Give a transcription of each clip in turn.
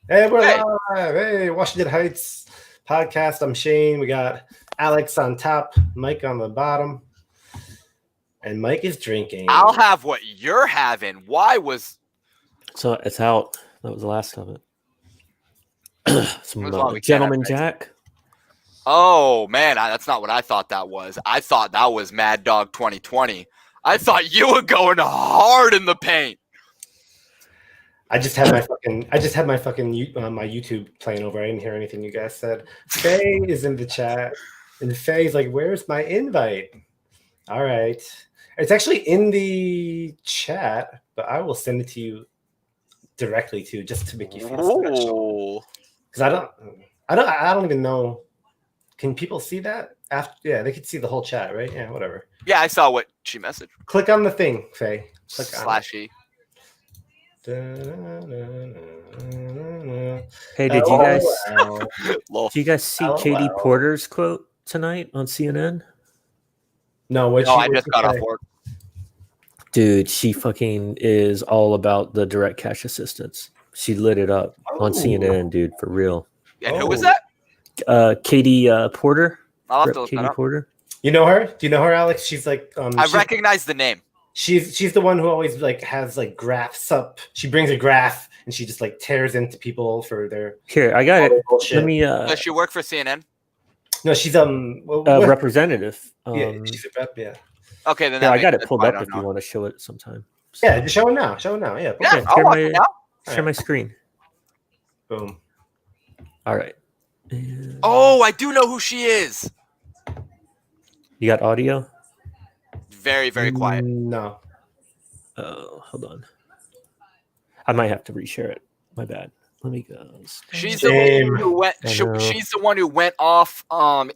Hey, we're live. Hey, Washington Heights podcast. I'm Shane. We got Alex on top, Mike on the bottom, and Mike is drinking. I'll have what you're having. So it's out. That was the last of it. Some Gentleman Jack. Oh man, that's not what I thought that was. I thought that was Mad Dog 2020. I thought you were going hard in the paint. I just had my fucking my YouTube playing over. I didn't hear anything you guys said. Faye is in the chat, and Faye's like, "Where's my invite?" All right, it's actually in the chat, but I will send it to you directly too, just to make you feel special. Because I don't even know. Can people see that? Yeah, they could see the whole chat, right? Yeah, whatever. Yeah, I saw what she messaged. Click on the thing, Faye. Click on /E. Hey, did you guys see Katie Porter's quote tonight on CNN? No, I just got off work. Dude, she fucking is all about the direct cash assistance. She lit it up on CNN, dude, for real. And who was that? Katie Porter. I'll have to look Katie that up. Porter. You know her? Do you know her, Alex? She's like I recognize the name. She's the one who always like has like graphs up. She brings a graph and she just like tears into people for their. Here, I got it. Bullshit. Let me. Does she work for CNN? No, she's representative. Yeah, she's a rep. Yeah. Okay, then I got it pulled up if you want to show it sometime. So. Yeah, just show it now. Show it now. Yeah. Yeah, I'll watch it now. Share my screen. Boom. All right. Oh, I do know who she is. You got audio? Very, very quiet. No. Oh, hold on. I might have to reshare it. My bad. Let me go. She's the one who went. She's the one who went off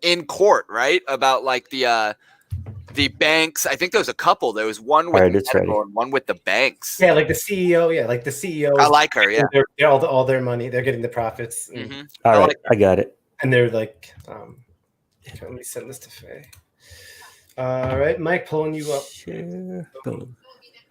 in court, right? About like the banks. I think there was a couple. There was one with medical and one with the banks. Yeah, like the CEO. Yeah, like the CEO. I like her. Yeah, all their money. They're getting the profits. Mm-hmm. All right, I got it. And they're like, let me send this to Faye. All right, Mike, pulling you up. Share. Boom.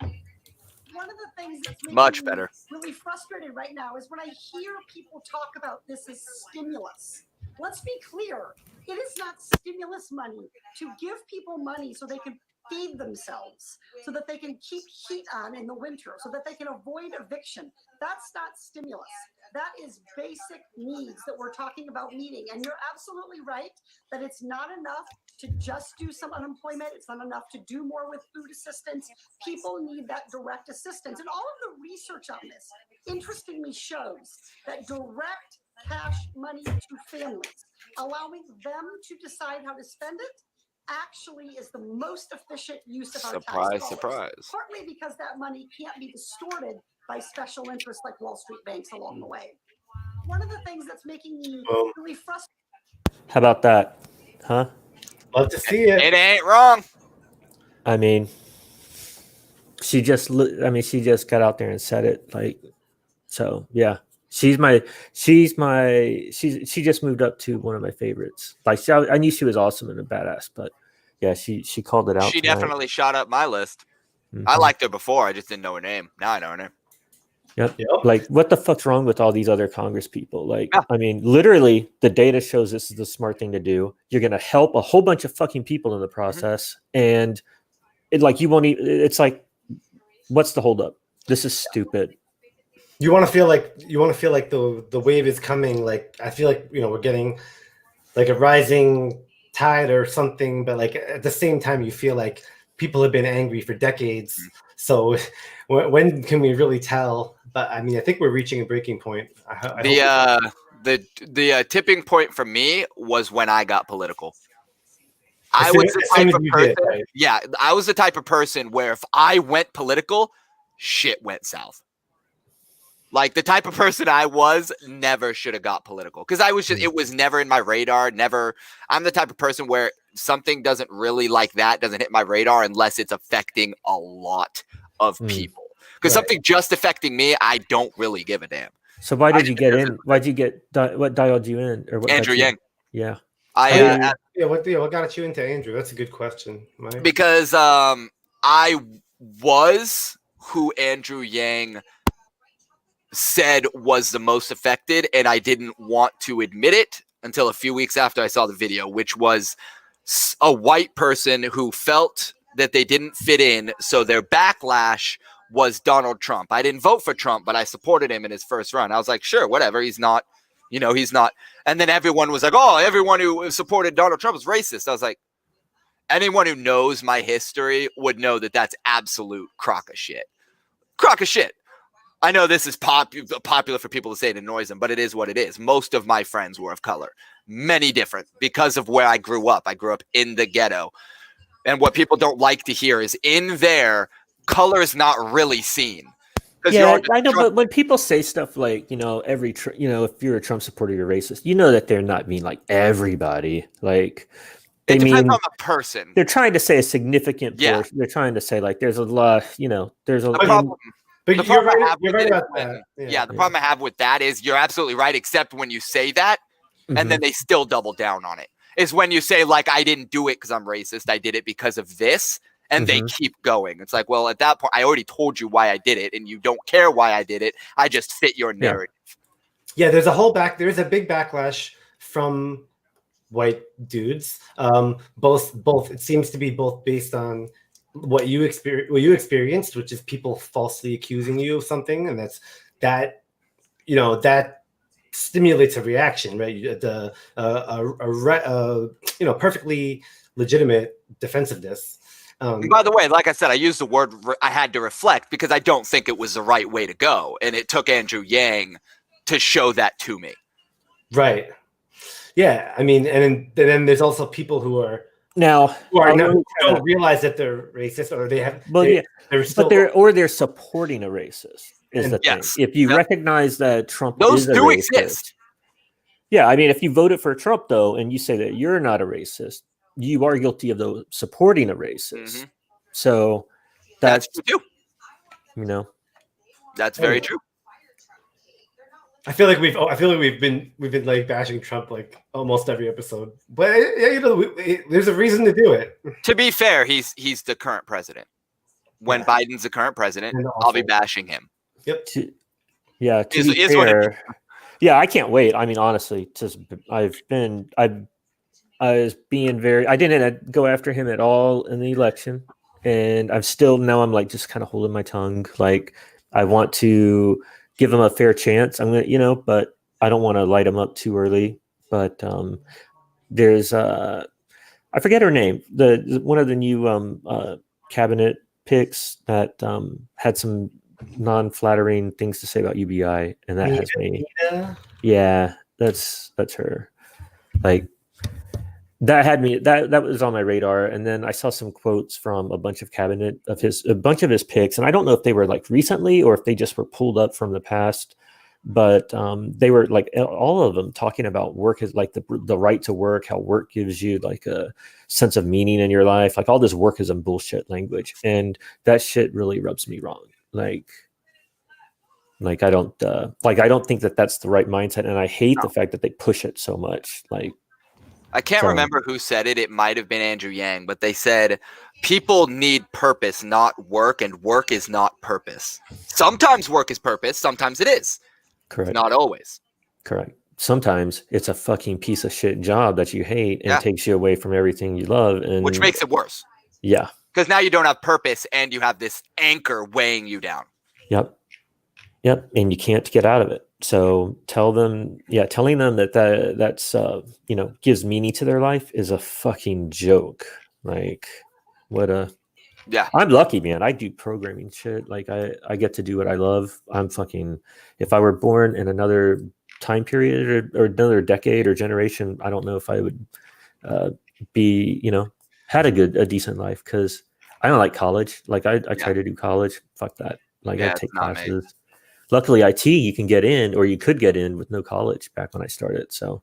One of the things that's much better. Really frustrated right now is when I hear people talk about this as stimulus. Let's be clear. It is not stimulus money to give people money so they can feed themselves, so that they can keep heat on in the winter, so that they can avoid eviction. That's not stimulus. That is basic needs that we're talking about meeting. And you're absolutely right that it's not enough to just do some unemployment. It's not enough to do more with food assistance. People need that direct assistance. And all of the research on this, interestingly, shows that direct cash money to families, allowing them to decide how to spend it, actually is the most efficient use of our tax dollars. Surprise. Partly because that money can't be distorted by special interests like Wall Street banks along the way. One of the things that's making me really frustrated. How about that? Huh? Love to see it. It ain't wrong. I mean, she just got out there and said it. Like, so yeah. She just moved up to one of my favorites. Like, I knew she was awesome and a badass, but yeah, she called it out. She definitely shot up my list. Mm-hmm. I liked her before. I just didn't know her name. Now I know her name. Yep. Like, what the fuck's wrong with all these other Congress people? Like, yeah. I mean, literally, the data shows this is the smart thing to do. You're going to help a whole bunch of fucking people in the process, and you won't even. It's like, what's the holdup? This is stupid. You want to feel like the wave is coming. Like, I feel like we're getting like a rising tide or something, but like at the same time, you feel like people have been angry for decades. So when can we really tell? But I mean, I think we're reaching a breaking point. The tipping point for me was when I got political. I was the type of person. Right? Yeah, I was the type of person where if I went political, shit went south. Like, the type of person I was never should have got political because it was never in my radar. Never. I'm the type of person where something doesn't hit my radar unless it's affecting a lot of people. Because something just affecting me, I don't really give a damn. So why did you get in? Why'd you get? What dialed you in? Or what? Andrew Yang. Yeah. What got you into Andrew? That's a good question, Mike. Because I was who Andrew Yang said was the most affected, and I didn't want to admit it until a few weeks after I saw the video, which was a white person who felt that they didn't fit in, so their backlash was Donald Trump. I didn't vote for Trump, but I supported him in his first run. I was like, sure, whatever. He's not, he's not. And then everyone was like, oh, everyone who supported Donald Trump is racist. I was like, anyone who knows my history would know that that's absolute crock of shit. Crock of shit. I know this is popular for people to say it annoys them, but it is what it is. Most of my friends were of color, many different, because of where I grew up. I grew up in the ghetto. And what people don't like to hear is in there, color is not really seen. Yeah, I know, but when people say stuff like, if you're a Trump supporter, you're racist, that they're not mean like everybody. Like, it depends on the person. They're trying to say a significant portion. They're trying to say like there's a lot, there's a problem. But you're right about that. The problem I have with that is you're absolutely right, except when you say that, and then they still double down on it. Is when you say, like, I didn't do it because I'm racist. I did it because of this. And they keep going. It's like, well, at that point, I already told you why I did it, and you don't care why I did it. I just fit your narrative. Yeah, there's a big backlash from white dudes. Both it seems to be both based on what you experienced, which is people falsely accusing you of something, and that stimulates a reaction, right? Perfectly legitimate defensiveness. And by the way, like I said, I used the word I had to reflect because I don't think it was the right way to go, and it took Andrew Yang to show that to me. Right. Yeah, I mean, and then there's also people who don't realize that they're racist, or they have. They're supporting a racist. Is the thing. If you recognize that Trump is a racist, exist. Yeah, I mean, if you voted for Trump though, and you say that you're not a racist, you are guilty of supporting a racist. So that's true too. That's very true. I feel like we've been like bashing Trump like almost every episode, but there's a reason to do it. To be fair, he's the current president. When Biden's the current president, I'll be bashing him. Yep. To be fair, I can't wait. I mean, honestly, I was being I didn't go after him at all in the election, and I'm like just kind of holding my tongue. Like, I want to give him a fair chance. I'm gonna, but I don't want to light him up too early. But there's I forget her name. One of the new cabinet picks that had some non-flattering things to say about UBI, and that has me. Yeah, that's her. Like, that had me. That was on my radar, and then I saw some quotes from a bunch of his picks, and I don't know if they were like recently or if they just were pulled up from the past, but they were like all of them talking about work is like the right to work, how work gives you like a sense of meaning in your life, like all this workism bullshit language, and that shit really rubs me wrong. Like I don't think that that's the right mindset, and I hate the fact that they push it so much. Like, I can't remember who said it. It might have been Andrew Yang, but they said people need purpose, not work, and work is not purpose. Sometimes work is purpose. Sometimes it is. Correct. Not always. Correct. Sometimes it's a fucking piece of shit job that you hate and takes you away from everything you love, which makes it worse. Yeah. Because now you don't have purpose, and you have this anchor weighing you down. Yep. And you can't get out of it. So telling them that's gives meaning to their life is a fucking joke. Like, I'm lucky, man. I do programming shit. Like, I get to do what I love. If I were born in another time period or another decade or generation, I don't know if I would had a decent life, because I don't like college. Like, I try to do college. Fuck that. Like, I take classes. Me. Luckily, IT, you can get in, or you could get in with no college back when I started. So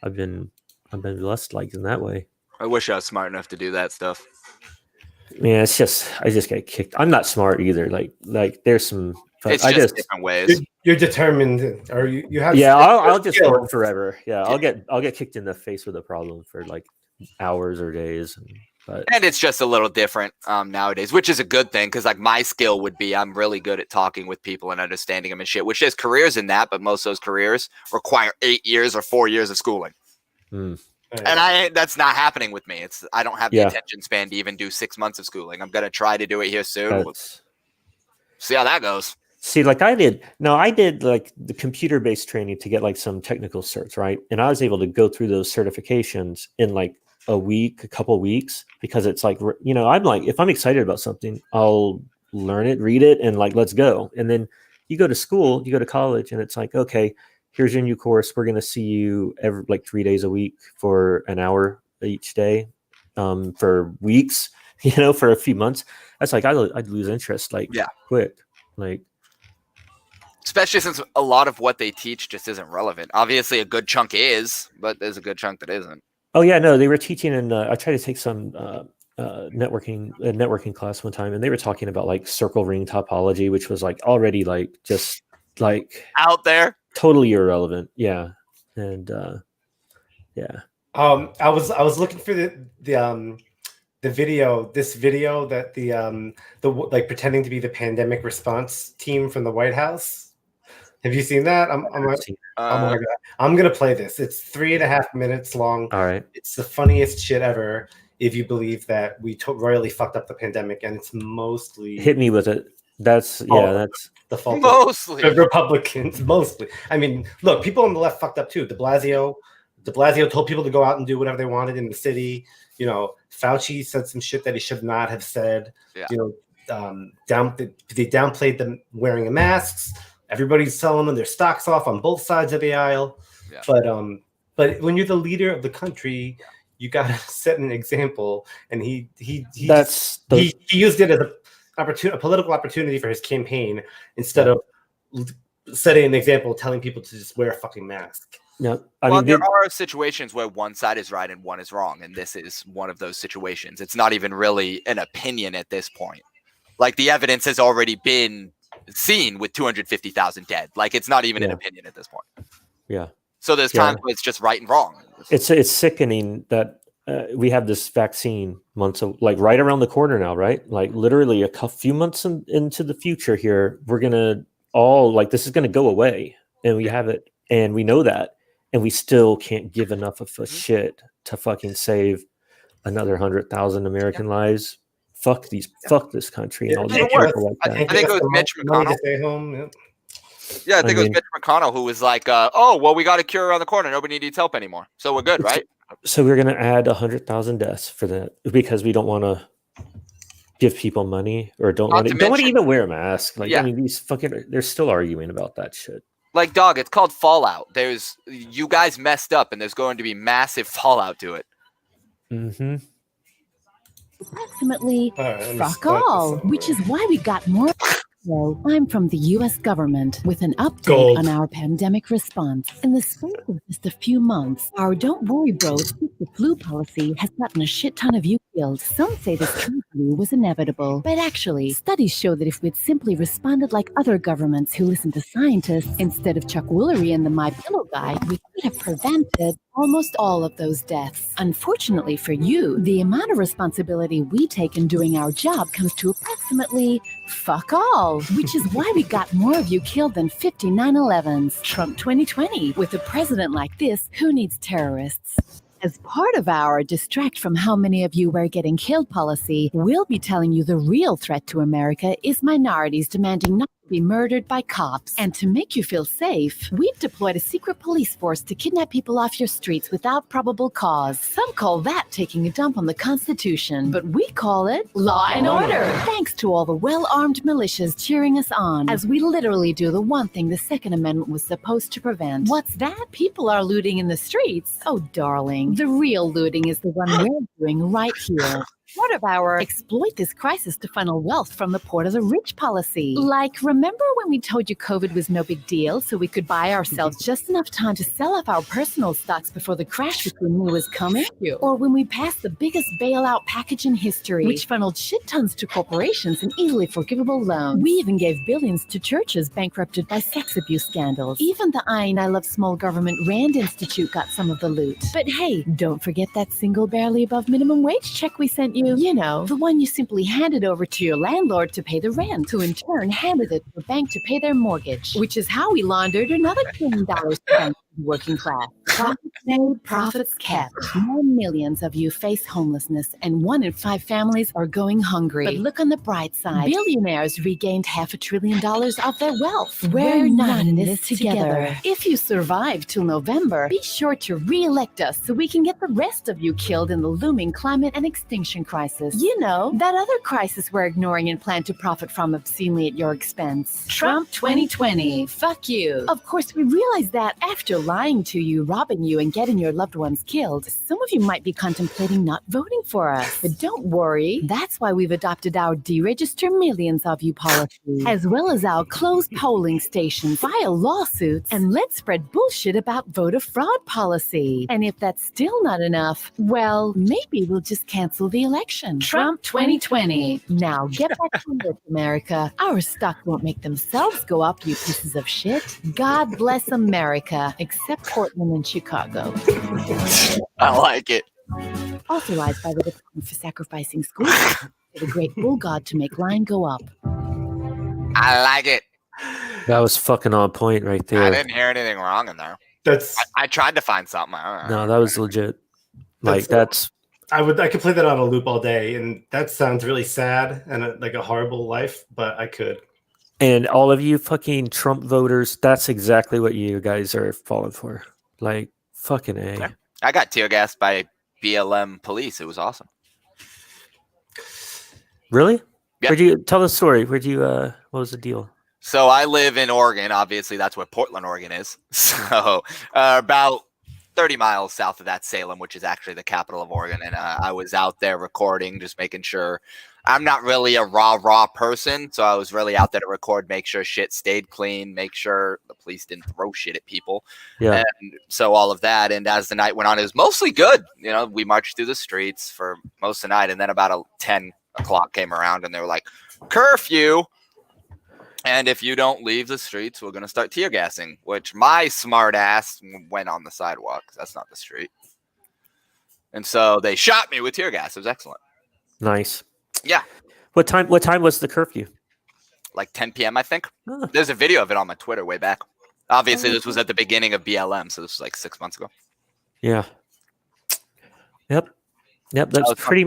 I've been blessed like in that way. I wish I was smart enough to do that stuff. Yeah, I just get kicked. I'm not smart either. Like there's some. It's just different ways. You're determined, or you have. Yeah, I'll just work forever. Yeah, I'll get kicked in the face with a problem for like hours or days. And it's just a little different nowadays, which is a good thing because like my skill would be I'm really good at talking with people and understanding them and shit, which there's careers in that, but most of those careers require 8 years or 4 years of schooling. And that's not happening with me. I don't have the attention span to even do 6 months of schooling. I'm going to try to do it here soon. We'll see how that goes. See, like I did like the computer-based training to get like some technical certs, right? And I was able to go through those certifications in like a couple of weeks, because it's like, you know, I'm like, if I'm excited about something, I'll learn it, read it, and like, let's go. And then you go to school, you go to college, and it's like, okay, here's your new course. We're going to see you every like 3 days a week for an hour each day, for weeks, you know, for a few months. That's like, I'd lose interest like quick, like. Especially since a lot of what they teach just isn't relevant. Obviously, a good chunk is, but there's a good chunk that isn't. Oh yeah, no, they were teaching, and I tried to take some networking class one time, and they were talking about like circle ring topology, which was like already like just like out there, totally irrelevant. Yeah, and I was looking for the video, this video that the like pretending to be the pandemic response team from the White House. Have you seen that? Oh my God. I'm going to play this. It's 3.5 minutes long. All right. It's the funniest shit ever if you believe that we royally fucked up the pandemic, and it's mostly... Hit me with it. That's the fault mostly of Republicans. Mostly. I mean, look, people on the left fucked up too. De Blasio told people to go out and do whatever they wanted in the city. You know, Fauci said some shit that he should not have said. Yeah. You know, they downplayed them wearing the masks. Everybody's selling them their stocks off on both sides of the aisle. Yeah. But when you're the leader of the country, you got to set an example. And he used it as a political opportunity for his campaign instead of setting an example, telling people to just wear a fucking mask. Yeah, there are situations where one side is right and one is wrong, and this is one of those situations. It's not even really an opinion at this point. Like the evidence has already been seen with 250,000 dead. Like it's not even an opinion at this point. Yeah. So there's times where it's just right and wrong. It's sickening that we have this vaccine like right around the corner now, right? Like literally a few months into the future here, we're gonna all like this is gonna go away, and we have it, and we know that, and we still can't give enough of a shit to fucking save another 100,000 American lives. Fuck this country and all these people like that. I think it was Mitch McConnell. Yeah, I think it was Mitch McConnell who was like, "Oh, well, we got a cure around the corner. Nobody needs help anymore, so we're good, right?" So we're gonna add 100,000 deaths for that because we don't want to give people money or don't want to even wear a mask. Like I mean, they're still arguing about that shit. Like, dog, it's called fallout. You guys messed up, and there's going to be massive fallout to it. Mm-hmm. Approximately fuck all, which is why we got more. So I'm from the U.S. government with an update on our pandemic response. In the space of just a few months, our don't worry bros, the flu policy has gotten a shit ton of you killed. Some say this true flu was inevitable, but actually, studies show that if we'd simply responded like other governments who listen to scientists instead of Chuck Woolery and the My Pillow guy, we could have prevented almost all of those deaths. Unfortunately for you, the amount of responsibility we take in doing our job comes to approximately fuck all, which is why we got more of you killed than 50 9/11s. Trump 2020. With a president like this, who needs terrorists? As part of our distract from how many of you were getting killed policy, we'll be telling you the real threat to America is minorities demanding not to be murdered by cops. And to make you feel safe, we've deployed a secret police force to kidnap people off your streets without probable cause. Some call that taking a dump on the Constitution, but we call it law and order. Thanks to all the well-armed militias cheering us on, as we literally do the one thing the Second Amendment was supposed to prevent. What's that? People are looting in the streets? Oh, darling. The real looting is the one we're doing right here. Port of our exploit this crisis to funnel wealth from the port of the rich policy. Like, remember when we told you COVID was no big deal, so we could buy ourselves just enough time to sell off our personal stocks before the crash we knew was coming? Or when we passed the biggest bailout package in history, which funneled shit tons to corporations and easily forgivable loans. We even gave billions to churches bankrupted by sex abuse scandals. Even the I Love Small Government Rand Institute got some of the loot. But hey, don't forget that single barely above minimum wage check we sent you. You know, the one you simply handed over to your landlord to pay the rent, who in turn handed it to the bank to pay their mortgage, which is how we laundered another $1 trillion to the working class. Profits made, profits kept. More millions of you face homelessness, and 1 in 5 families are going hungry. But look on the bright side. Billionaires regained $500 billion of their wealth. We're not in this together. If you survive till November, be sure to re-elect us so we can get the rest of you killed in the looming climate and extinction crisis. You know, that other crisis we're ignoring and plan to profit from obscenely at your expense. Trump 2020. Fuck you. Of course, we realize that after lying to you, robbing you, and getting your loved ones killed, some of you might be contemplating not voting for us. But don't worry. That's why we've adopted our deregister millions of you policy, as well as our closed polling stations, file lawsuits, and let's spread bullshit about voter fraud policy. And if that's still not enough, well, maybe we'll just cancel the election. Trump 2020. Now get back to work, America. Our stock won't make themselves go up, you pieces of shit. God bless America, except Portland and Chicago. I like it. Authorized by the Department for Sacrificing Schools for the Great Bull God to make line go up. I like it. That was fucking on point right there. I didn't hear anything wrong in there. I tried to find something. No, that was legit. Like I could play that on a loop all day, and that sounds really sad and like a horrible life, but I could. And all of you fucking Trump voters, that's exactly what you guys are falling for. Like, fucking A. Yeah. I got tear gassed by BLM police. It was awesome. Really? Yeah. Where'd you tell the story? Where'd you what was the deal? So I live in Oregon. Obviously, that's where Portland, Oregon is. So about 30 miles south of that, Salem, which is actually the capital of Oregon. And I was out there recording, just making sure. I'm not really a raw person, so I was really out there to record, make sure shit stayed clean, make sure the police didn't throw shit at people. Yeah. And so all of that. And as the night went on, it was mostly good. You know, we marched through the streets for most of the night. And then about 10 o'clock came around and they were like, curfew. And if you don't leave the streets, we're going to start tear gassing, which my smart ass went on the sidewalk. That's not the street. And so they shot me with tear gas. It was excellent. Nice. Yeah. What time was the curfew? Like 10 p.m., I think. Huh. There's a video of it on my Twitter way back. Obviously, this was at the beginning of BLM, so this was like 6 months ago. Yeah. Yep. That's pretty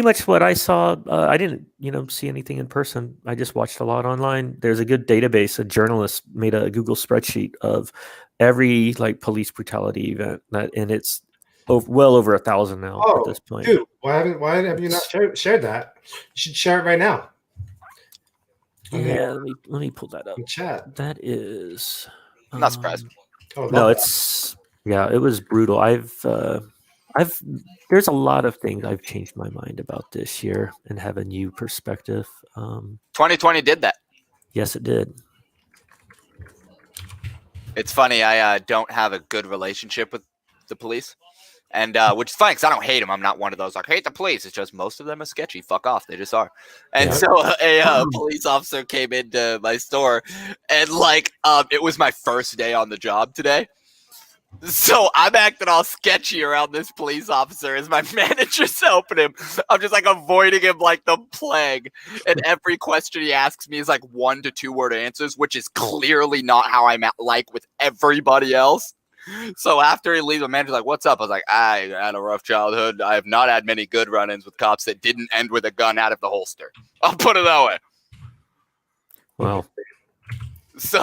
much what I saw. I didn't, see anything in person. I just watched a lot online. There's a good database. A journalist made a Google spreadsheet of every police brutality event, and it's well over 1,000 now at this point. Dude, why have you not shared that? You should share it right now. Yeah, let me pull that up. Chat. That is. I'm not surprised. No, it was brutal. There's a lot of things I've changed my mind about this year and have a new perspective. 2020 did that. Yes, it did. It's funny. I don't have a good relationship with the police. And which is fine because I don't hate them. I'm not one of those hate the police. It's just most of them are sketchy. Fuck off. They just are. And so a police officer came into my store and it was my first day on the job today. So I'm acting all sketchy around this police officer as my manager's helping him. I'm just avoiding him like the plague. And every question he asks me is 1 to 2 word answers, which is clearly not how I'm with everybody else. So after he leaves, the manager's like, what's up? I was like, I had a rough childhood. I have not had many good run-ins with cops that didn't end with a gun out of the holster. I'll put it that way. Wow. So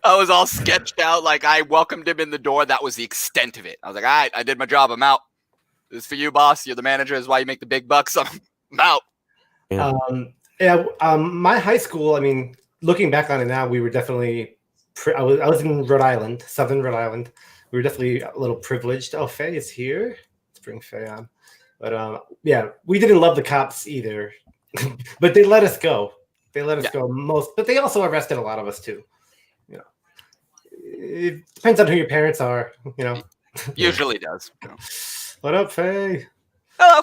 I was all sketched out. I welcomed him in the door. That was the extent of it. I was like, all right, I did my job. I'm out. This is for you, boss. You're the manager. This is why you make the big bucks. I'm out. Yeah. My high school, looking back on it now, we were definitely... I was in Rhode Island, Southern Rhode Island. We were definitely a little privileged. Oh, Faye is here. Let's bring Faye on. But yeah, we didn't love the cops either, but they let us go. They let us go but they also arrested a lot of us too. You know, it depends on who your parents are. You know, usually does. What up, Faye? Hello.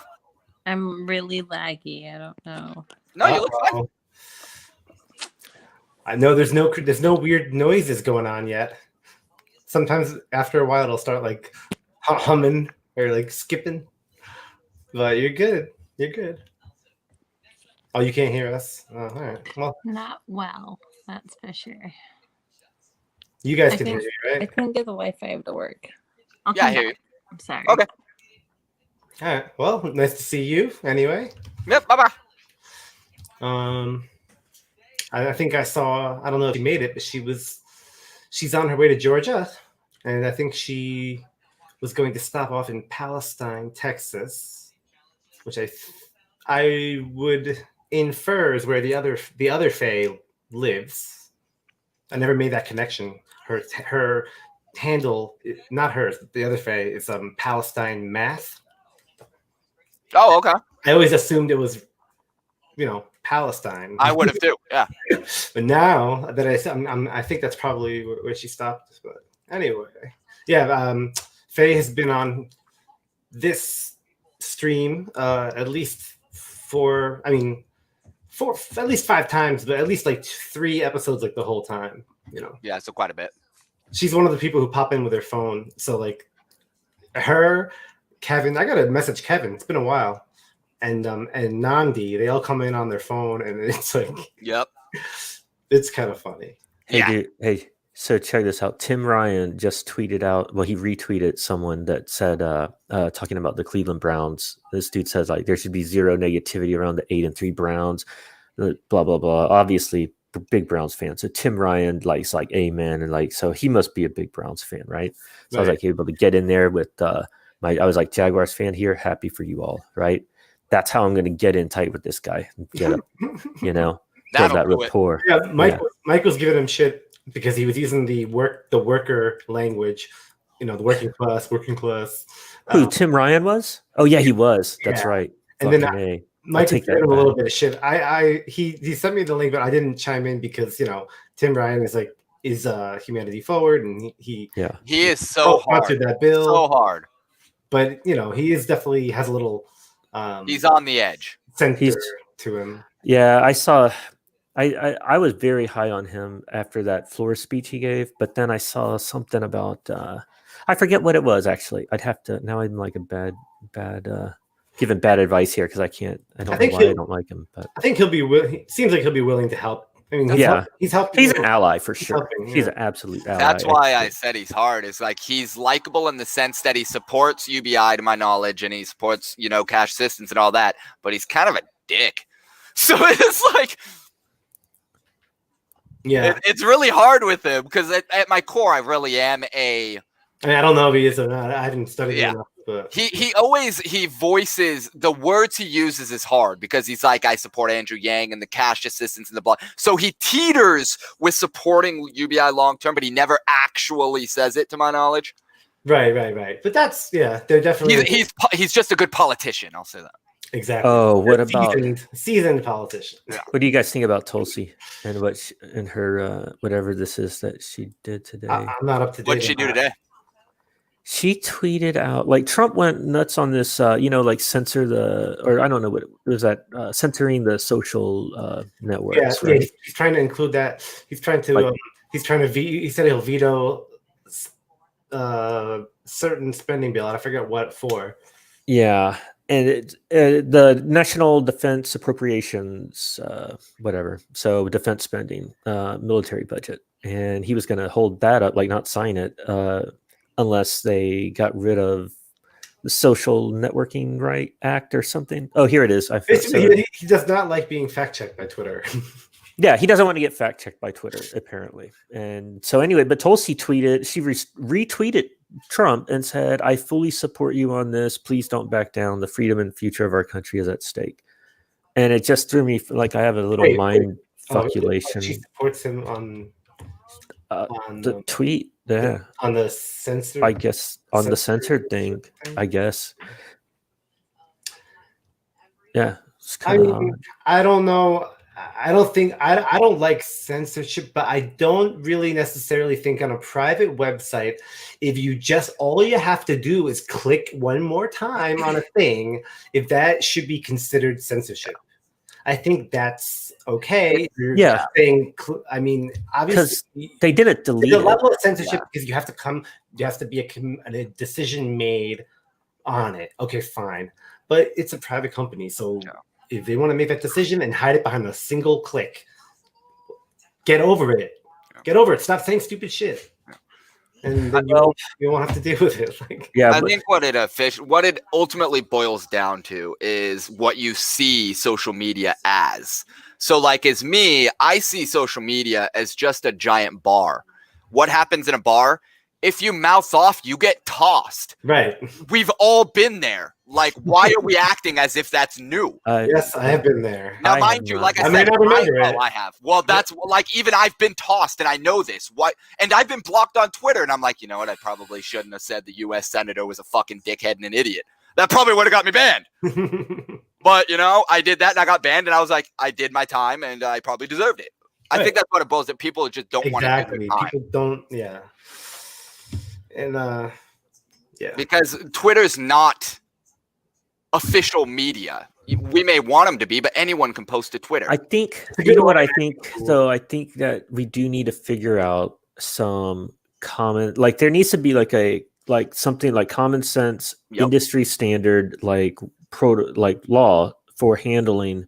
I'm really laggy. I don't know. No, you look fine. I know there's no weird noises going on yet. Sometimes after a while it'll start like humming or like skipping. But you're good. You're good. Oh, you can't hear us? Oh, all right. Well, not well. That's for sure. You guys can hear me, right? I couldn't get the Wi-Fi to work. I hear you. I'm sorry. Okay. All right. Well, nice to see you anyway. Yep. Bye-bye. I think I saw, I don't know if she made it, but she's on her way to Georgia. And I think she was going to stop off in Palestine, Texas, which I would infer is where the other Faye lives. I never made that connection. Her handle, not hers, the other Faye is Palestine Math. Oh, okay. I always assumed it was, Palestine. I would have too. Yeah. But now that I think that's probably where she stopped. But anyway, yeah. Faye has been on this stream at least at least 5 times, but at least like 3 episodes like the whole time. Yeah, so quite a bit. She's one of the people who pop in with her phone. So like her, Kevin, I gotta message Kevin. It's been a while. And Nnamdi, they all come in on their phone, and it's like, yep, it's kind of funny. Hey, dude, hey, so check this out. Tim Ryan just tweeted out. Well, he retweeted someone that said, talking about the Cleveland Browns. This dude says like there should be zero negativity around the 8-3 Browns. Blah blah blah. Obviously, big Browns fan. So Tim Ryan likes like amen, and so he must be a big Browns fan, right? So I was like able to get in there with I was like Jaguars fan here, happy for you all, right? That's how I'm going to get in tight with this guy. Get up, build that rapport. Yeah, Mike was giving him shit because he was using the worker language, the working class. Who Tim Ryan was? Oh yeah, he was. That's right. And then Mike was giving him a little bit of shit. He sent me the link, but I didn't chime in because Tim Ryan is humanity forward, and he is so hard. That bill so hard. But he is definitely has a little. He's on the edge. Center to him. Yeah, I saw. I was very high on him after that floor speech he gave, but then I saw something about I forget what it was actually. I'd have to now. I'm like a bad giving bad advice here because I can't. I don't know why I don't like him, but I think seems like he'll be willing to help. I mean, he's helping. He's an ally for sure. He's an absolute ally. That's why I said he's hard. It's like he's likable in the sense that he supports UBI, to my knowledge, and he supports cash assistance and all that. But he's kind of a dick. So it's like, it's really hard with him because at my core, I really am I don't know if he is or not. I didn't study enough. But he voices the words he uses is hard because he's like, I support Andrew Yang and the cash assistance and the block. So he teeters with supporting UBI long term, but he never actually says it, to my knowledge. Right. But that's they're definitely he's just a good politician. I'll say that. Exactly. Oh, what about seasoned politician? Yeah. What do you guys think about Tulsi and her whatever this is that she did today? I'm not up to date. What did she do today? She tweeted out like Trump went nuts on this, censor I don't know what it was that censoring the social networks. Yeah, right? He's trying to include that. He's trying to. He said he'll veto certain spending bill. I forget what for. Yeah, and the National Defense Appropriations, whatever. So defense spending, military budget, and he was going to hold that up, like not sign it. Unless they got rid of the Social Networking Right Act or something. Oh, here it is. He does not like being fact-checked by Twitter. Yeah, he doesn't want to get fact-checked by Twitter, apparently. And so anyway, but Tulsi tweeted, she retweeted Trump and said, I fully support you on this. Please don't back down. The freedom and future of our country is at stake. And it just threw me, like I have a little mind fuckulation. She supports him on the tweet. Yeah, on the censored. I guess on the censored thing. I guess. Yeah. I mean, I don't know. I don't like censorship, but I don't really necessarily think on a private website, if you just all you have to do is click one more time on a thing, if that should be considered censorship. I think that's okay. Yeah. Saying, I mean, obviously they didn't delete the level of censorship because you have to be a decision made on it. Okay, fine, but it's a private company, so if they want to make that decision and hide it behind a single click, get over it. Get over it. Stop saying stupid shit. And then you won't have to deal with it. Like, I think what it ultimately boils down to is what you see social media as. So, like, as me, I see social media as just a giant bar. What happens in a bar? If you mouth off, you get tossed. Right. We've all been there. Like, why are we acting as if that's new? Yes, I have been there. Now, mind you, like I said, I have. Well, that's like, even I've been tossed and I know this. What? And I've been blocked on Twitter and I'm like, you know what? I probably shouldn't have said the U.S. Senator was a fucking dickhead and an idiot. That probably would have got me banned. But, you know, I did that and I got banned and I was like, I did my time and I probably deserved it. I think that's what it boils that people just don't want to do their time. People don't, And, because Twitter's not official media. We may want them to be, but anyone can post to Twitter. I think, you know what I think, though? I think that we do need to figure out some common, like there needs to be like something like common sense, industry standard, like law for handling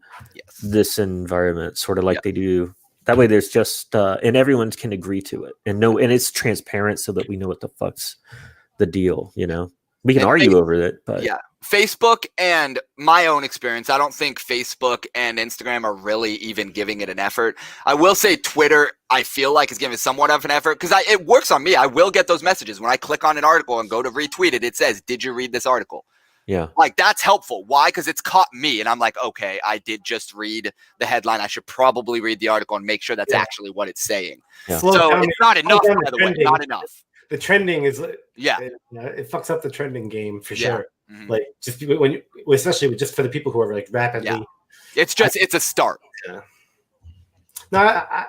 this environment, sort of like they do. That way there's just, and everyone can agree to it and it's transparent so that we know what the fuck's the deal, you know? We can argue over it, but Facebook and my own experience, I don't think Facebook and Instagram are really even giving it an effort. I will say Twitter, I feel like is giving somewhat of an effort because it works on me. I will get those messages when I click on an article and go to retweet it. It says, "Did you read this article?" Yeah. Like that's helpful. Why? Because it's caught me and I'm like, okay, I did just read the headline. I should probably read the article and make sure that's actually what it's saying. Yeah. So it's not enough, by the way, not enough. The trending is it fucks up the trending game for sure. Mm-hmm. Like just especially just for the people who are like rapidly. It's a start. Yeah. No,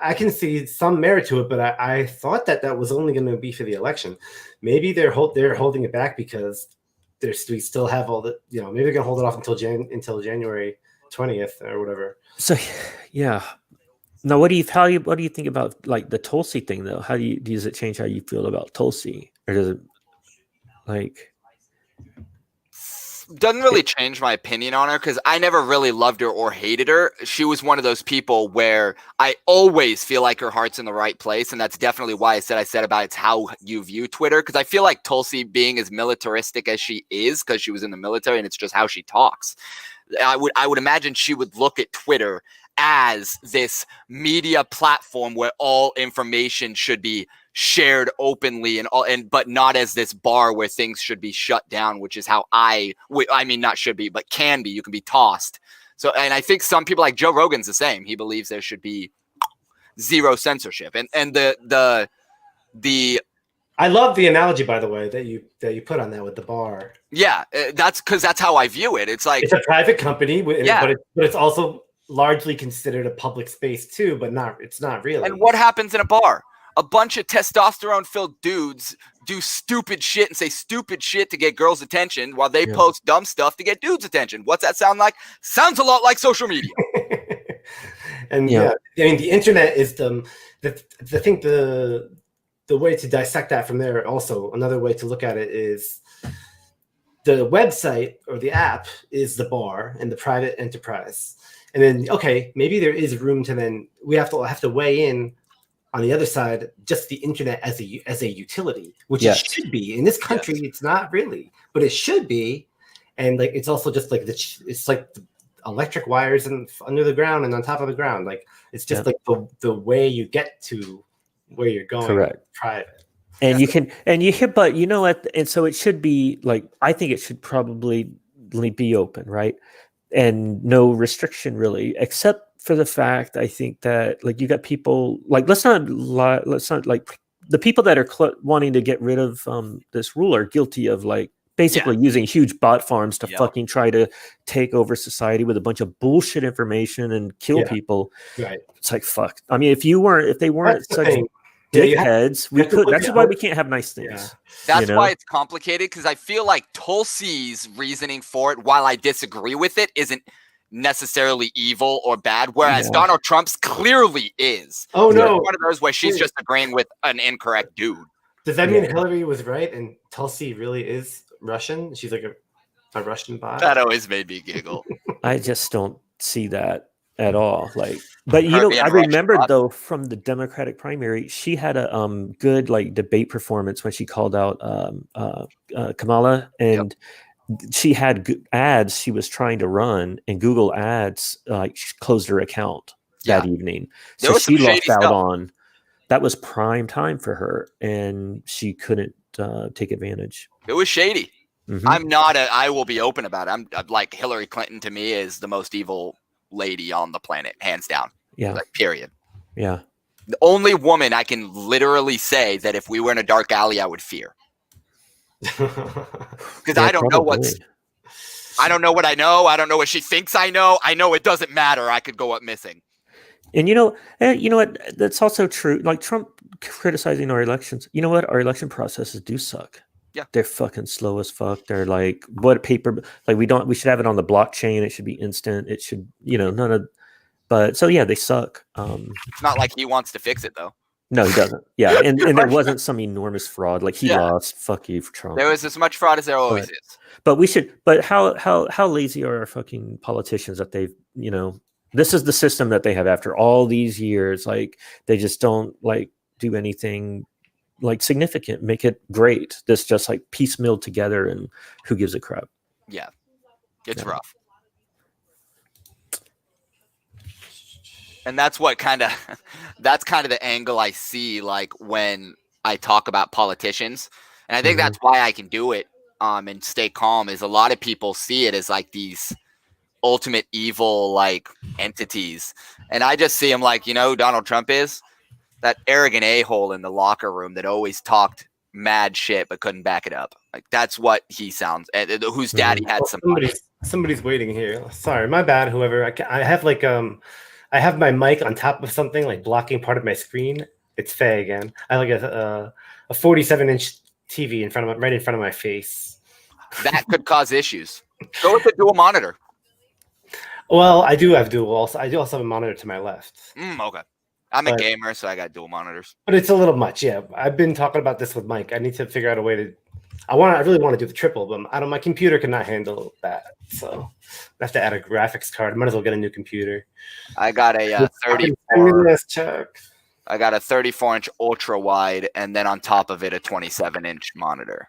I can see some merit to it, but I thought that was only going to be for the election. Maybe they're holding it back because we still have all the maybe they're going to hold it off until January 20th or whatever. So yeah. Now, what do you think about like the Tulsi thing though? How does it change how you feel about Tulsi, or does it doesn't really change my opinion on her because I never really loved her or hated her. She was one of those people where I always feel like her heart's in the right place, and that's definitely why I said about it's how you view Twitter. Because I feel like Tulsi being as militaristic as she is, because she was in the military, and it's just how she talks. I would imagine she would look at Twitter as this media platform where all information should be shared openly but not as this bar where things should be shut down, which is how I mean, not should be, but can be. You can be tossed. So, and I think some people like Joe Rogan's the same. He believes there should be zero censorship. And the I love the analogy, by the way, that you put on that with the bar. Yeah, that's because that's how I view it. It's like it's a private company, but it's also largely considered a public space too, but it's not really. And what happens in a bar? A bunch of testosterone-filled dudes do stupid shit and say stupid shit to get girls' attention while they post dumb stuff to get dudes' attention. What's that sound like? Sounds a lot like social media. And I mean, the internet is the way to dissect that from there. Also, another way to look at it is the website or the app is the bar and the private enterprise. And then, okay, maybe there is room to then we have to weigh in on the other side, just the internet as a utility, which it should be in this country. It's not really, but it should be. And like, it's also just like it's like the electric wires and under the ground and on top of the ground. Like it's just like the way you get to where you're going. Correct. Private. And but you know what? And so it should be like, I think it should probably be open, right? And no restriction really, except for the fact I think that like you got people like let's not like the people that are wanting to get rid of this rule are guilty of like basically using huge bot farms to fucking try to take over society with a bunch of bullshit information and kill people. Right. It's like, fuck. I mean, if they weren't such dickheads, we could. That's why we can't have nice things. Yeah. That's why it's complicated, because I feel like Tulsi's reasoning for it, while I disagree with it, isn't necessarily evil or bad, whereas Donald Trump's clearly is. Oh, no. One of those where she's just agreeing with an incorrect dude. Does that mean Hillary was right and Tulsi really is Russian? She's like a Russian bot? That always made me giggle. I just don't see that at all. Like, but you know, I remembered though from the Democratic primary, she had a good like debate performance when she called out Kamala, and she had ads she was trying to run, and Google Ads closed her account that evening, so she lost out on. That was prime time for her, and she couldn't take advantage. It was shady. Mm-hmm. I will be open about it. I'm like, Hillary Clinton to me is the most evil lady on the planet, hands down. Yeah. Like, period. Yeah. The only woman I can literally say that if we were in a dark alley, I would fear. Because I don't know what I know. I don't know what she thinks I know. I know it doesn't matter. I could go up missing. And you know what? That's also true. Like Trump criticizing our elections. You know what? Our election processes do suck. Yeah, they're fucking slow as fuck. They're like, what paper? Like we should have it on the blockchain. It should be instant. It should, none of. But so yeah, they suck. It's not like he wants to fix it though. No, he doesn't. Yeah, and there wasn't some enormous fraud. Like he lost. Fuck you for Trump. There was as much fraud as there always is. But we should. But how lazy are our fucking politicians that they've This is the system that they have after all these years. Like they just don't like do anything like significant, make it great. This just like piecemeal together, and who gives a crap? Yeah, it's rough. And that's what that's kind of the angle I see, like when I talk about politicians. And I think that's why I can do it and stay calm, is a lot of people see it as like these ultimate evil like entities, and I just see him like, Donald Trump is that arrogant a-hole in the locker room that always talked mad shit but couldn't back it up. Like that's what he sounds, whose daddy had some money. Somebody's waiting here. Sorry, my bad. Whoever, I have like I have my mic on top of something like blocking part of my screen. It's Faye again. I like a 47-inch TV right in front of my face. That could cause issues. Go with the dual monitor. Well, I do have dual. Also, I do also have a monitor to my left. Okay. I'm a gamer, so I got dual monitors. But it's a little much, yeah. I've been talking about this with Mike. I need to figure out a way to. I really want to do the triple, but my computer cannot handle that. So I have to add a graphics card. I might as well get a new computer. I got a 34. I got a 34-inch ultra wide, and then on top of it, a 27-inch monitor.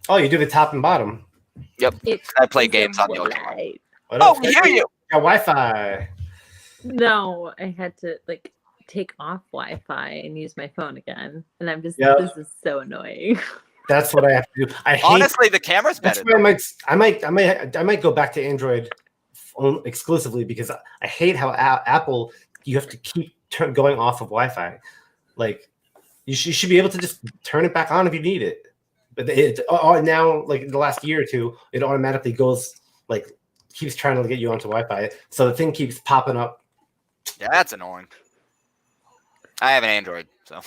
Oh, you do the top and bottom. Yep. I play games on the ultra wide. Oh, we hear you. Got Wi-Fi. No, I had to take off Wi-Fi and use my phone again, and I'm just this is so annoying. That's what I have to do. Honestly, the camera's better. I might go back to Android exclusively, because I hate how Apple, you have to keep going off of Wi-Fi. Like you should be able to just turn it back on if you need it. But now, like the last year or two, it automatically goes keeps trying to get you onto Wi-Fi, so the thing keeps popping up. Yeah, that's annoying. I have an Android, so.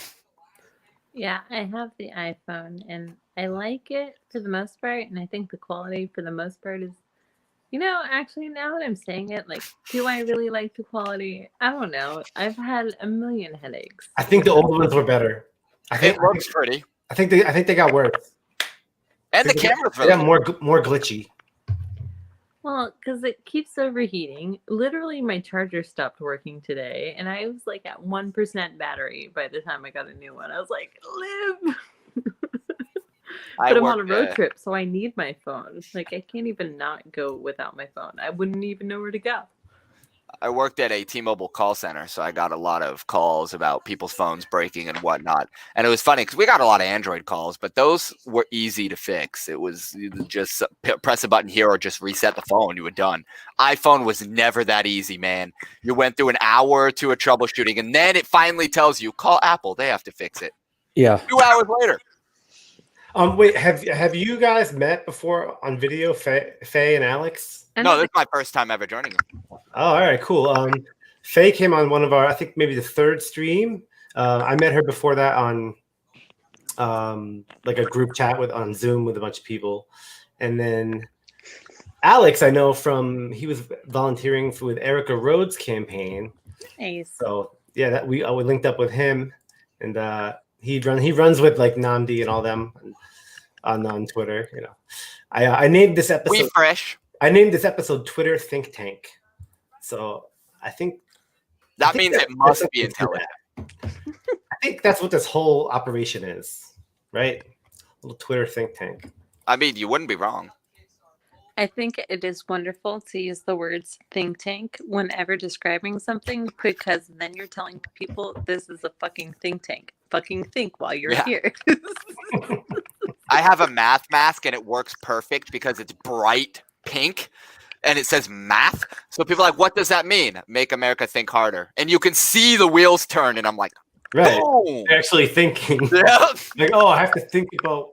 Yeah, I have the iPhone, and I like it for the most part, and I think the quality for the most part is, actually now that I'm saying it, do I really like the quality? I don't know. I've had a million headaches. I think the old ones were better. It looks pretty. I think they got worse. And the camera's really more glitchy. Well, because it keeps overheating. Literally, my charger stopped working today, and I was at 1% battery by the time I got a new one. I was like, live! But I'm on a road trip, so I need my phone. I can't even not go without my phone. I wouldn't even know where to go. I worked at a T-Mobile call center, so I got a lot of calls about people's phones breaking and whatnot. And it was funny because we got a lot of Android calls, but those were easy to fix. It was just press a button here or just reset the phone. You were done. iPhone was never that easy, man. You went through an hour or two of troubleshooting, and then it finally tells you, call Apple. They have to fix it. Yeah. 2 hours later. Wait, have you guys met before on video, Faye and Alex? No, this is my first time ever joining you. Oh, all right, cool. Faye came on one of our, I think maybe the third stream. I met her before that on like a group chat on Zoom with a bunch of people, and then Alex I know from he was volunteering with Erica Rhodes' campaign. Nice. So yeah, that we linked up with him, and he runs with like Nnamdi and all them on Twitter. You know, I named this episode. We fresh. I named this episode Twitter Think Tank. So I think means it must be intelligent. I think that's what this whole operation is, right? A little Twitter think tank. I mean, you wouldn't be wrong. I think it is wonderful to use the words think tank whenever describing something, because then you're telling people this is a fucking think tank. Fucking think while you're here. I have a math mask and it works perfect because it's bright pink and it says math. So people are like, what does that mean? Make America think harder. And you can see the wheels turn, and I'm like, right. Boom. They're actually thinking. Yeah. Like, oh, I have to think about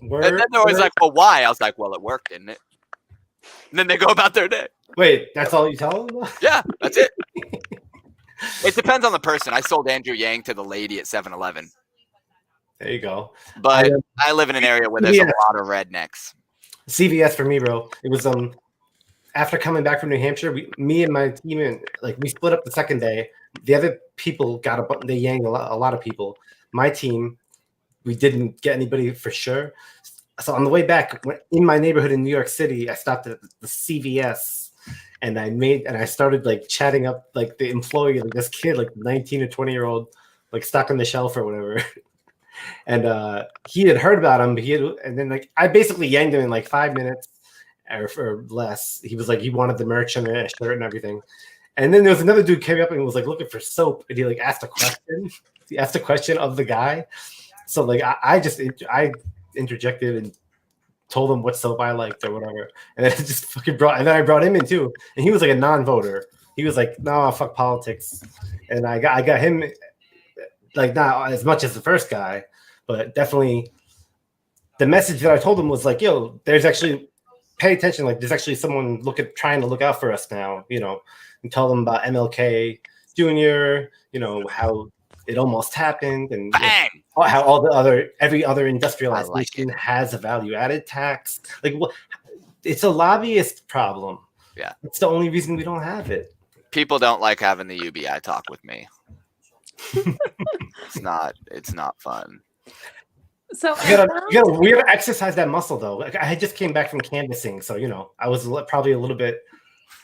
words. And then they're always like, well, why? I was like, well, it worked, didn't it? And then they go about their day. Wait, that's all you tell them? Yeah, that's it. It depends on the person. I sold Andrew Yang to the lady at 7-Eleven. There you go. But I live in an area where there's a lot of rednecks. CVS for me, bro. It was after coming back from New Hampshire, me and my team, and like we split up the second day. The other people they yanged a lot of people. My team, we didn't get anybody for sure. So on the way back, in my neighborhood in New York City, I stopped at the CVS, and I started like chatting up like the employee, like this kid, like 19 or 20-year-old, like stuck on the shelf or whatever. And he had heard about him, but and then like I basically yanked him in like 5 minutes or less. He was like, he wanted the merch and a shirt and everything. And then there was another dude came up and was like looking for soap, and he like asked a question. He asked a question of the guy. So like I interjected and told him what soap I liked or whatever, and then it just fucking and then I brought him in too, and he was like a non-voter. He was like, no, fuck politics, and I got him, like not as much as the first guy, but definitely the message that I told him was like, yo, there's actually, pay attention, like there's actually someone trying to look out for us now, you know, and tell them about MLK Jr., you know, how it almost happened, and bang! You know, how every other industrialized nation has a value-added tax. Like, it's a lobbyist problem. Yeah, it's the only reason we don't have it. People don't like having the UBI talk with me. It's not fun. So we gotta exercise that muscle though. Like, I just came back from canvassing, so you know I was probably a little bit.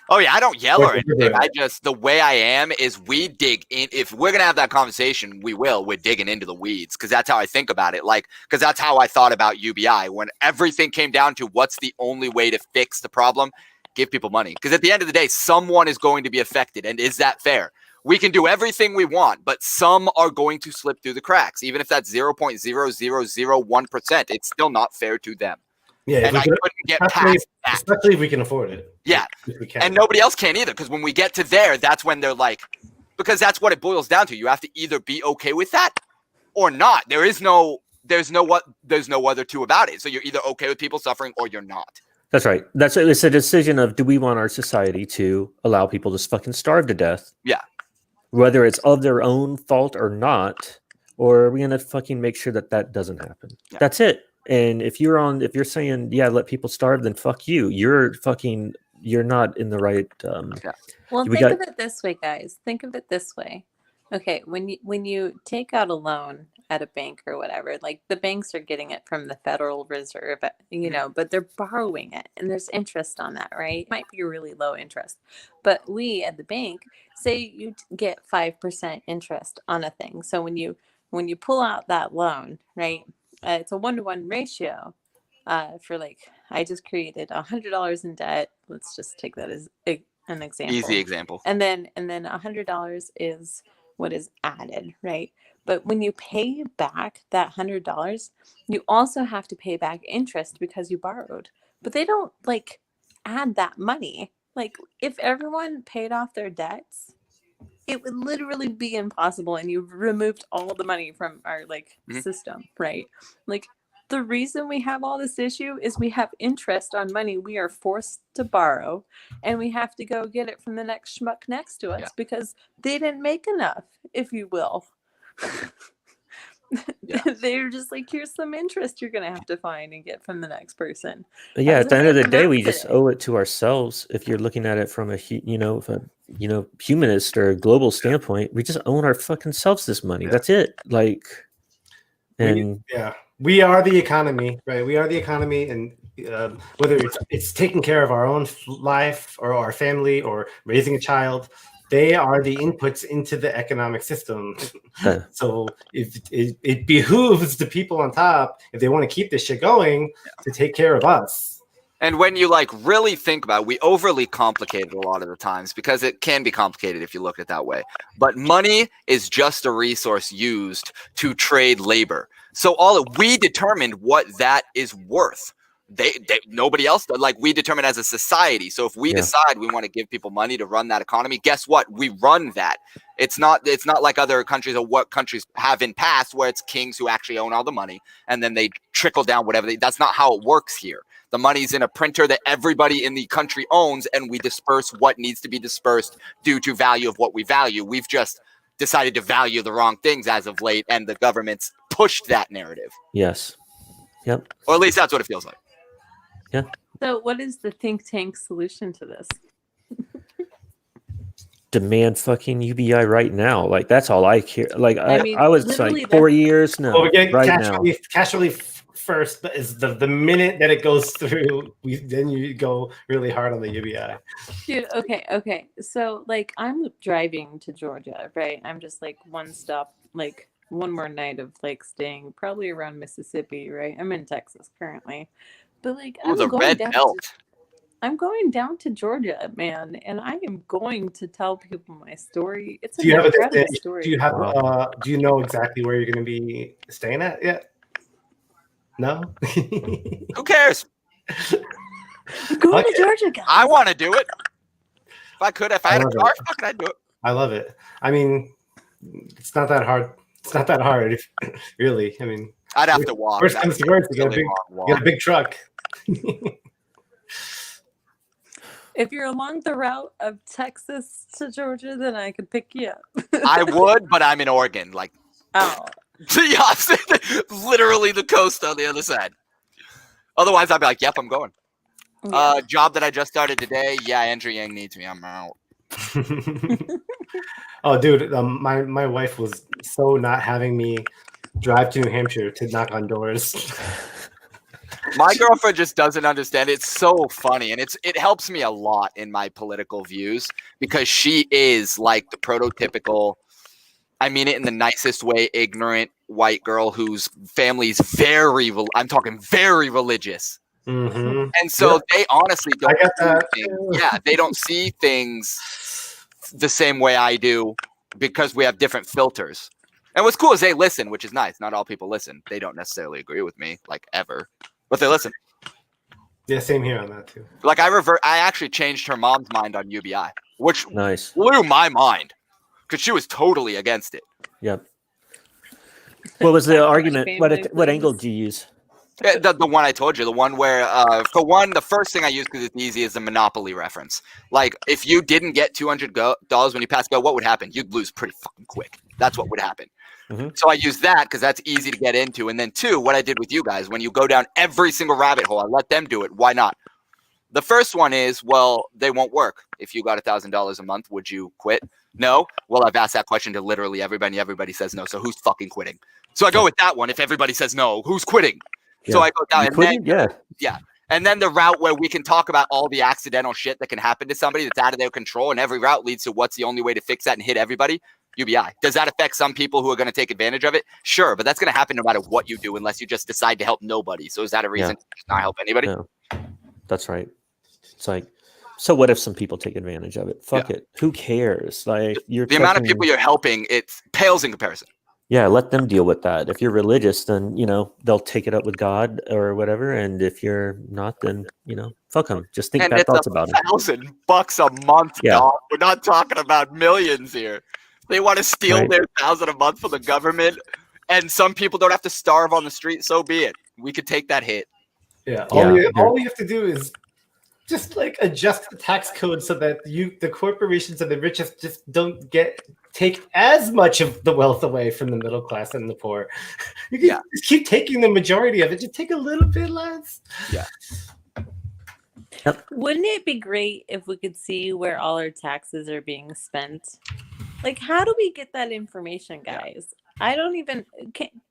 Oh yeah, I don't yell or anything. The way I am is we dig in. If we're gonna have that conversation, we're digging into the weeds, because that's how I think about it. Like, because that's how I thought about UBI when everything came down to what's the only way to fix the problem. Give people money, because at the end of the day, someone is going to be affected, and is that fair? We can do everything we want, but some are going to slip through the cracks. Even if that's 0.0001%, it's still not fair to them. Yeah, and I couldn't get past that. Especially if we can afford it. Yeah, and nobody else can either, because when we get to there, that's when they're like, because that's what it boils down to. You have to either be okay with that or not. There's no other two about it. So you're either okay with people suffering or you're not. That's right. It's a decision of, do we want our society to allow people to fucking starve to death? Yeah. Whether it's of their own fault or not, or are we gonna fucking make sure that doesn't happen? Yeah. That's it. And if you're saying, yeah, let people starve, then fuck you. You're not in the right. Well, think of it this way, guys. Think of it this way. Okay, when you take out a loan at a bank or whatever, like the banks are getting it from the Federal Reserve, you know, but they're borrowing it, and there's interest on that, right? It might be really low interest, but we at the bank, say you get 5% interest on a thing. So when you pull out that loan, right, it's a 1-to-1 ratio. For like, I just created $100 in debt. Let's just take that as an example. Easy example. And then $100 is what is added, right? But when you pay back that $100, you also have to pay back interest because you borrowed. But they don't like add that money. Like, if everyone paid off their debts, it would literally be impossible, and you've removed all the money from our system, right? Like, The reason we have all this issue is we have interest on money we are forced to borrow, and we have to go get it from the next schmuck next to us because they didn't make enough, if you will. They're just like, here's some interest you're gonna have to find and get from the next person. Yeah, at the end of the day, we just owe it to ourselves. If you're looking at it from a humanist or a global standpoint, we just own our fucking selves this money. That's it. Like, and we are the economy, right? We are the economy, and whether it's taking care of our own life or our family or raising a child, they are the inputs into the economic system. So if it behooves the people on top, if they want to keep this shit going, to take care of us. And when you like really think about it, we overly complicate it a lot of the times because it can be complicated if you look at it that way. But money is just a resource used to trade labor. So we determined what that is worth. Nobody else does. Like, we determine as a society. So if we decide we want to give people money to run that economy, guess what? We run that. It's not like other countries or what countries have in past where it's kings who actually own all the money and then they trickle down whatever. That's not how it works here. The money's in a printer that everybody in the country owns, and we disperse what needs to be dispersed due to value of what we value. We've just decided to value the wrong things as of late, and the government's pushed that narrative. Yes. Yep. Or at least that's what it feels like. Yeah. So what is the think tank solution to this? Demand fucking UBI right now. Like, that's all I care. Like, I was like 4 years. No, we're getting right cash now. Cash relief first, but is the minute that it goes through, then you go really hard on the UBI. Dude, okay. So like, I'm driving to Georgia, right? I'm just like one more night of like staying probably around Mississippi, right? I'm in Texas currently, but like I'm going down to Georgia, man, and I am going to tell people my story. It's an incredible story. Do you know exactly where you're going to be staying at yet? No. Who cares? Go to Georgia, guys. I want to do it. If I had a car, fucking I'd do it. I love it. I mean, it's not that hard. It's not that hard, really. I mean, I'd have to walk. Worst comes to worst, you get a big truck. If you're along the route of Texas to Georgia, then I could pick you up. I would, but I'm in Oregon. Like, the opposite. Literally the coast on the other side. Otherwise, I'd be like, yep, I'm going. Yeah. Job that I just started today. Yeah, Andrew Yang needs me. I'm out. Oh, dude, my wife was so not having me drive to New Hampshire to knock on doors. My girlfriend just doesn't understand. It's so funny, and it helps me a lot in my political views because she is like the prototypical, I mean it in the nicest way, ignorant white girl whose family's very religious. Mm-hmm. And so they honestly don't they don't see things the same way I do because we have different filters. And what's cool is they listen, which is nice. Not all people listen. They don't necessarily agree with me, like, ever. But they listen. Yeah, same here on that too. Like, I actually changed her mom's mind on UBI, which blew my mind because she was totally against it. Yep. What was the argument? What angle did you use? The one I told you, the one where, for one, the first thing I use because it's easy is the Monopoly reference. Like, if you didn't get $200 when you pass go, what would happen? You'd lose pretty fucking quick. That's what would happen. Mm-hmm. So I use that because that's easy to get into. And then two, what I did with you guys, when you go down every single rabbit hole, I let them do it. Why not? The first one is, well, they won't work. If you got $1,000 a month, would you quit? No. Well, I've asked that question to literally everybody. Everybody says no. So who's fucking quitting? So I go with that one. If everybody says no, who's quitting? Yeah. So I go down and then, and then the route where we can talk about all the accidental shit that can happen to somebody that's out of their control, and every route leads to what's the only way to fix that and hit everybody. UBI. Does that affect some people who are going to take advantage of it? Sure, but that's going to happen no matter what you do, unless you just decide to help nobody. So is that a reason to not help anybody? No. That's right. It's like, so what if some people take advantage of it? Fuck it. Who cares? Like, the amount of people you're helping, it pales in comparison. Yeah, let them deal with that. If you're religious, then, they'll take it up with God or whatever. And if you're not, then, fuck them. Just think bad thoughts about it. $1,000 a month, dog. We're not talking about millions here. They want to steal their $1,000 a month from the government, and some people don't have to starve on the street. So be it. We could take that hit. Yeah. All we have to do is just like adjust the tax code so that the corporations and the richest just don't take as much of the wealth away from the middle class and the poor. You can just keep taking the majority of it. Just take a little bit less. Yeah. Wouldn't it be great if we could see where all our taxes are being spent? Like, how do we get that information, guys? I don't even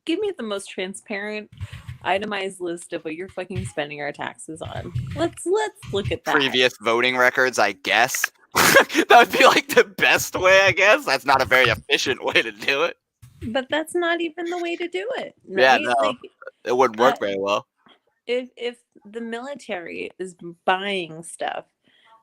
give me the most transparent, itemized list of what you're fucking spending our taxes on. Let's look at that. Previous voting records, I guess. That would be like the best way, I guess. That's not a very efficient way to do it. But that's not even the way to do it. Right? Yeah, no, like, it wouldn't work very well. If the military is buying stuff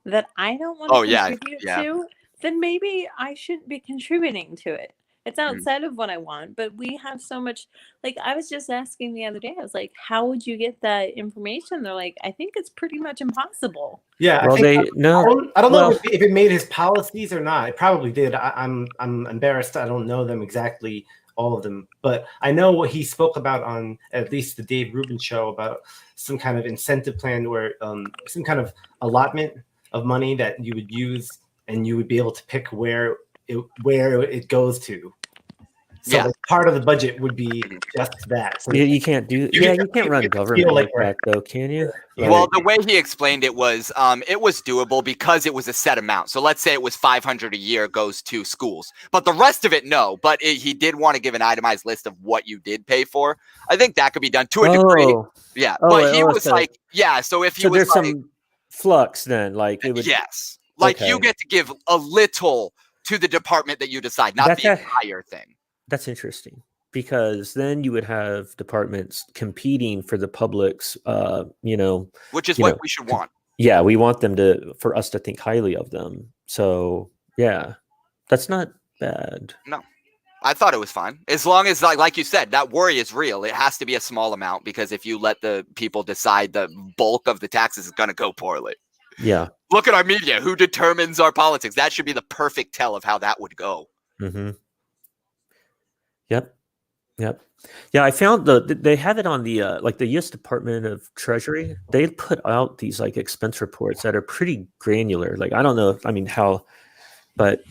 that I don't want to contribute to, then maybe I shouldn't be contributing to it. It's outside of what I want, but we have so much. Like, I was just asking the other day, I was like, how would you get that information? They're like, I think it's pretty much impossible. Yeah, well, I don't know if it made his policies or not. It probably did. I'm embarrassed. I don't know them exactly, all of them, but I know what he spoke about on at least the Dave Rubin show about some kind of incentive plan where some kind of allotment of money that you would use, and you would be able to pick where it goes to. So part of the budget would be just that. So you can't do. You can't run government like that, though, can you? Well, the way he explained it was doable because it was a set amount. So let's say it was $500 a year goes to schools, but the rest of it, no. But he did want to give an itemized list of what you did pay for. I think that could be done to a degree. Yeah, but he was like, so if you there's like, some flux, then like it would. Yes, like you get to give a little to the department that you decide, not the entire thing. That's interesting, because then you would have departments competing for the public's, which is what we should want. Yeah, we want them for us to think highly of them. So yeah, that's not bad. No, I thought it was fine. As long as, like you said, that worry is real. It has to be a small amount, because if you let the people decide, the bulk of the taxes is going to go poorly. Yeah. Look at our media. Who determines our politics? That should be the perfect tell of how that would go. Mm-hmm. Yep. Yeah, I found they have it on the the U.S. Department of Treasury. They put out these like expense reports that are pretty granular. Like, I don't know how, but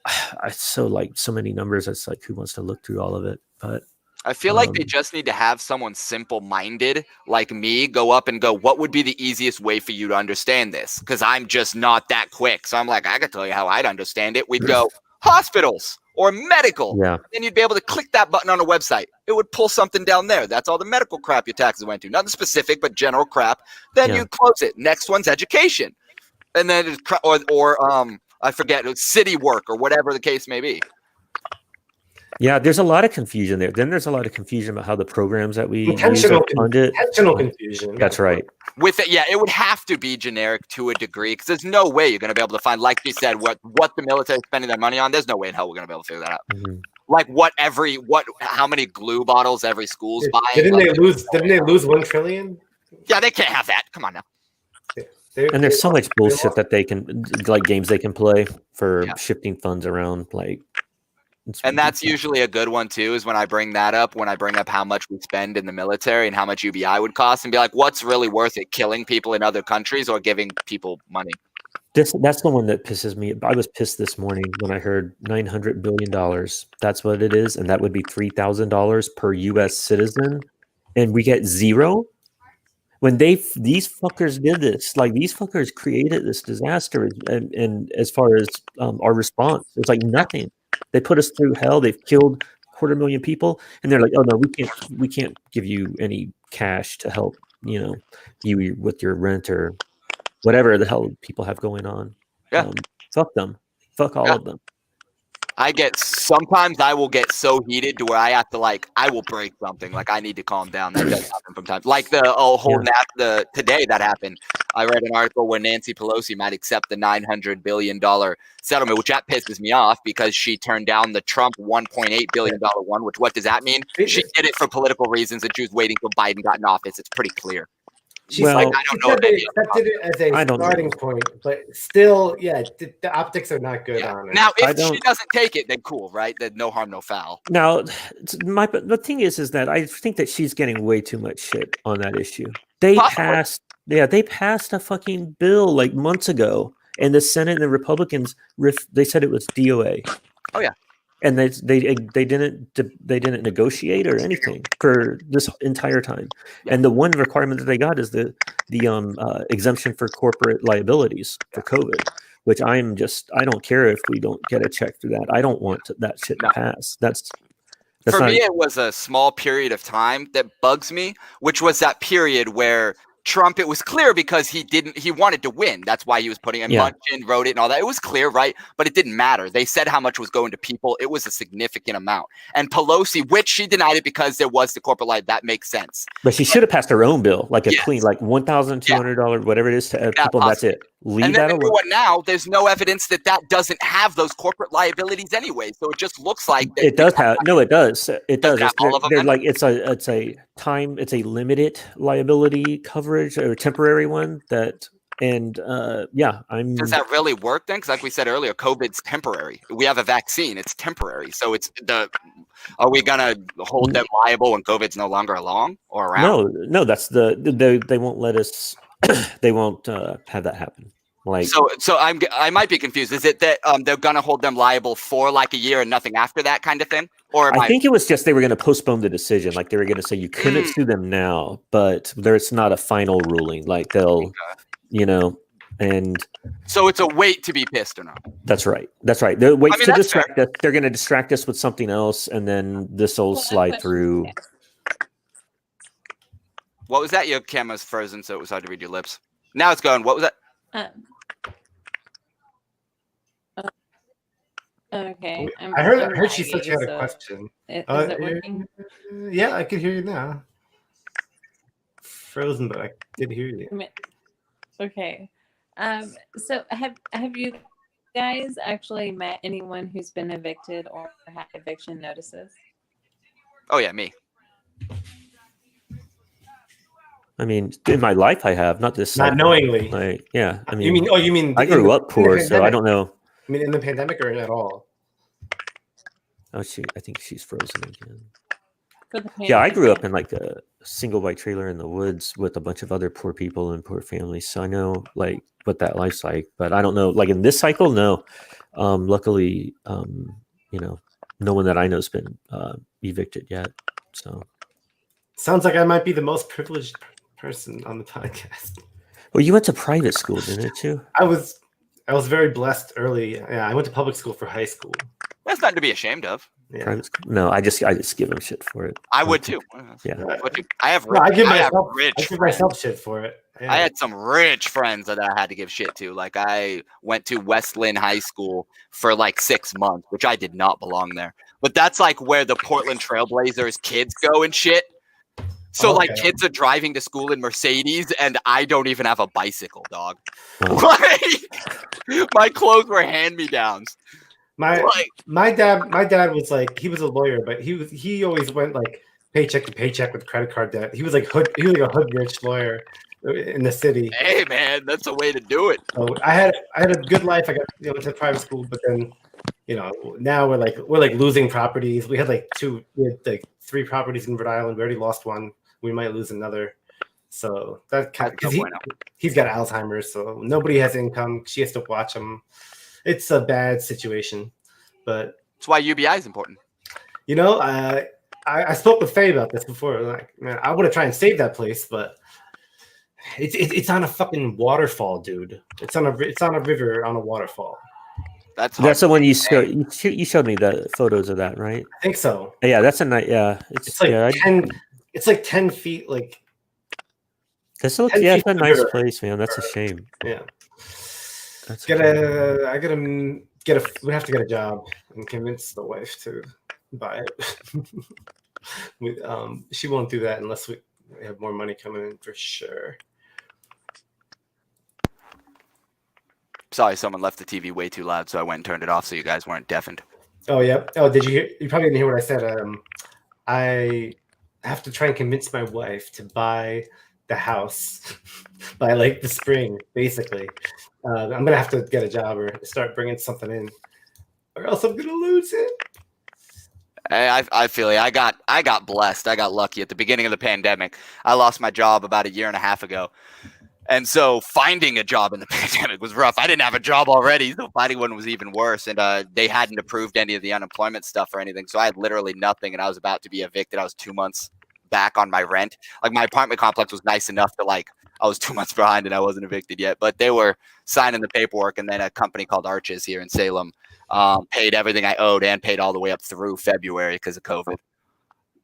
I so many numbers. It's like, who wants to look through all of it? But I feel like they just need to have someone simple-minded like me go up and go, what would be the easiest way for you to understand this? Because I'm just not that quick. So I'm like, I can tell you how I'd understand it. We'd go hospitals or medical. Yeah. Then you'd be able to click that button on a website. It would pull something down there. That's all the medical crap your taxes went to. Nothing specific, but general crap. Then you close it. Next one's education. And then I forget, it's city work or whatever the case may be. Yeah, there's a lot of confusion there. Then there's a lot of confusion about how the programs that we use are funded. Intentional confusion. That's right. With it, it would have to be generic to a degree, because there's no way you're going to be able to find, like you said, what the military is spending their money on. There's no way in hell we're going to be able to figure that out. Mm-hmm. Like how many glue bottles every school's buying. Didn't they lose $1 trillion? Yeah, they can't have that. Come on now. And there's so much bullshit that they can, like games they can play for shifting funds around, like. And that's usually a good one too, is when I bring that up, when I bring up how much we spend in the military and how much UBI would cost, and be like, what's really worth it, killing people in other countries or giving people money? That's the one that pisses me. I was pissed this morning when I heard $900 billion. That's what it is. And that would be $3,000 per US citizen. And we get zero. When these fuckers did this, like these fuckers created this disaster. And as far as our response, it's like nothing. They put us through hell. They've killed 250,000 people, and they're like, "Oh no, we can't give you any cash to help, you with your rent or whatever the hell people have going on." Yeah, fuck them. Fuck all of them. Sometimes I will get so heated to where I have to I will break something. Like, I need to calm down. That does happen from time. Like the today that happened. I read an article where Nancy Pelosi might accept the $900 billion settlement, which that pisses me off because she turned down the Trump $1.8 billion one. Which, what does that mean? She did it for political reasons, and she was waiting till Biden got in office. It's pretty clear. She's Well, like, I don't she know. said they accepted it as a starting point, but still, yeah, the optics are not good on it. Now, if she doesn't take it, then cool, right? Then no harm, no foul. Now, the thing is that I think that she's getting way too much shit on that issue. They passed a fucking bill like months ago, and the Senate and the Republicans they said it was DOA. Oh yeah. And they didn't negotiate or anything for this entire time. Yeah. And the one requirement that they got is the exemption for corporate liabilities for COVID, which I don't care if we don't get a check through that. I don't want that shit to pass. That's for me, it was a small period of time that bugs me, which was that period where Trump, it was clear because he wanted to win. That's why he was putting in Munchin, wrote it and all that. It was clear, right? But it didn't matter. They said how much was going to people. It was a significant amount. And Pelosi, which she denied it because there was the corporate life, that makes sense. But she should have passed her own bill, like a clean, like $1,200, whatever it is to people. That's it. Leave that alone. Now there's no evidence that doesn't have those corporate liabilities anyway. So it just looks like it does have. No, it does. It does. They're like it's a limited liability coverage or temporary one that. And does that really work then? Because like we said earlier, COVID's temporary. We have a vaccine; it's temporary. So are we gonna hold them liable when COVID's no longer along or around? No. That's they won't let us. They won't have that happen. Like so I might be confused. Is it that they're gonna hold them liable for like a year and nothing after that kind of thing? Or I think it was just they were going to postpone the decision. Like they were going to say you couldn't sue them now, but there's not a final ruling. Like they'll. And so it's a wait to be pissed or not. That's right. They'll wait to distract us. They're going to distract us with something else, and then this will slide through. What was that? Your camera's frozen, so it was hard to read your lips. Now it's going. What was that? Okay. I heard she said she had a question. Is it working? Yeah, I could hear you now. Frozen, but I did hear you. Okay. So have you guys actually met anyone who's been evicted or had eviction notices? Oh yeah, me. I mean, in my life, I have not this. Not knowingly. Like, yeah. I mean, you mean? I grew up poor, so I don't know. I mean, in the pandemic or at all? Oh, I think she's frozen again. Yeah, I grew up in like a single white trailer in the woods with a bunch of other poor people and poor families. So I know like what that life's like, but I don't know. Like in this cycle, no. Luckily, no one that I know has been evicted yet. So sounds like I might be the most privileged person on the podcast. Well, you went to private school, didn't you? I was very blessed early. Yeah, I went to public school for high school. That's nothing to be ashamed of. Yeah. Private school? No, I just give them shit for it. I would too. Yeah. I give myself shit for it. Yeah. I had some rich friends that I had to give shit to. Like I went to West Lynn High School for like 6 months, which I did not belong there. But that's like where the Portland Trailblazers kids go and shit. So like kids are driving to school in Mercedes and I don't even have a bicycle, dog. Like, my clothes were hand-me-downs. My dad was like, he was a lawyer, but he always went like paycheck to paycheck with credit card debt. He was like a hood rich lawyer in the city. Hey man, that's a way to do it. So I had a good life. I got went to private school, but then now we're like losing properties. We had like 3 properties in Rhode Island. We already lost one. We might lose another. So that kind of he's got Alzheimer's, so nobody has income. She has to watch him. It's a bad situation, but that's why UBI is important. I spoke with Faye about this before. Like, man, I want to try and save that place, but it's on a fucking waterfall, dude. It's on a river on a waterfall. That's the one you showed me the photos of that, right? I think so. Yeah, that's a nice. Yeah, it's like 10. It's like 10 feet. Like this looks. Yeah, it's a nice place, man. That's a shame. Yeah. We have to get a job and convince the wife to buy it. She won't do that unless we have more money coming in for sure. Sorry, someone left the TV way too loud, so I went and turned it off so you guys weren't deafened. Oh yeah. Oh, did you hear? You probably didn't hear what I said. I have to try and convince my wife to buy the house by like the spring, basically. I'm gonna have to get a job or start bringing something in, or else I'm gonna lose it. I feel you. I got blessed. I got lucky at the beginning of the pandemic. I lost my job about 1.5 years ago. And so finding a job in the pandemic was rough. I didn't have a job already, so finding one was even worse. And they hadn't approved any of the unemployment stuff or anything. So I had literally nothing, and I was about to be evicted. I was 2 months back on my rent. Like, my apartment complex was nice enough to, like, I was 2 months behind and I wasn't evicted yet. But they were signing the paperwork, and then a company called Arches here in Salem paid everything I owed and paid all the way up through February because of COVID.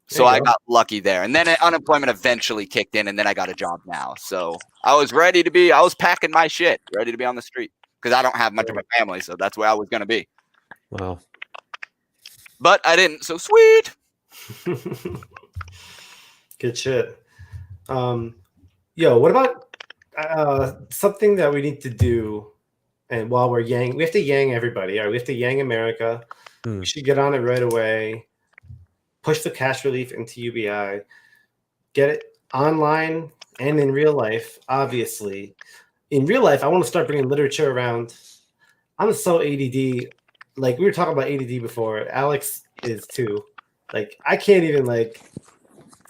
So I got lucky there. And then unemployment eventually kicked in, and then I got a job now. So I was I was packing my shit, ready to be on the street, because I don't have much of a family. So that's where I was going to be. Wow. But I didn't. So sweet. Good shit. Yo, what about something that we need to do? And while we're we have to yang everybody. We have to yang America. We should get on it right away. Push the cash relief into UBI. Get it online and in real life, obviously. In real life, I want to start bringing literature around. I'm so ADD. Like, we were talking about ADD before. Alex is too. Like, I can't even, like,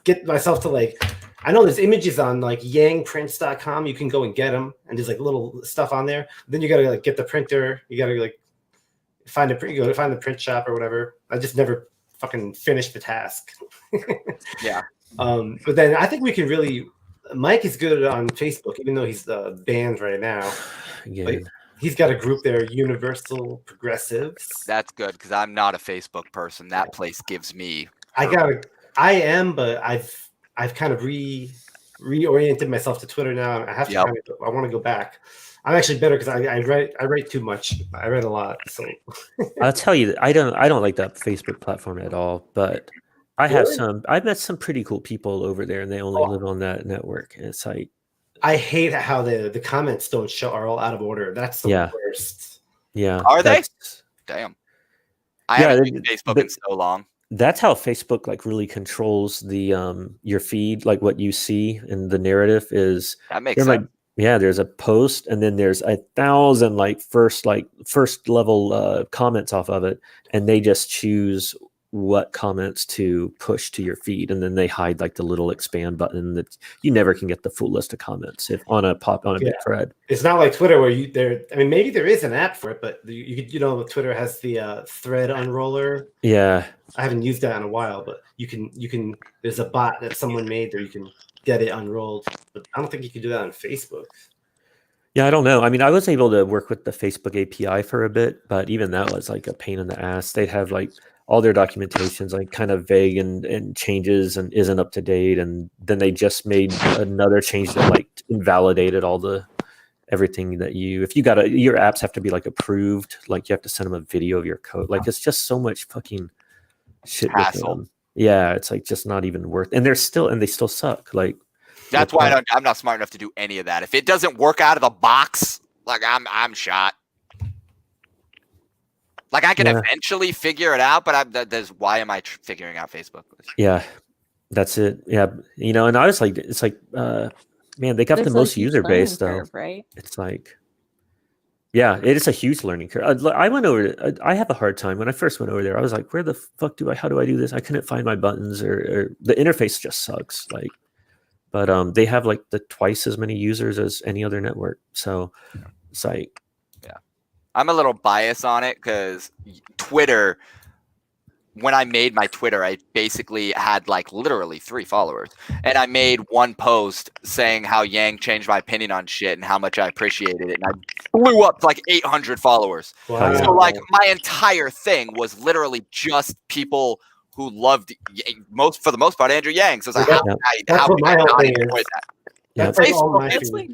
get myself to, like, I know there's images on, like, yangprints.com. You can go and get them, and there's, like, little stuff on there. Then you got to, like, get the printer. You got to, like, find the print shop or whatever. I just never fucking finish the task. Yeah. But then I think we can really. Mike is good on Facebook, even though he's banned right now. Yeah. He's got a group there, Universal Progressives. That's good, because I'm not a Facebook person. That place gives me. I am, but I've kind of reoriented myself to Twitter now. I have to. I want to go back. I'm actually better because I write too much. I write a lot. So I'll tell you, I don't like that Facebook platform at all. But I've met some pretty cool people over there, and they only live on that network. And it's like, I hate how the comments don't show, are all out of order. That's the worst. Yeah. Are they? Damn. I haven't used Facebook in so long. That's how Facebook like really controls the your feed, like what you see in the narrative is. That makes sense. Like, yeah, there's a post, and then there's 1,000 like first level comments off of it, and they just choose what comments to push to your feed, and then they hide like the little expand button that you never can get the full list of comments if on a big thread. It's not like Twitter where maybe there is an app for it, but Twitter has the thread unroller. Yeah, I haven't used that in a while, but you can there's a bot that someone made there you can get it unrolled, but I don't think you can do that on Facebook. Yeah, I don't know. I mean, I was able to work with the Facebook API for a bit, but even that was like a pain in the ass. They'd have like all their documentation's like kind of vague and changes and isn't up to date. And then they just made another change that like invalidated everything that your apps have to be like approved. Like you have to send them a video of your code. Like it's just so much fucking shit with them. Yeah, it's like just not even worth. And they still suck. Like that's why I'm not smart enough to do any of that. If it doesn't work out of the box, like I'm shot. Like I can eventually figure it out, but why am I figuring out Facebook? Yeah, that's it. Yeah, and I was like, it's like, man, they got the most user base though, right? It's like, yeah, it is a huge learning curve. I went over. I have a hard time when I first went over there. I was like, where the fuck how do I do this? I couldn't find my buttons, or the interface just sucks. Like, but they have like twice as many users as any other network, so it's like. I'm a little biased on it because Twitter, when I made my Twitter, I basically had like literally 3 followers. And I made one post saying how Yang changed my opinion on shit and how much I appreciated it. And I blew up to like 800 followers. Wow. So like my entire thing was literally just people who loved, for the most part, Andrew Yang. So it's like, how my whole thing is. That's Facebook. It's like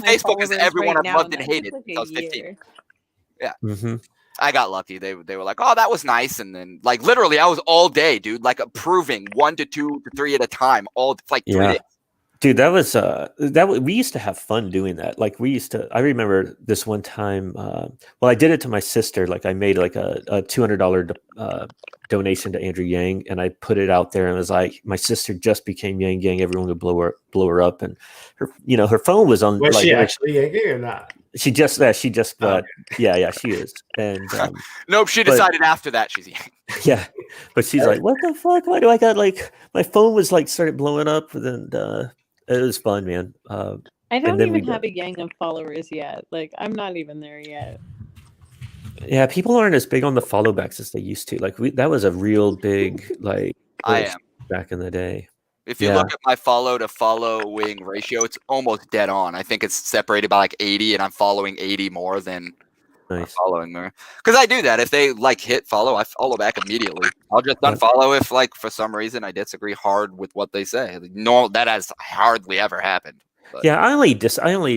Facebook is everyone I've loved and hated since I was 15. Yeah. Mm-hmm. I got lucky. They were like, oh, that was nice. And then like literally I was all day, dude, like approving 1 to 2 to 3 at a time, all like 3 days. Dude, that was we used to have fun doing that. Like I remember this one time. Well, I did it to my sister. Like I made like a $200 donation to Andrew Yang, and I put it out there, and it was like my sister just became Yang Gang. Everyone would blow her up, and her phone was on. Was she actually Yang Gang or not? She just she is. And nope, she decided after that she's Yang. Yeah, but she's like, what the fuck? Why do I got like my phone was like started blowing up, and it was fun, man. I don't even have a gang of followers yet. Like, I'm not even there yet. Yeah, people aren't as big on the follow backs as they used to. Like, that was a real big like. I am back in the day. If you look at my follow to following ratio, it's almost dead on. I think it's separated by like 80, and I'm following 80 more than following more. Because I do that. If they like hit follow, I follow back immediately. I'll just unfollow if like for some reason I disagree hard with what they say. No, that has hardly ever happened. But. Yeah, I only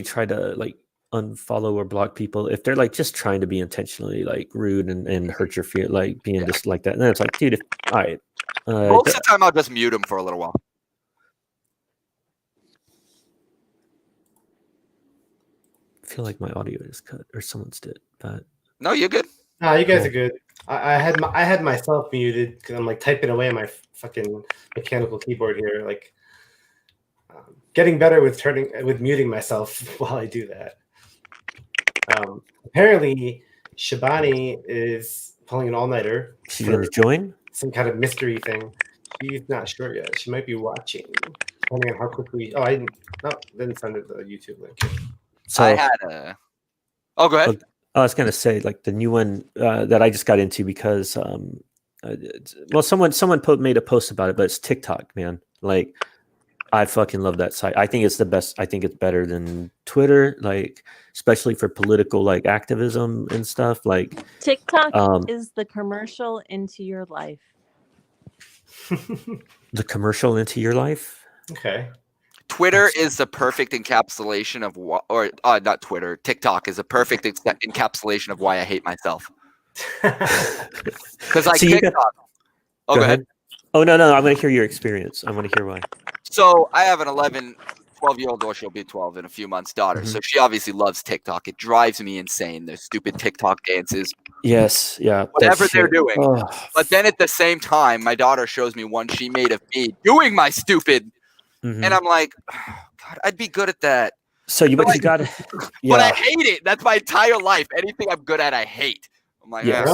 try to like unfollow or block people if they're like just trying to be intentionally like rude and hurt your feel, like being just like that. And then it's like, dude, all right. Most of the time, I'll just mute them for a little while. I feel like my audio is cut, or someone's did, but no, you're good. No, you guys are good. I had myself muted because I'm like typing away on my fucking mechanical keyboard here, like getting better with muting myself while I do that. Apparently, Shibani is pulling an all-nighter. She's gonna join some kind of mystery thing. She's not sure yet. She might be watching, depending on how quickly. Oh, I didn't send her the YouTube link. So I had a. Oh, go ahead. I was gonna say like the new one that I just got into because someone made a post about it, but it's TikTok, man. Like I fucking love that site. I think it's the best. I think it's better than Twitter, like especially for political like activism and stuff. Like TikTok is the commercial into your life. The commercial into your life. Okay. Twitter is the perfect encapsulation of not Twitter. TikTok is a perfect encapsulation of why I hate myself. Because like TikTok. Go ahead. Oh no! I'm going to hear your experience. I want to hear why. So I have an 12-year-old, or she'll be 12 in a few months, daughter. Mm-hmm. So she obviously loves TikTok. It drives me insane. Their stupid TikTok dances. Yes, yeah. Whatever they're doing. Oh. But then at the same time, my daughter shows me one she made of me doing my stupid. Mm-hmm. And I'm like, oh, God, I'd be good at that. So you got to. Yeah. But I hate it. That's my entire life. Anything I'm good at, I hate. I'm like, yes.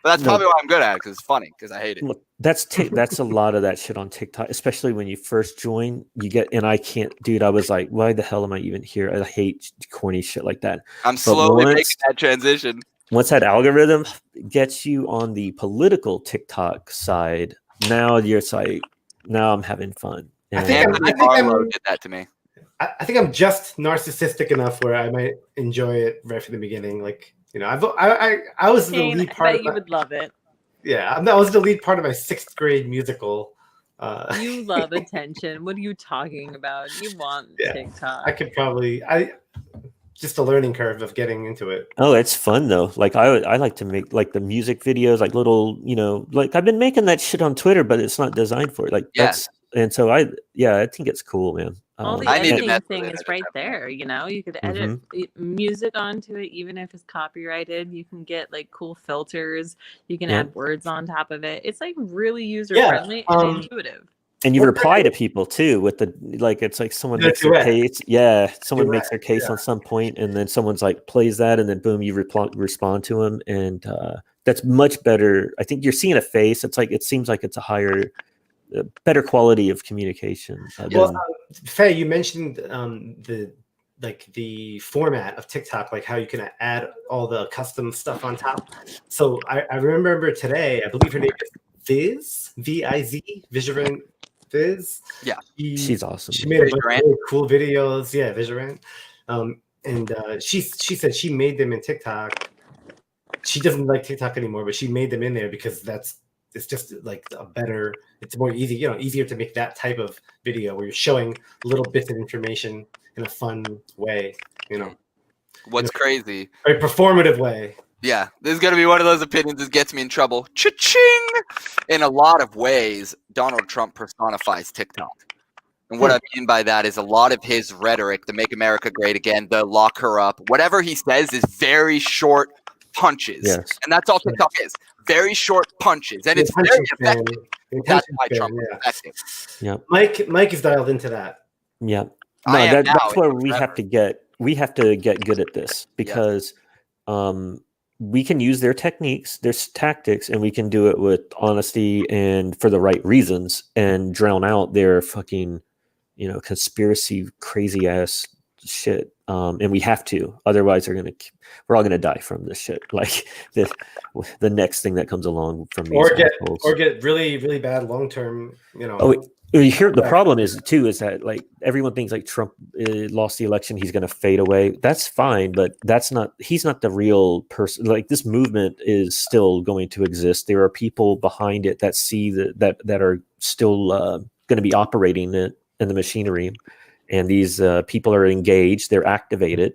But that's probably why I'm good at it, because it's funny, because I hate it. Look, that's a lot of that shit on TikTok, especially when you first join. And I can't, dude. I was like, why the hell am I even here? I hate corny shit like that. I'm slowly making that transition. Once that algorithm gets you on the political TikTok side, now you're like, now I'm having fun. I think Marlo did that to me. I think I'm just narcissistic enough where I might enjoy it right from the beginning. Like, you know, I was the lead part. I bet you would love it. Yeah, I was the lead part of my 6th grade musical. You love attention. What are you talking about? You want TikTok. I could probably just a learning curve of getting into it. Oh, it's fun though. Like I like to make like the music videos, like little, you know, like I've been making that shit on Twitter, but it's not designed for it. Like that's. And so I think it's cool, man. All the editing thing is right there. You know, you could edit music onto it, even if it's copyrighted. You can get like cool filters. You can add words on top of it. It's like really user friendly and intuitive. And you reply to people too with the like. It's like someone makes their case. Yeah, someone makes their case on some point, and then someone's like plays that, and then boom, you respond to them, and that's much better. I think you're seeing a face. It's like it seems like it's a higher. Better quality of communication. Faye, you mentioned the format of TikTok, like how you can add all the custom stuff on top. So I remember today, I believe her name is Viz, V-I-Z, Vizurant Viz. Yeah, she's awesome. She made a bunch of really cool videos. Yeah, Vizurant. And she said she made them in TikTok. She doesn't like TikTok anymore, but she made them in there because it's just like it's more easy, you know, easier to make that type of video where you're showing little bits of information in a fun way, you know. What's crazy? A performative way. Yeah, this is going to be one of those opinions that gets me in trouble. Cha-ching! In a lot of ways, Donald Trump personifies TikTok. And what I mean by that is a lot of his rhetoric, the make America great again, the lock her up, whatever he says is very short punches. Yes. And that's all TikTok is. Very short punches. And it's very effective. That's why Trump is effective. Yeah. Mike is dialed into that. Yeah. No, that's where we have to get good at this, because we can use their techniques, their tactics, and we can do it with honesty and for the right reasons, and drown out their fucking, conspiracy crazy ass shit. And we have to, otherwise we're all gonna die from this shit. Like the next thing that comes along from these or get really, really bad long term. Here the problem is that like everyone thinks like Trump lost the election, he's going to fade away. That's fine, but he's not the real person. Like, this movement is still going to exist. There are people behind it that see that are still going to be operating it in the machinery, and these people are engaged. They're activated.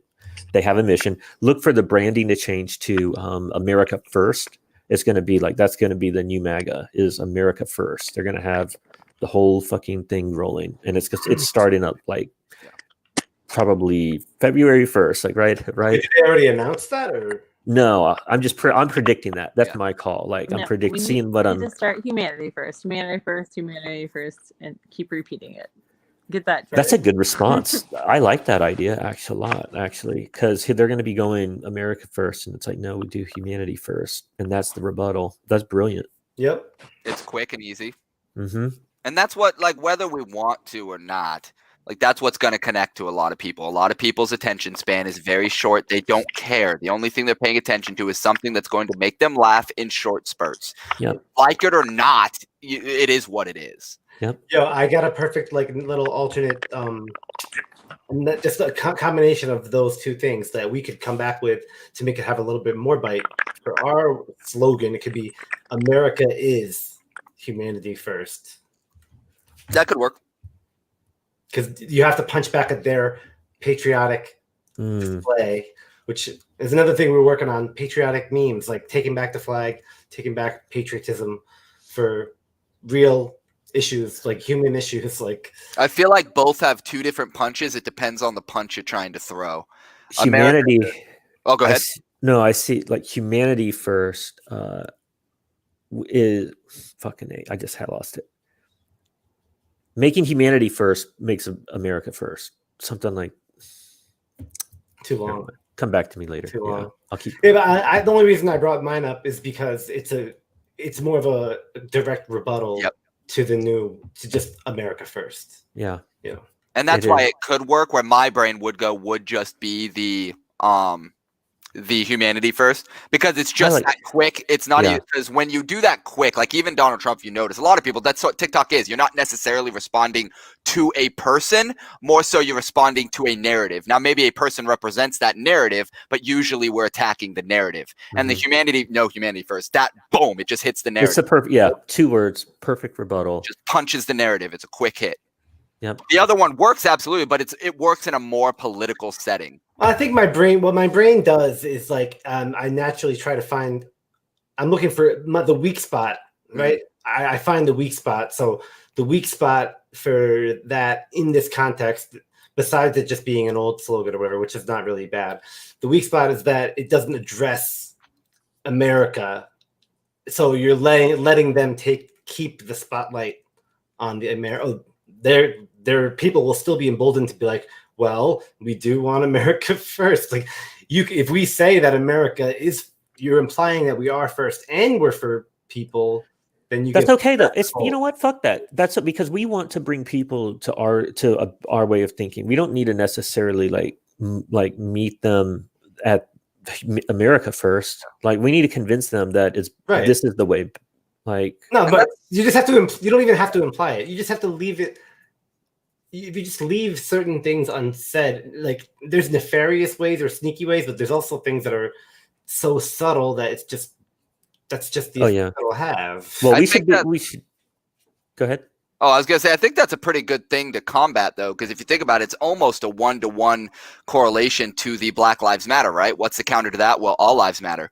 They have a mission. Look for the branding to change to America First. It's going to be like, that's going to be the new MAGA, is America First. They're going to have the whole fucking thing rolling, and it's starting up like probably February 1st, like right. Did they already announce that, or no? I'm predicting that. That's my call. Like, I'm predicting, seeing what I'm. Just start humanity first, and keep repeating it. Get that. That's a good response. I like that idea a lot, because they're going to be going America First, and it's like, no, we do humanity first, and that's the rebuttal. That's brilliant. Yep, it's quick and easy. Mm-hmm. And that's what, like, whether we want to or not, like, that's what's going to connect to a lot of people. A lot of people's attention span is very short. They don't care. The only thing they're paying attention to is something that's going to make them laugh in short spurts. Yep. Like it or not, it is what it is. Yep. Yo, I got a perfect, like, little alternate, just a combination of those two things that we could come back with to make it have a little bit more bite. For our slogan, it could be America is humanity first. That could work. Because you have to punch back at their patriotic display, which is another thing we're working on, patriotic memes, like taking back the flag, taking back patriotism for real issues, like human issues. Like, I feel like both have two different punches. It depends on the punch you're trying to throw. Humanity. Go ahead. I see, like, humanity first is fucking A. I just had lost it. Making humanity first makes America first. Something like too long. Come back to me later. Too long. I'll keep. Yeah, but the only reason I brought mine up is because it's more of a direct rebuttal to just America First. Yeah. Yeah. And that's why it could work. Where my brain would just be the humanity first, because it's just that quick. It's not even, because when you do that quick, like even Donald Trump, you notice a lot of people, that's what TikTok is. You're not necessarily responding to a person, more so you're responding to a narrative. Now, maybe a person represents that narrative, but usually we're attacking the narrative. And the humanity first, that boom, it just hits the narrative. It's a perfect, 2 words, perfect rebuttal. Just punches the narrative. It's a quick hit. Yep. The other one works absolutely, but it works in a more political setting. I think what my brain does is, like, I naturally try to find, I'm looking for the weak spot, right? I find the weak spot. So the weak spot for that in this context, besides it just being an old slogan or whatever, which is not really bad, the weak spot is that it doesn't address America. So you're letting them keep the spotlight on the America. Their people will still be emboldened to be like, well, we do want America first. Like, if we say that America is, you're implying that we are first and we're for people, then that's okay though. It's, you know what? Fuck that. That's because we want to bring people to our way of thinking. We don't need to necessarily like meet them at America first. Like, we need to convince them that this is the way. Like, no, but you just have to. You don't even have to imply it. You just have to leave it. If you just leave certain things unsaid, like, there's nefarious ways or sneaky ways, but there's also things that are so subtle that that's just the effect it'll have. Well, we should go ahead. Oh, I was gonna say, I think that's a pretty good thing to combat, though, because if you think about it, it's almost a 1-to-1 correlation to the Black Lives Matter, right? What's the counter to that? Well, all lives matter.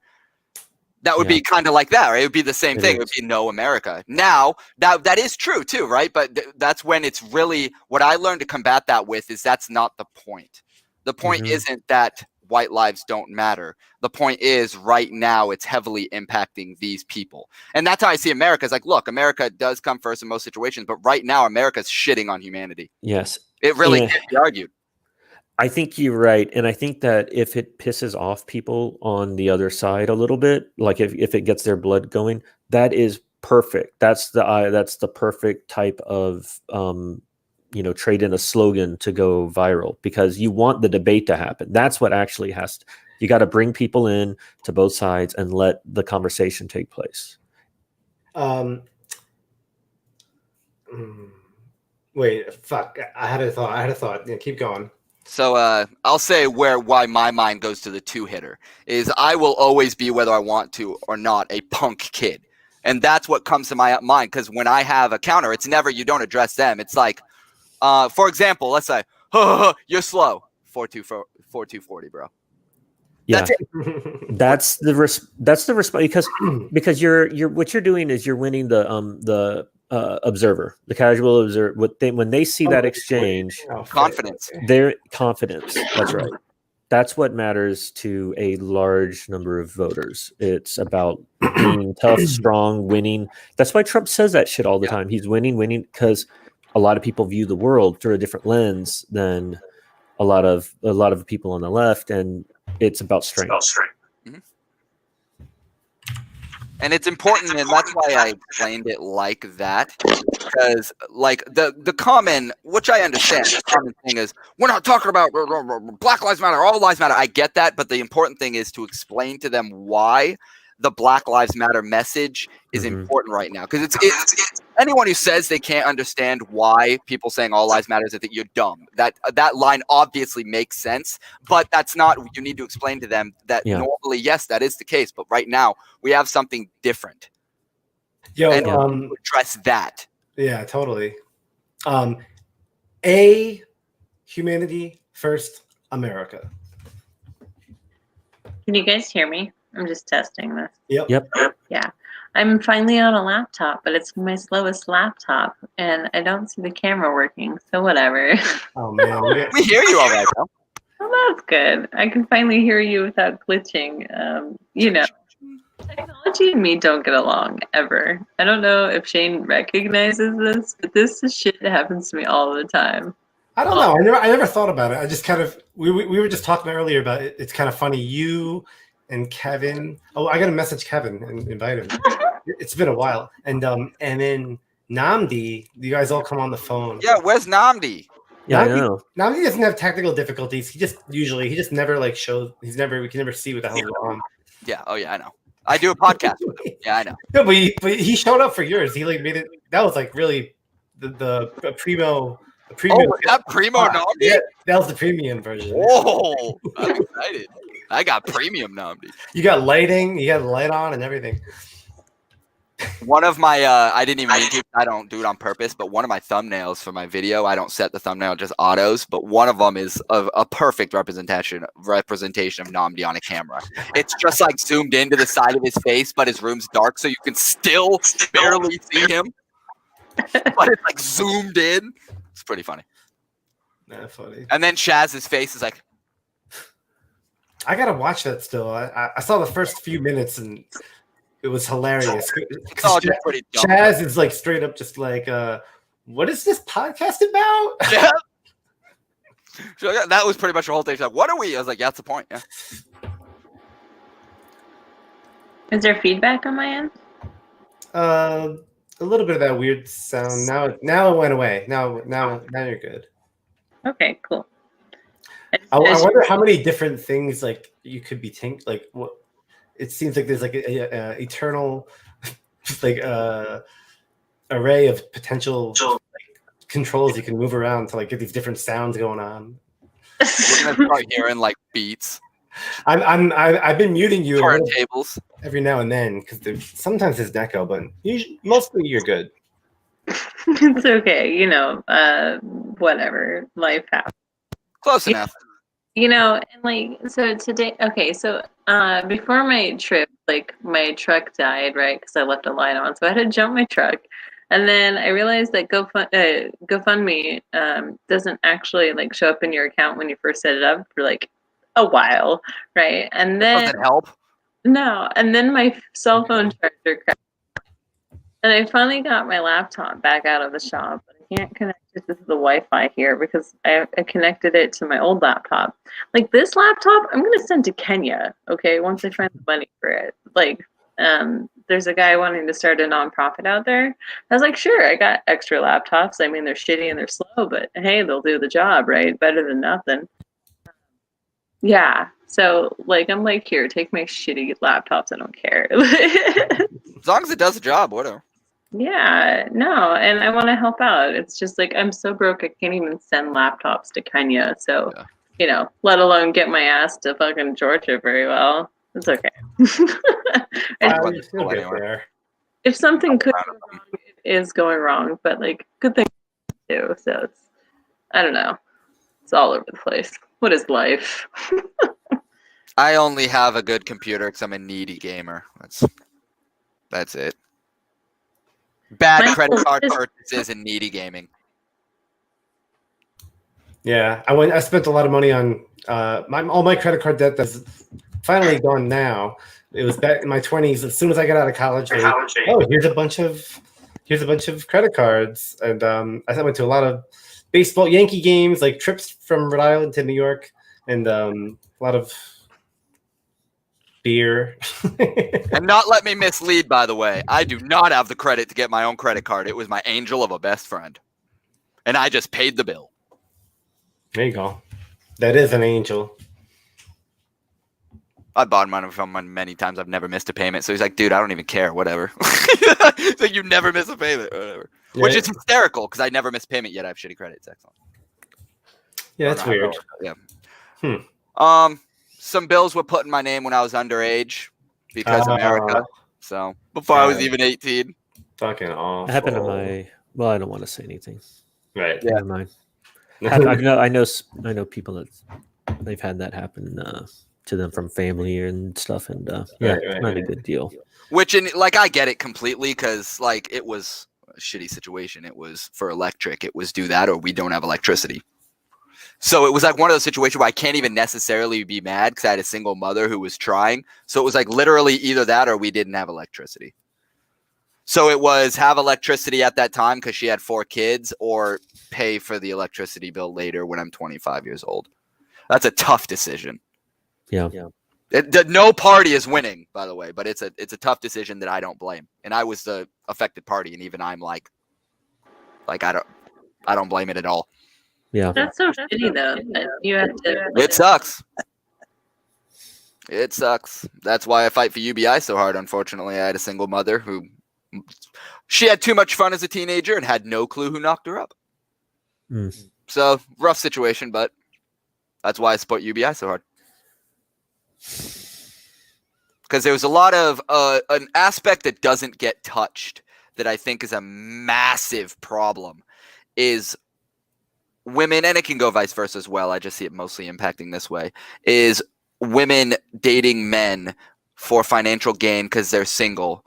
That would be kind of like that, right? It would be the same thing. It would be no America. Now, that is true too, right? But that's when it's really, what I learned to combat that with is that's not the point. The point isn't that white lives don't matter. The point is right now it's heavily impacting these people. And that's how I see America. It's like, look, America does come first in most situations, but right now America's shitting on humanity. Yes. It really can't be argued. I think you're right. And I think that if it pisses off people on the other side a little bit, like if it gets their blood going, that is perfect. That's the perfect type of, trade in a slogan to go viral, because you want the debate to happen. That's what actually you got to bring people in to both sides and let the conversation take place. Wait, fuck. I had a thought. Yeah, keep going. So I'll say why my mind goes to the two-hitter is I will always be, whether I want to or not, a punk kid. And that's what comes to my mind, because when I have a counter, it's never, you don't address them. It's like, for example, let's say, you're slow, 4240, bro. Yeah, that's the response, because you're what you're doing is you're winning the observer, the casual observer. When they see that exchange, confidence. Their confidence. That's right. That's what matters to a large number of voters. It's about being tough, strong, winning. That's why Trump says that shit all the time. He's winning, because a lot of people view the world through a different lens than a lot of people on the left, and it's about strength. And it's important, and that's why I explained it like that, because like the common, which I understand, the common thing is we're not talking about Black Lives Matter, all lives matter. I get that, but the important thing is to explain to them why the Black Lives Matter message is important right now, because it's anyone who says they can't understand why people saying all lives matter, I think you're dumb. That line obviously makes sense, but that's not, you need to explain to them that normally, yes, that is the case, but right now we have something different. Address that. Yeah, totally. Humanity first, America. Can you guys hear me? I'm just testing this. Yep. Yeah. I'm finally on a laptop, but it's my slowest laptop, and I don't see the camera working, so whatever. Oh, man. We hear you all right, though. Well, that's good. I can finally hear you without glitching. Technology and me don't get along, ever. I don't know if Shane recognizes this, but this is shit that happens to me all the time. I don't know. I never thought about it. I just kind of, we were just talking earlier about it. It's kind of funny. You and Kevin. Oh, I got to message Kevin and invite him. It's been a while. And then Nnamdi, you guys all come on the phone. Yeah, where's Nnamdi? Yeah, I know. Nnamdi doesn't have technical difficulties. He just never like shows. We can never see what the hell's going on. Yeah. Oh yeah, I know. I do a podcast with him. Yeah, I know. No, but he showed up for yours. He like made it. That was like really the primo. Oh, was that primo Nnamdi? Yeah, that was the premium version. Whoa, I'm excited. I got premium Nnamdi. You got lighting. You got the light on and everything. One of my, I didn't even mean to, I don't do it on purpose, but one of my thumbnails for my video, I don't set the thumbnail, just autos, but one of them is a perfect representation of Nnamdi on a camera. It's just like zoomed into the side of his face, but his room's dark, so you can still barely see him, but it's like zoomed in. It's pretty funny. That's funny. And then Shaz's face is like, I gotta watch that still. I saw the first few minutes and it was hilarious. Chaz is like straight up just like, what is this podcast about? Yeah. So that was pretty much the whole thing. She's like, what are we? I was like, yeah, that's the point. Yeah. Is there feedback on my end? A little bit of that weird sound. Now it went away. Now you're good. Okay, cool. I wonder how many different things like you could be like what. It seems like there's like a eternal like array of potential like, controls you can move around to like get these different sounds going on. We're gonna start hearing like beats. I've been muting you turntables every now and then because sometimes there's an echo, but mostly you're good. It's okay, whatever, life happens. Close enough. And like, so today, okay, so before my trip, like my truck died, right? Because I left a light on, so I had to jump my truck. And then I realized that GoFundMe doesn't actually like show up in your account when you first set it up for like a while, right? And then Doesn't help. no, and then my cell phone charger crashed. And I finally got my laptop back out of the shop, but I can't connect it to the Wi-Fi here because I connected it to my old laptop. Like this laptop, I'm gonna send to Kenya, okay, once I find the money for it. Like, there's a guy wanting to start a nonprofit out there. I was like, sure, I got extra laptops. I mean, they're shitty and they're slow, but hey, they'll do the job, right? Better than nothing. Yeah. So, like, I'm like, here, take my shitty laptops. I don't care. As long as it does the job, whatever. Yeah, no, and I want to help out. It's just like I'm so broke I can't even send laptops to Kenya. So, you know, let alone get my ass to fucking Georgia very well. It's okay. If something could go wrong, it is going wrong, but like good thing too. So it's, I don't know. It's all over the place. What is life? I only have a good computer because I'm a needy gamer. That's it. Bad credit card purchases and needy gaming. Yeah, I spent a lot of money on all my credit card debt that's finally gone now. It was back in my 20s. As soon as I got out of college, here's a bunch of credit cards, and I went to a lot of baseball, Yankee games, like trips from Rhode Island to New York, and a lot of beer. And not let me mislead, by the way. I do not have the credit to get my own credit card. It was my angel of a best friend. And I just paid the bill. There you go. That is an angel. I bought money from him many times. I've never missed a payment. So he's like, dude, I don't even care. Whatever. So you never miss a payment. Whatever. Yeah. Which is hysterical because I never miss payment yet. I have shitty credit. It's excellent. Yeah, that's weird. Yeah. Some bills were put in my name when I was underage because America. So before I was even 18. Fucking awful. It happened to my. Well, I don't want to say anything. Right. Yeah. Never mind. I know people that they've had that happen to them from family and stuff, and it's not a good deal. Which, I get it completely because it was a shitty situation. It was for electric. It was do that or we don't have electricity. So it was one of those situations where I can't even necessarily be mad because I had a single mother who was trying. So it was literally either that or we didn't have electricity. So it was have electricity at that time because she had 4 kids or pay for the electricity bill later when I'm 25 years old. That's a tough decision. Yeah. No party is winning, by the way, but it's a tough decision that I don't blame. And I was the affected party, and even I'm I don't blame it at all. Yeah. That's so shitty though. That you have to. It sucks. It sucks. That's why I fight for UBI so hard. Unfortunately, I had a single mother who she had too much fun as a teenager and had no clue who knocked her up. So rough situation, but that's why I support UBI so hard. Because there was a lot of an aspect that doesn't get touched that I think is a massive problem is women, and it can go vice versa as well. I just see it mostly impacting this way, is women dating men for financial gain because they're single.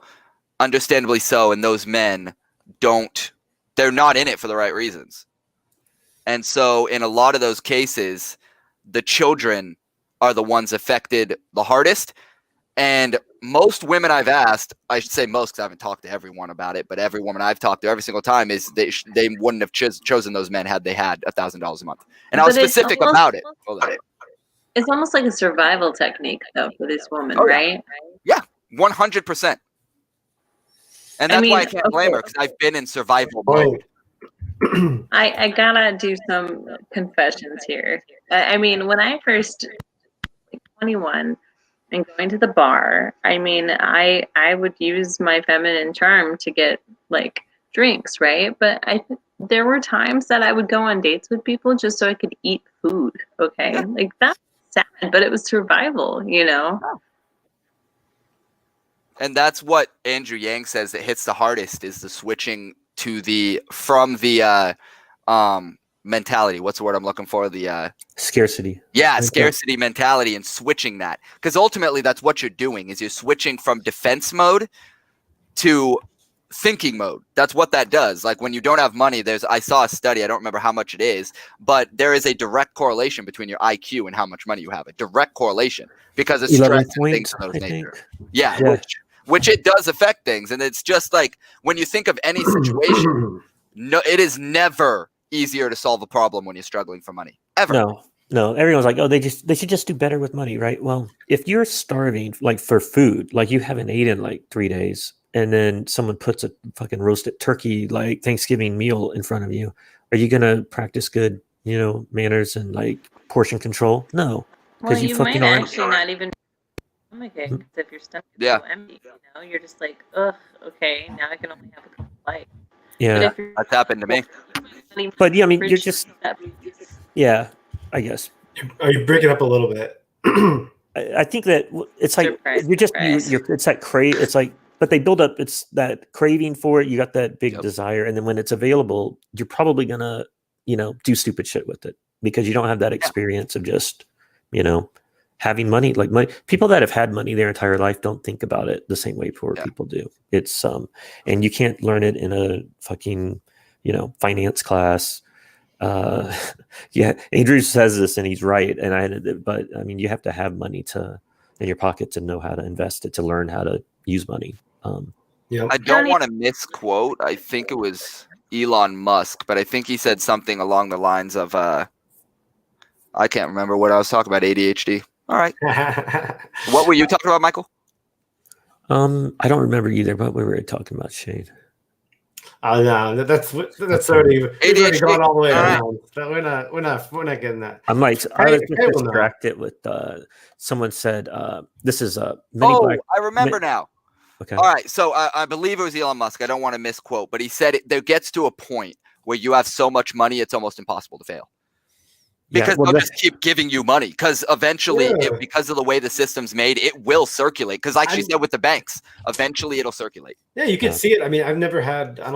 Understandably so, and those men they're not in it for the right reasons. And so in a lot of those cases, the children are the ones affected the hardest. And most women I've asked, I should say most because I haven't talked to everyone about it, but every woman I've talked to every single time is they wouldn't have chosen those men had they had $1,000 a month. And I was specific about it. It's almost like a survival technique, though, for this woman, right? Yeah, 100%. And that's why I can't blame her because I've been in survival mode. I gotta do some confessions here. I mean, when I first 21 and going to the bar, I mean, I would use my feminine charm to get drinks, right? But there were times that I would go on dates with people just so I could eat food. Okay, that's sad, but it was survival, you know. And that's what Andrew Yang says that hits the hardest is the switching to from the mentality. What's the word I'm looking for? The scarcity. Yeah, scarcity mentality, and switching that, because ultimately that's what you're doing, is you're switching from defense mode to thinking mode. That's what that does. Like when you don't have money, I saw a study, I don't remember how much it is, but there is a direct correlation between your IQ and how much money you have. A direct correlation, because of stress and things of those nature. Yeah. Which it does affect things. And it's just like when you think of any situation, no, it is never easier to solve a problem when you're struggling for money. Ever. No, everyone's like, oh, they should just do better with money, right? Well, if you're starving like for food, like you haven't eaten like 3 days, and then someone puts a fucking roasted turkey like Thanksgiving meal in front of you, are you gonna practice good, manners and like portion control? No, because you fucking might actually not even stomachache, because if your stomach is so empty, you're just like, ugh, okay, now I can only have a couple bites. Yeah, that's happened to me. But yeah, I mean, you're just I guess. Are you breaking up a little bit? I think that it's like it's that crave. It's like, but they build up. It's that craving for it. You got that big desire, and then when it's available, you're probably gonna, do stupid shit with it because you don't have that experience of just, having money. Like people that have had money their entire life don't think about it the same way poor people do. It's and you can't learn it in a fucking, finance class. Andrew says this and he's right, but I mean, you have to have money in your pocket to know how to invest it, to learn how to use money. I don't want to misquote. I think it was Elon Musk, but I think he said something along the lines of I can't remember what I was talking about. ADHD. All right. What were you talking about, Michael? I don't remember either, but we were talking about Shane. Oh no, that's already gone all the way around. We're not getting that. I was just distracted with someone said this is I remember now. Okay. All right, so I believe it was Elon Musk. I don't want to misquote, but he said there gets to a point where you have so much money it's almost impossible to fail. Because they'll just keep giving you money. Because eventually, because of the way the system's made, it will circulate. Because like she said with the banks, eventually it'll circulate. Yeah, you can see it. I mean, I don't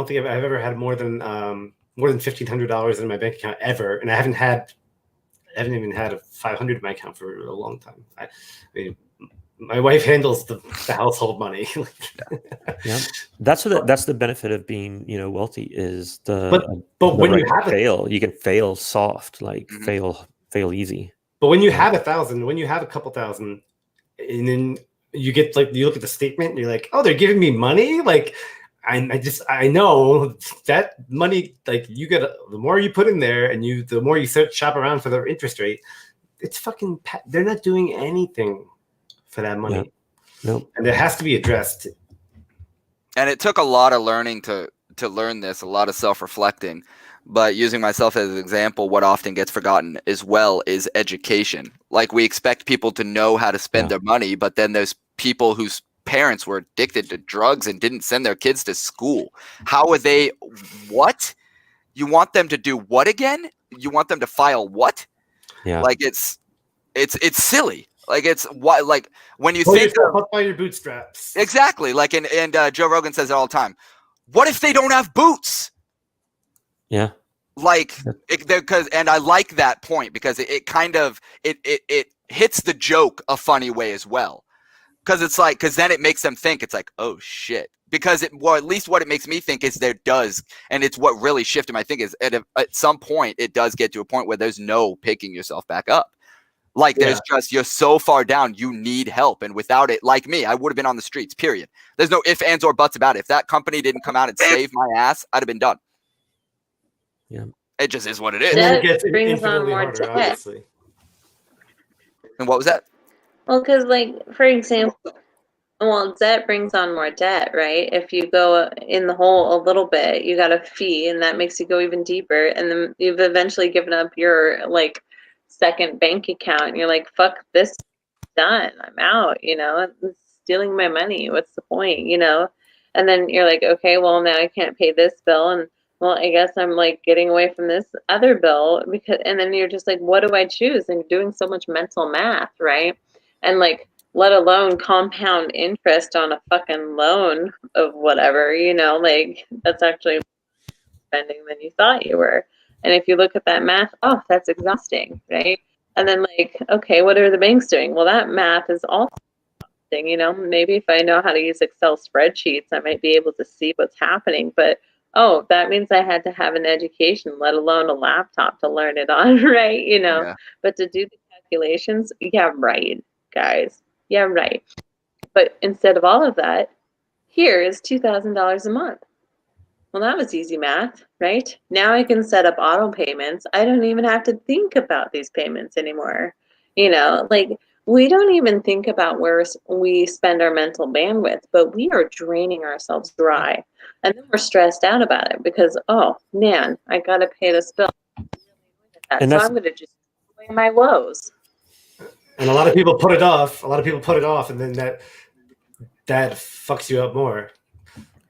think I've ever had more than $1,500 in my bank account ever, and I haven't even had a 500 in my account for a long time. I mean, my wife handles the household money. That's the benefit of being wealthy is but when you can fail soft, like fail easy. But when you have 1,000, when you have a couple thousand, and then you get you look at the statement and you're like, oh, they're giving me money. Like I know that money, like you get the more you put in there and the more you shop around for the interest rate, it's fucking. They're not doing anything for that money. Nope. And it has to be addressed. And it took a lot of learning to learn this, a lot of self-reflecting. But using myself as an example, what often gets forgotten as well is education. Like we expect people to know how to spend their money, but then there's people whose parents were addicted to drugs and didn't send their kids to school. How are they? What? You want them to do what again? You want them to file what? Yeah. Like it's silly. Like it's why, like when you think up by your bootstraps. Exactly. Like and Joe Rogan says it all the time. What if they don't have boots? Yeah. Like and I like that point because it kind of it hits the joke a funny way as well. Because then it makes them think it's like, oh shit. Because at least what it makes me think is and it's what really shifted my thinking is at some point it does get to a point where there's no picking yourself back up. Like there's just, you're so far down, you need help. And without it, like me, I would have been on the streets, period. There's no ifs, ands, or buts about it. If that company didn't come out and save my ass, I'd have been done. Yeah. It just is what it is. That brings on more debt. Obviously. And what was that? Well, because for example, debt brings on more debt, right? If you go in the hole a little bit, you got a fee, and that makes you go even deeper. And then you've eventually given up your second bank account, and you're like, fuck this, done, I'm out, it's stealing my money, what's the point, and then you're like, okay, well now I can't pay this bill, and well I guess I'm getting away from this other bill, and then you're just like, what do I choose? And you're doing so much mental math, right? And let alone compound interest on a fucking loan of whatever, that's actually spending than you thought you were. And if you look at that math, oh, that's exhausting, right? And then like, okay, what are the banks doing? Well, that math is also exhausting, you know. Maybe if I know how to use Excel spreadsheets, I might be able to see what's happening. But oh, that means I had to have an education, let alone a laptop to learn it on, right? You know, Yeah. but to do the calculations, yeah, right, guys. Yeah, right. But instead of all of that, here is $2,000 a month. Well, that was easy math, right? Now I can set up auto payments. I don't even have to think about these payments anymore. You know, like we don't even think about where we spend our mental bandwidth, but we are draining ourselves dry. And then we're stressed out about it because, oh man, I got to pay this bill. And so I'm going to just enjoy my woes. And a lot of people put it off. And then that fucks you up more.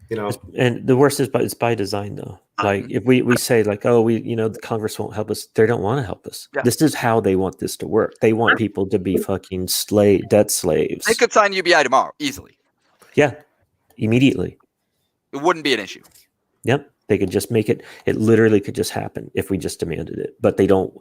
You know, and the worst is, but it's by design though. Like if we say like, oh, the Congress won't help us. They don't want to help us. Yeah. This is how they want this to work. They want people to be fucking debt slaves. They could sign UBI tomorrow easily. Yeah, immediately. It wouldn't be an issue. Yep, they could just make it. It literally could just happen if we just demanded it. But they don't.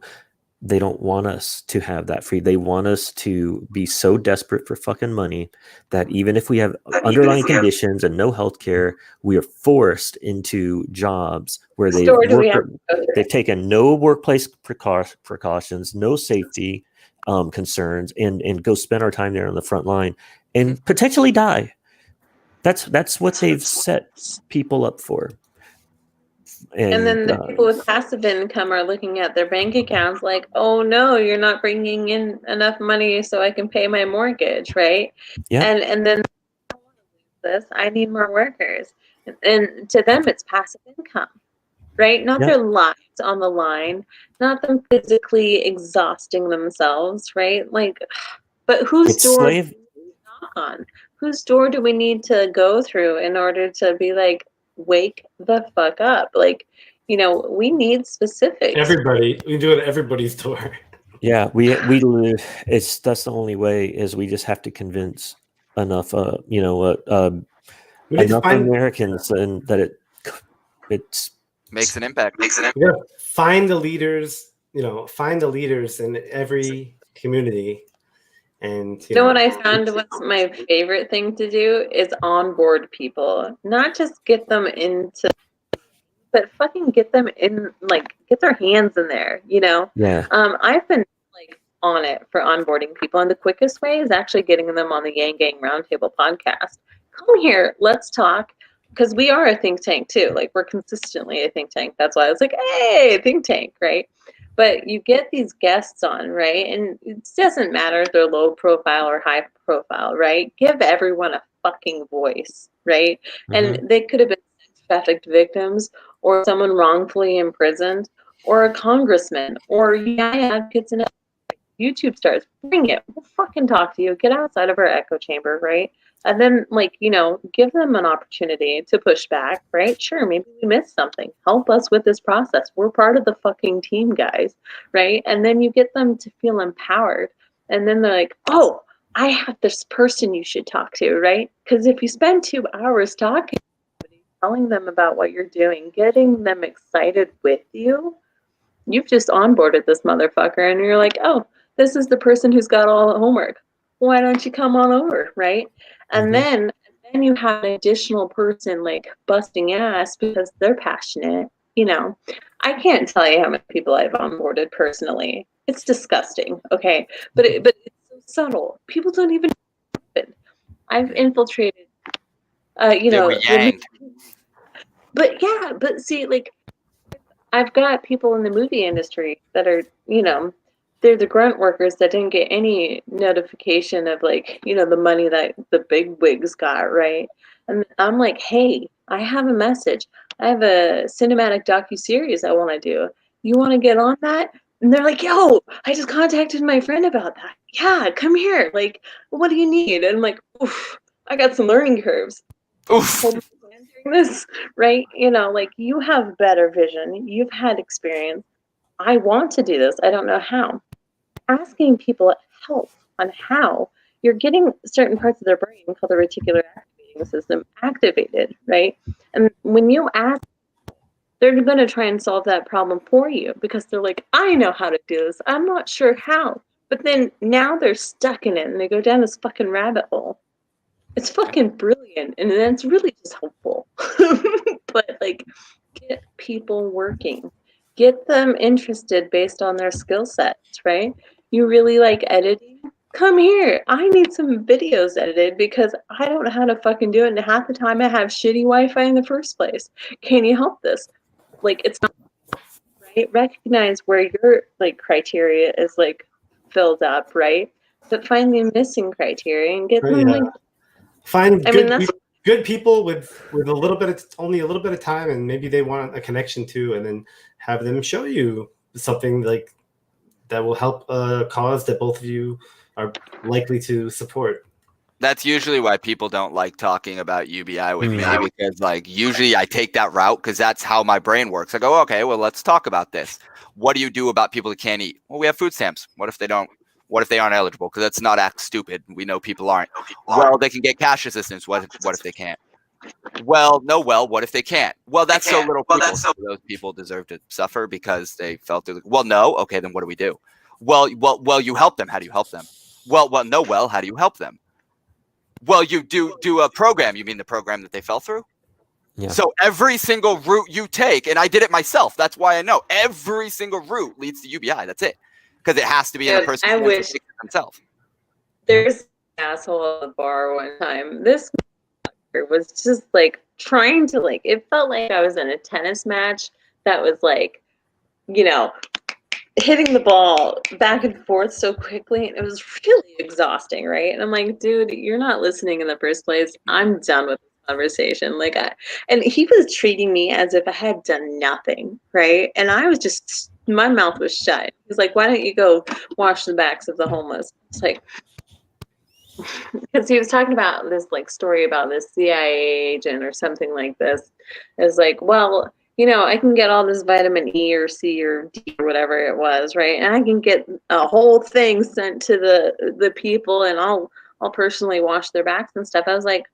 They don't want us to have that free. They want us to be so desperate for fucking money that even if we have underlying conditions and no health care, we are forced into jobs where they've taken no workplace precautions, no safety concerns, and go spend our time there on the front line and potentially die. That's what they've set people up for. And then the people with passive income are looking at their bank accounts like, oh no, you're not bringing in enough money so I can pay my mortgage, right? Yeah. And then I don't want to lose this. I need more workers. And to them, it's passive income, right? Not their lives on the line, not them physically exhausting themselves, right? Like, but whose door do we knock on? Whose door do we need to go through in order to be like, wake the fuck up? Like, you know, we need specifics. Everybody, we do it at everybody's door. Yeah, we live. That's the only way. Is we just have to convince enough, enough Americans, and that it makes an impact. Yeah, find the leaders. Find the leaders in every community. And you know what I found? What's my favorite thing to do is onboard people, not just get them into, but fucking get them in, like get their hands in there. You know? Yeah. I've been like on it for onboarding people, and the quickest way is actually getting them on the YangBang Roundtable podcast. Come here, let's talk, because we are a think tank too. Like we're consistently a think tank. That's why I was like, hey, think tank, right? But you get these guests on, right? And it doesn't matter if they're low profile or high profile, right? Give everyone a fucking voice, right? Mm-hmm. And they could have been sex trafficked victims, or someone wrongfully imprisoned, or a congressman, or advocates and YouTube stars. Bring it. We'll fucking talk to you. Get outside of our echo chamber, right? And then, like, give them an opportunity to push back, right? Sure, maybe we missed something. Help us with this process. We're part of the fucking team, guys, right? And then you get them to feel empowered. And then they're like, oh, I have this person you should talk to, right? Because if you spend 2 hours talking to somebody, telling them about what you're doing, getting them excited with you, you've just onboarded this motherfucker. And you're like, oh, this is the person who's got all the homework. Why don't you come on over, right? And then you have an additional person like busting ass because they're passionate. I can't tell you how many people I've onboarded personally. It's disgusting, okay? But it's so subtle. People don't even know it. I've infiltrated, but see, like, I've got people in the movie industry that are, they're the grunt workers that didn't get any notification of, like, the money that the big wigs got, right? And I'm like, hey, I have a message. I have a cinematic docuseries I want to do. You want to get on that? And they're like, yo, I just contacted my friend about that. Yeah, come here. Like, what do you need? And I'm like, oof, I got some learning curves. Oof. This, right? Like, you have better vision. You've had experience. I want to do this. I don't know how. Asking people help on how, you're getting certain parts of their brain called the reticular activating system activated, right? And when you ask, they're going to try and solve that problem for you because they're like, I know how to do this. I'm not sure how. But then now they're stuck in it and they go down this fucking rabbit hole. It's fucking brilliant. And then it's really just helpful. But like, get people working. Get them interested based on their skill sets, right? You really like editing? Come here. I need some videos edited because I don't know how to fucking do it. And half the time I have shitty Wi-Fi in the first place. Can you help this? Like, it's not right. Recognize where your like criteria is like filled up, right? But find the missing criteria and get them like find good people with a little bit of only a little bit of time, and maybe they want a connection to, and then have them show you something like that will help a cause that both of you are likely to support. That's usually why people don't like talking about UBI with me, because like usually I take that route because that's how my brain works. I go, okay, well, let's talk about this. What do you do about people that can't eat? Well, we have food stamps. What if they don't? What if they aren't eligible? Because that's not act stupid. We know people aren't. Well, they can get cash assistance. What if they can't? Well, no. Well, what if they can't? Well, that's so little people. So those people deserve to suffer because they felt through. Well, no. Okay, then what do we do? Well, you help them. How do you help them? Well, no. Well, how do you help them? Well, you do a program. You mean the program that they fell through? Yeah. So every single route you take, and I did it myself. That's why I know every single route leads to UBI. That's it, because it has to be in a person themselves. There's an asshole at the bar one time. This was just like trying to like. It felt like I was in a tennis match that was like, you know, hitting the ball back and forth so quickly, and it was really exhausting, right? And I'm like, dude, you're not listening in the first place. I'm done with this conversation. And he was treating me as if I had done nothing, right? And I was just, my mouth was shut. He's like, why don't you go wash the backs of the homeless? It's like, because he was talking about this like story about this CIA agent or something like this. It's like, well, you know, I can get all this vitamin E or C or D or whatever it was, right? And I can get a whole thing sent to the people, and I'll personally wash their backs and stuff. I was like,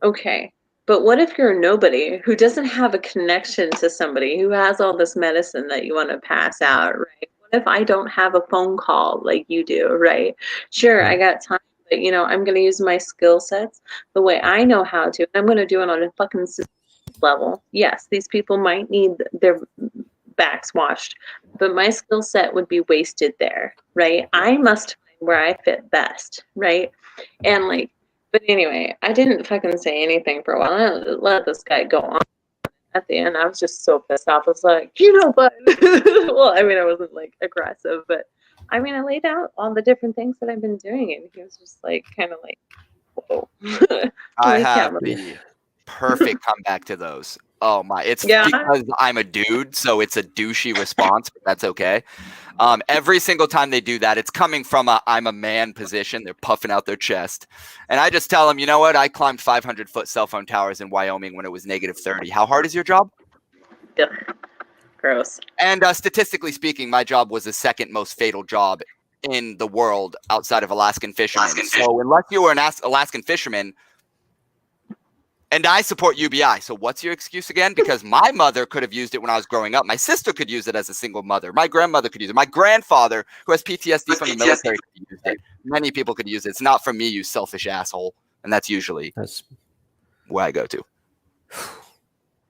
okay, but what if you're nobody who doesn't have a connection to somebody who has all this medicine that you want to pass out, right? What if I don't have a phone call like you do, right? Sure, I got time, but you know, I'm going to use my skill sets the way I know how to. I'm going to do it on a fucking level. Yes, these people might need their backs washed, but my skill set would be wasted there, right? I must find where I fit best, right? And like, but anyway, I didn't fucking say anything for a while. I let this guy go on. At the end, I was just so pissed off. I was like, you know what? Well, I mean, I wasn't like aggressive, but I mean, I laid out all the different things that I've been doing, and he was just like, kind of like, whoa. I have the perfect comeback to those. Oh my, it's because I'm a dude, so it's a douchey response, but that's okay. Every single time they do that, it's coming from I'm a man position. They're puffing out their chest. And I just tell them, you know what? I climbed 500-foot cell phone towers in Wyoming when it was -30. How hard is your job? Yep. Gross. And statistically speaking, my job was the second most fatal job in the world outside of Alaskan fishermen. So unless you were an Alaskan fisherman, and I support UBI. So what's your excuse again? Because my mother could have used it when I was growing up. My sister could use it as a single mother. My grandmother could use it. My grandfather, who has PTSD from the military, could use it. Many people could use it. It's not for me, you selfish asshole. And that's usually where I go to.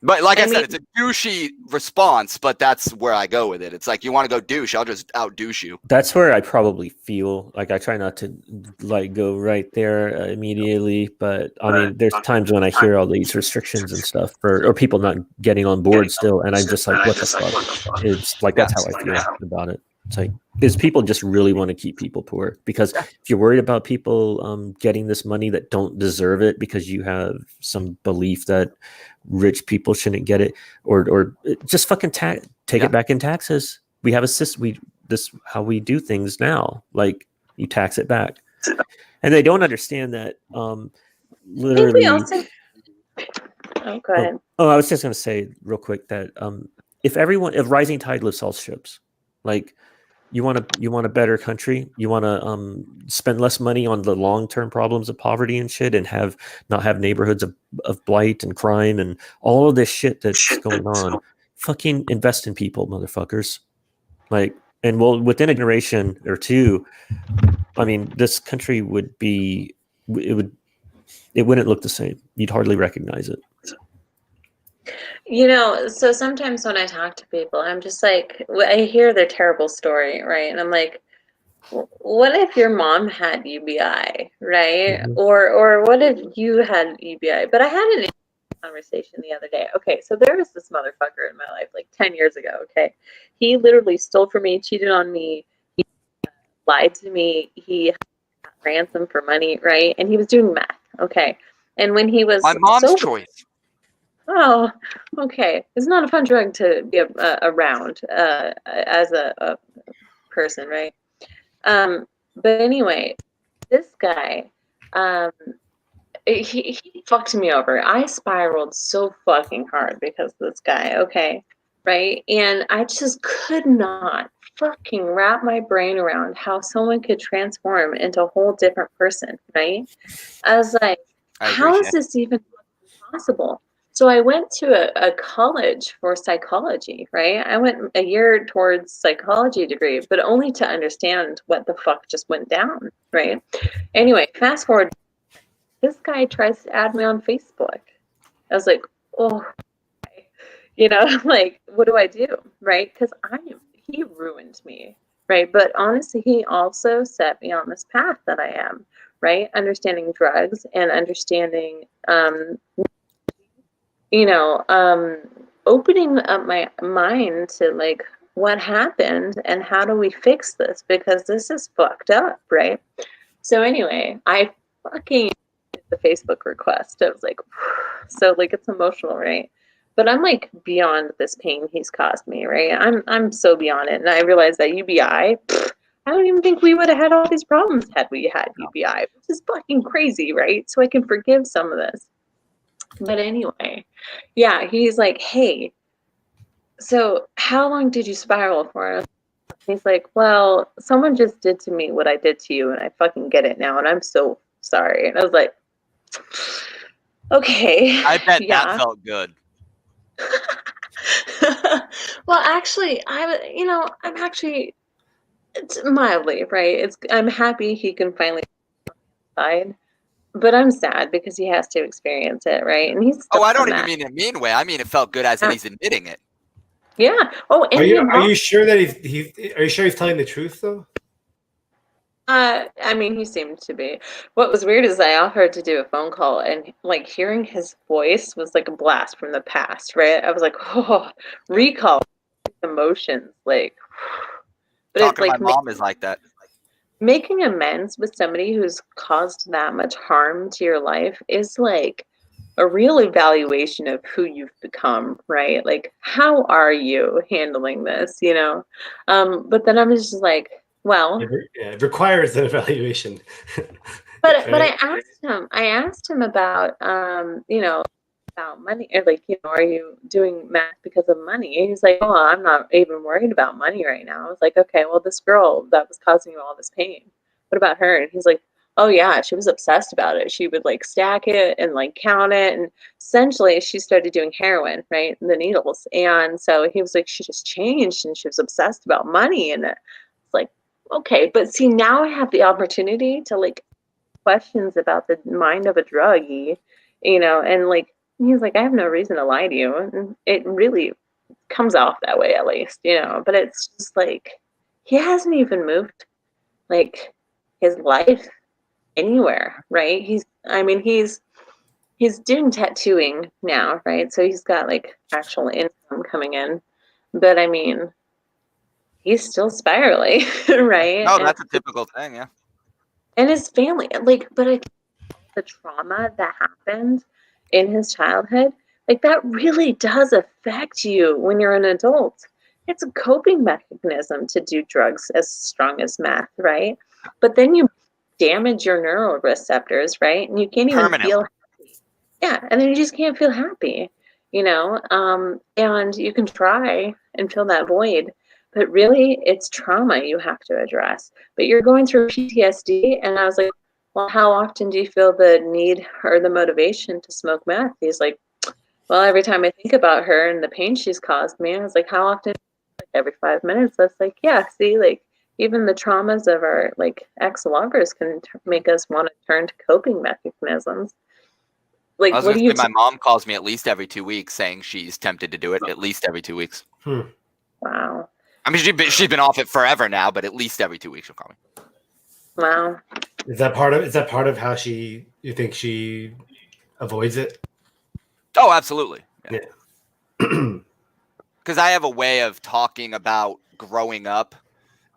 But like I said, it's a douchey response, but that's where I go with it. It's like, you want to go douche, I'll just out douche you. That's where I probably feel like I try not to like go right there immediately. But I mean, there's times when I hear all these restrictions and stuff or people not getting on board still. And I'm just like, what the fuck? It's like, that's how I feel about it. It's like, because people just really want to keep people poor. Because if you're worried about people getting this money that don't deserve it because you have some belief that rich people shouldn't get it, or just fucking take it back in taxes. We have a system. This how we do things now. Like, you tax it back, and they don't understand that. Literally. Oh, go ahead. I was just going to say real quick that if rising tide lifts all ships, like. You want a better country. You want to spend less money on the long-term problems of poverty and shit, and not have neighborhoods of blight and crime and all of this shit that's going on. fucking invest in people, motherfuckers. Like, and well, within a generation or two, I mean, this country would be, it wouldn't look the same. You'd hardly recognize it. You know, so sometimes when I talk to people, I'm just like, I hear their terrible story, right? And I'm like, what if your mom had UBI, right? Mhm. Or what if you had UBI? But I had an conversation the other day. Okay, so there was this motherfucker in my life like 10 years ago, okay? He literally stole from me, cheated on me, he lied to me, he got ransom for money, right? And he was doing meth, okay? And when he was My mom's sober, choice. oh, okay. It's not a fun drug to be around as a person, right? But anyway, this guy, he fucked me over. I spiraled so fucking hard because of this guy, okay? Right? And I just could not fucking wrap my brain around how someone could transform into a whole different person, right? I was like, how is this even possible? So I went to a college for psychology, right? I went a year towards psychology degree, but only to understand what the fuck just went down, right? Anyway, fast forward, this guy tries to add me on Facebook. I was like, oh, you know, like, what do I do, right? Because he ruined me, right? But honestly, he also set me on this path that I am, right? Understanding drugs and understanding, opening up my mind to like what happened and how do we fix this, because this is fucked up, right? So anyway, I fucking did the Facebook request. I was like, so like it's emotional, right? But I'm like beyond this pain he's caused me, right? I'm so beyond it, and I realized that UBI. I don't even think we would have had all these problems had we had UBI, which is fucking crazy, right? So I can forgive some of this. But anyway, yeah, he's like, hey, so how long did you spiral for? He's like, well, someone just did to me what I did to you, and I fucking get it now, and I'm so sorry. And I was like, okay. I bet that felt good. Well, actually, I'm actually, it's mildly, right? I'm happy he can finally decide. But I'm sad because he has to experience it, right? And he's I don't even mean in a mean way. I mean it felt good as in he's admitting it. Yeah. Oh, and are you sure that are you sure he's telling the truth though? I mean, he seemed to be. What was weird is I offered to do a phone call, and like hearing his voice was like a blast from the past, right? I was like, oh, recall emotions, like. But talking it's like to my mom is like that. Making amends with somebody who's caused that much harm to your life is like a real evaluation of who you've become, right? Like, how are you handling this, you know? But then I'm just like, well, it requires an evaluation. but I asked him about, about money, or like, are you doing math because of money? And he's like, oh, I'm not even worried about money right now. I was like, okay, well, this girl that was causing you all this pain, what about her? And he's like, oh yeah, she was obsessed about it. She would like stack it and like count it, and essentially she started doing heroin, right, the needles. And so he was like, she just changed and she was obsessed about money. And it's like, okay, but see, now I have the opportunity to like questions about the mind of a druggie, and like he's like, I have no reason to lie to you. And it really comes off that way, at least, but it's just like he hasn't even moved like his life anywhere, right? He's doing tattooing now, right? So he's got like actual income coming in, but I mean, he's still spiraling, right? No, that's a typical thing, yeah. And his family, like, but the trauma that happened in his childhood, like that really does affect you when you're an adult. It's a coping mechanism to do drugs as strong as meth, right? But then you damage your neuroreceptors, right? And you can't even feel happy. Yeah, and then you just can't feel happy, and you can try and fill that void, but really it's trauma you have to address. But you're going through PTSD, and I was like, well, how often do you feel the need or the motivation to smoke meth? He's like, Well, every time I think about her and the pain she's caused me, I was like, how often? Like every 5 minutes. That's like, yeah, see, like even the traumas of our like ex-lovers can make us want to turn to coping mechanisms. Like, I was what going do to you? say my mom calls me at least every 2 weeks saying she's tempted to do it at least every 2 weeks. Wow. I mean, she's been off it forever now, but at least every 2 weeks she'll call me. Wow. Is that part of how you think she avoids it? Oh, absolutely. Yeah. Because I have a way of talking about growing up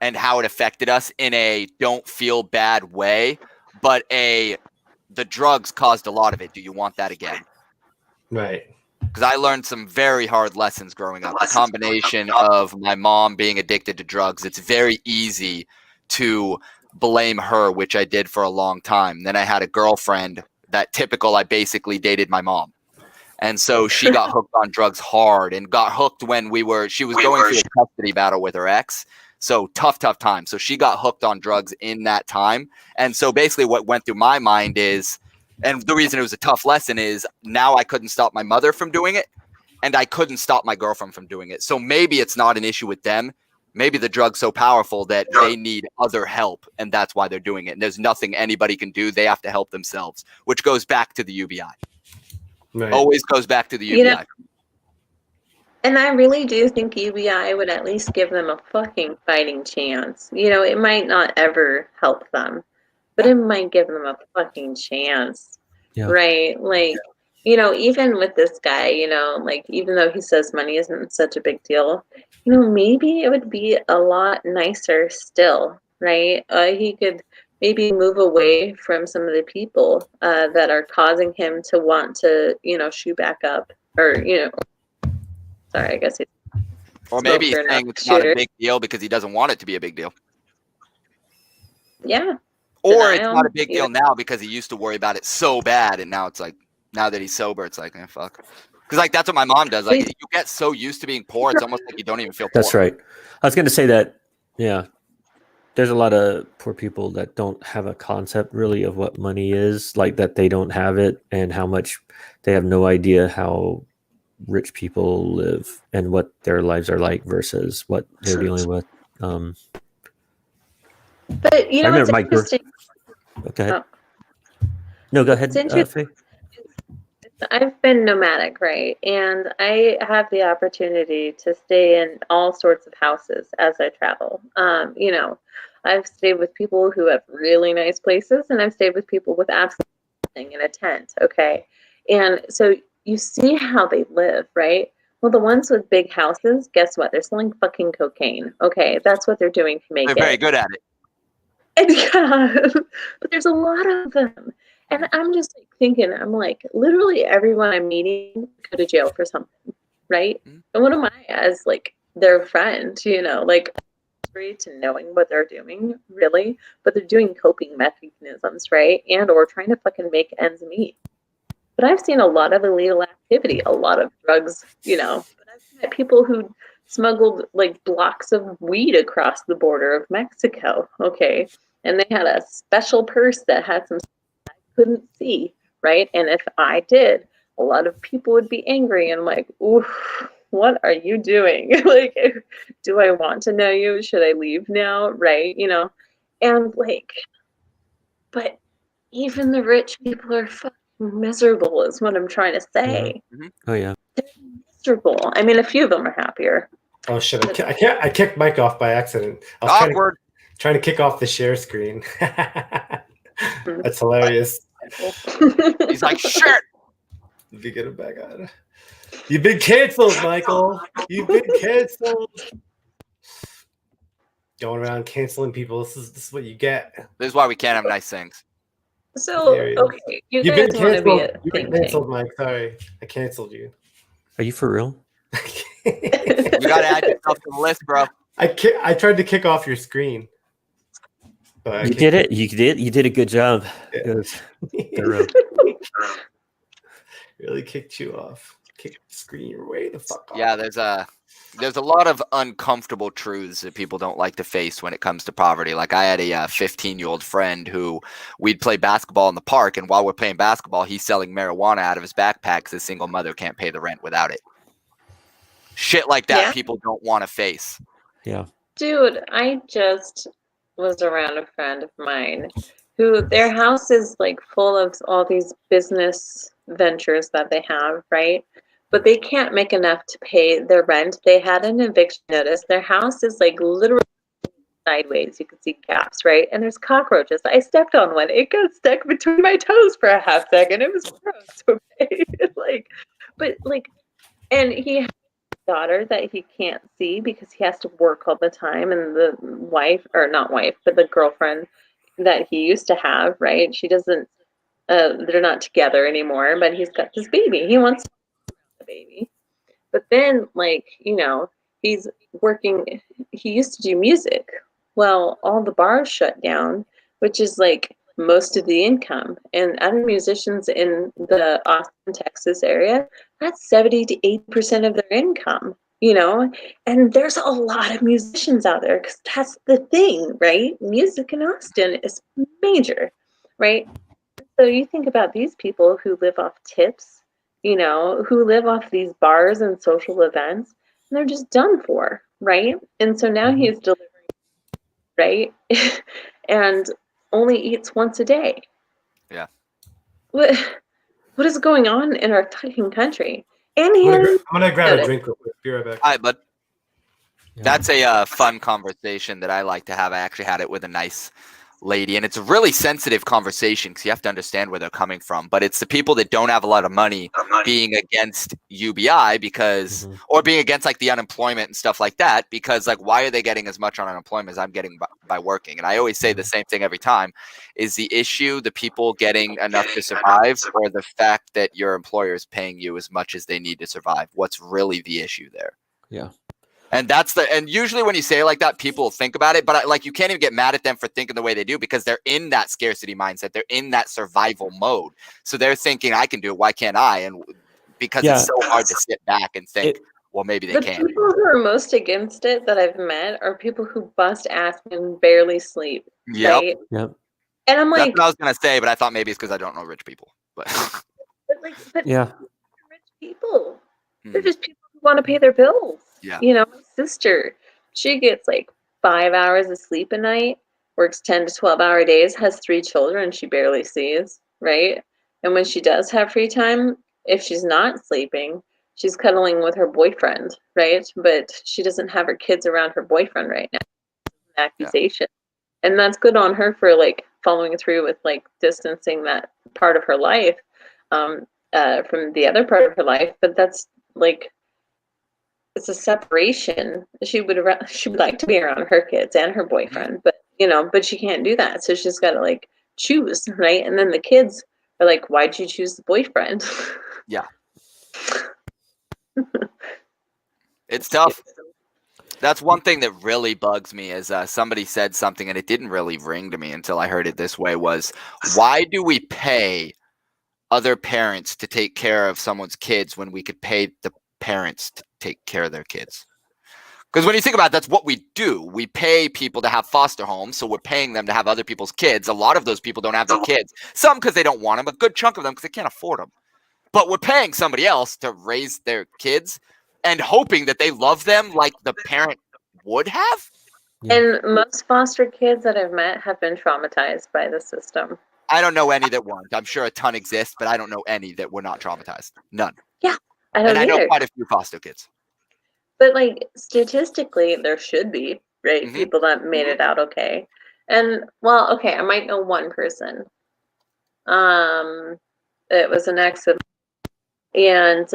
and how it affected us in a don't feel bad way, but the drugs caused a lot of it. Do you want that again? Right. Because I learned some very hard lessons growing up. The combination of my mom being addicted to drugs, it's very easy to blame her, which I did for a long time. Then I had a girlfriend, that typical, I basically dated my mom. And so she got hooked on drugs hard and got hooked when she was going through a custody battle with her ex. So tough time. So she got hooked on drugs in that time. And so basically what went through my mind is, and the reason it was a tough lesson is now I couldn't stop my mother from doing it and I couldn't stop my girlfriend from doing it. So maybe it's not an issue with them. Maybe the drug's so powerful that they need other help and that's why they're doing it. And there's nothing anybody can do. They have to help themselves, which goes back to the UBI. Right. Always goes back to the UBI. You know, and I really do think UBI would at least give them a fucking fighting chance. You know, it might not ever help them, but it might give them a fucking chance. Yeah. Right? Like, you know, even with this guy, you know, like, even though he says money isn't such a big deal, you know, maybe it would be a lot nicer still, right? He could maybe move away from some of the people that are causing him to want to, you know, shoot back up or, you know, sorry, I guess he's or maybe he's saying it's not a big deal because he doesn't want it to be a big deal. Yeah. Or it's not a big deal now because he used to worry about it so bad. And now it's like, now that he's sober, it's like, fuck. Because like that's what my mom does. Like you get so used to being poor, it's almost like you don't even feel poor. That's right. I was going to say that, yeah. There's a lot of poor people that don't have a concept really of what money is, like that they don't have it and how much they have no idea how rich people live and what their lives are like versus what they're dealing with. But you know, what's interesting. Go ahead. No, go ahead. Faye. I've been nomadic, right? And I have the opportunity to stay in all sorts of houses as I travel. You know, I've stayed with people who have really nice places, and I've stayed with people with absolutely nothing in a tent. Okay. And so you see how they live, right? Well, the ones with big houses, guess what? They're selling fucking cocaine. Okay. That's what they're doing to make it. They're very good at it. And yeah, but there's a lot of them. And I'm just like thinking, I'm like, literally everyone I'm meeting go to jail for something, right? Mm-hmm. And what am I as like their friend, you know, like to knowing what they're doing, really, but they're doing coping mechanisms, right? And or trying to fucking make ends meet. But I've seen a lot of illegal activity, a lot of drugs, you know, but I've met people who smuggled like blocks of weed across the border of Mexico, okay? And they had a special purse that had some I couldn't see, right? And if I did, a lot of people would be angry and like, ooh, what are you doing? Like, do I want to know you? Should I leave now? Right? You know, and like, but even the rich people are fucking miserable is what I'm trying to say. Mm-hmm. Oh yeah. They're miserable. I mean, a few of them are happier. Oh shit! I kicked Mike off by accident. I was trying to kick off the share screen. That's hilarious. He's like, shit. You can get him back on. You've been canceled, Michael. You've been canceled. Going around canceling people. This is what you get. This is why we can't have nice things. So okay, you've been canceled. You've been canceled, Mike. Sorry, I canceled you. Are you for real? You gotta add yourself to the list, bro. I tried to kick off your screen. But you did it. You did a good job. Yeah. Really kicked you off. kick the screen way the fuck off. Yeah, there's a lot of uncomfortable truths that people don't like to face when it comes to poverty. Like I had a 15-year-old friend who we'd play basketball in the park, and while we're playing basketball, he's selling marijuana out of his backpack because his single mother can't pay the rent without it. Shit like that, people don't want to face. Yeah. Dude, I just was around a friend of mine who their house is like full of all these business ventures that they have, right? But they can't make enough to pay their rent. They had an eviction notice. Their house is like literally sideways. You can see gaps, right? And there's cockroaches. I stepped on one. It got stuck between my toes for a half second. It was gross, okay? And he has a daughter that he can't see because he has to work all the time. And the wife, or not wife, but the girlfriend that he used to have, right? She doesn't, they're not together anymore, but he's got this baby. He wants the baby. But then, like, you know, he's working, he used to do music. Well, all the bars shut down, which is like most of the income. And other musicians in the Austin, Texas area, that's 70 to 80% of their income, you know? And there's a lot of musicians out there because that's the thing, right? Music in Austin is major, right? So you think about these people who live off tips, you know, who live off these bars and social events, and they're just done for, right? And so now he's delivering, right? And only eats once a day. Yeah. What is going on in our fucking country? And I'm gonna grab a drink real quick. Be right back. All right, bud. Yeah. That's a fun conversation that I like to have. I actually had it with a nice lady, and it's a really sensitive conversation because you have to understand where they're coming from. But it's the people that don't have a lot of money being against UBI because, or being against like the unemployment and stuff like that, because like, why are they getting as much on unemployment as I'm getting by working? And I always say the same thing every time: is the issue the people getting enough to survive, or the fact that your employer is paying you as much as they need to survive? What's really the issue there? Yeah. And and usually when you say it like that, people will think about it, but like, you can't even get mad at them for thinking the way they do because they're in that scarcity mindset. They're in that survival mode. So they're thinking, I can do it. Why can't I? And because it's so hard to sit back and think, well, maybe they can. The people who are most against it that I've met are people who bust ass and barely sleep. Yep. Right? Yep. And I'm like, that's what I was going to say, but I thought maybe it's because I don't know rich people. But yeah, rich people. They're just people who want to pay their bills. Yeah. You know, my sister, she gets like 5 hours of sleep a night, works 10 to 12-hour days, has 3 children she barely sees, right? And when she does have free time, if she's not sleeping, she's cuddling with her boyfriend, right? But she doesn't have her kids around her boyfriend right now. An accusation. Yeah. And that's good on her for like following through with like distancing that part of her life from the other part of her life. But that's like, it's a separation. She would like to be around her kids and her boyfriend, but you know, but she can't do that. So she's got to like choose, right? And then the kids are like, "Why'd you choose the boyfriend?" Yeah, it's tough. That's one thing that really bugs me is somebody said something and it didn't really ring to me until I heard it this way was, why do we pay other parents to take care of someone's kids when we could pay the parents to take care of their kids? Because when you think about it, that's what we do. We pay people to have foster homes, so we're paying them to have other people's kids. A lot of those people don't have their kids. Some because they don't want them, a good chunk of them because they can't afford them. But we're paying somebody else to raise their kids and hoping that they love them like the parent would have. And most foster kids that I've met have been traumatized by the system. I don't know any that weren't. I'm sure a ton exist, but I don't know any that were not traumatized. None. Yeah, I don't either. I know quite a few foster kids. But like statistically, there should be, right? People that made it out okay. And well, okay, I might know one person. It was an ex of, and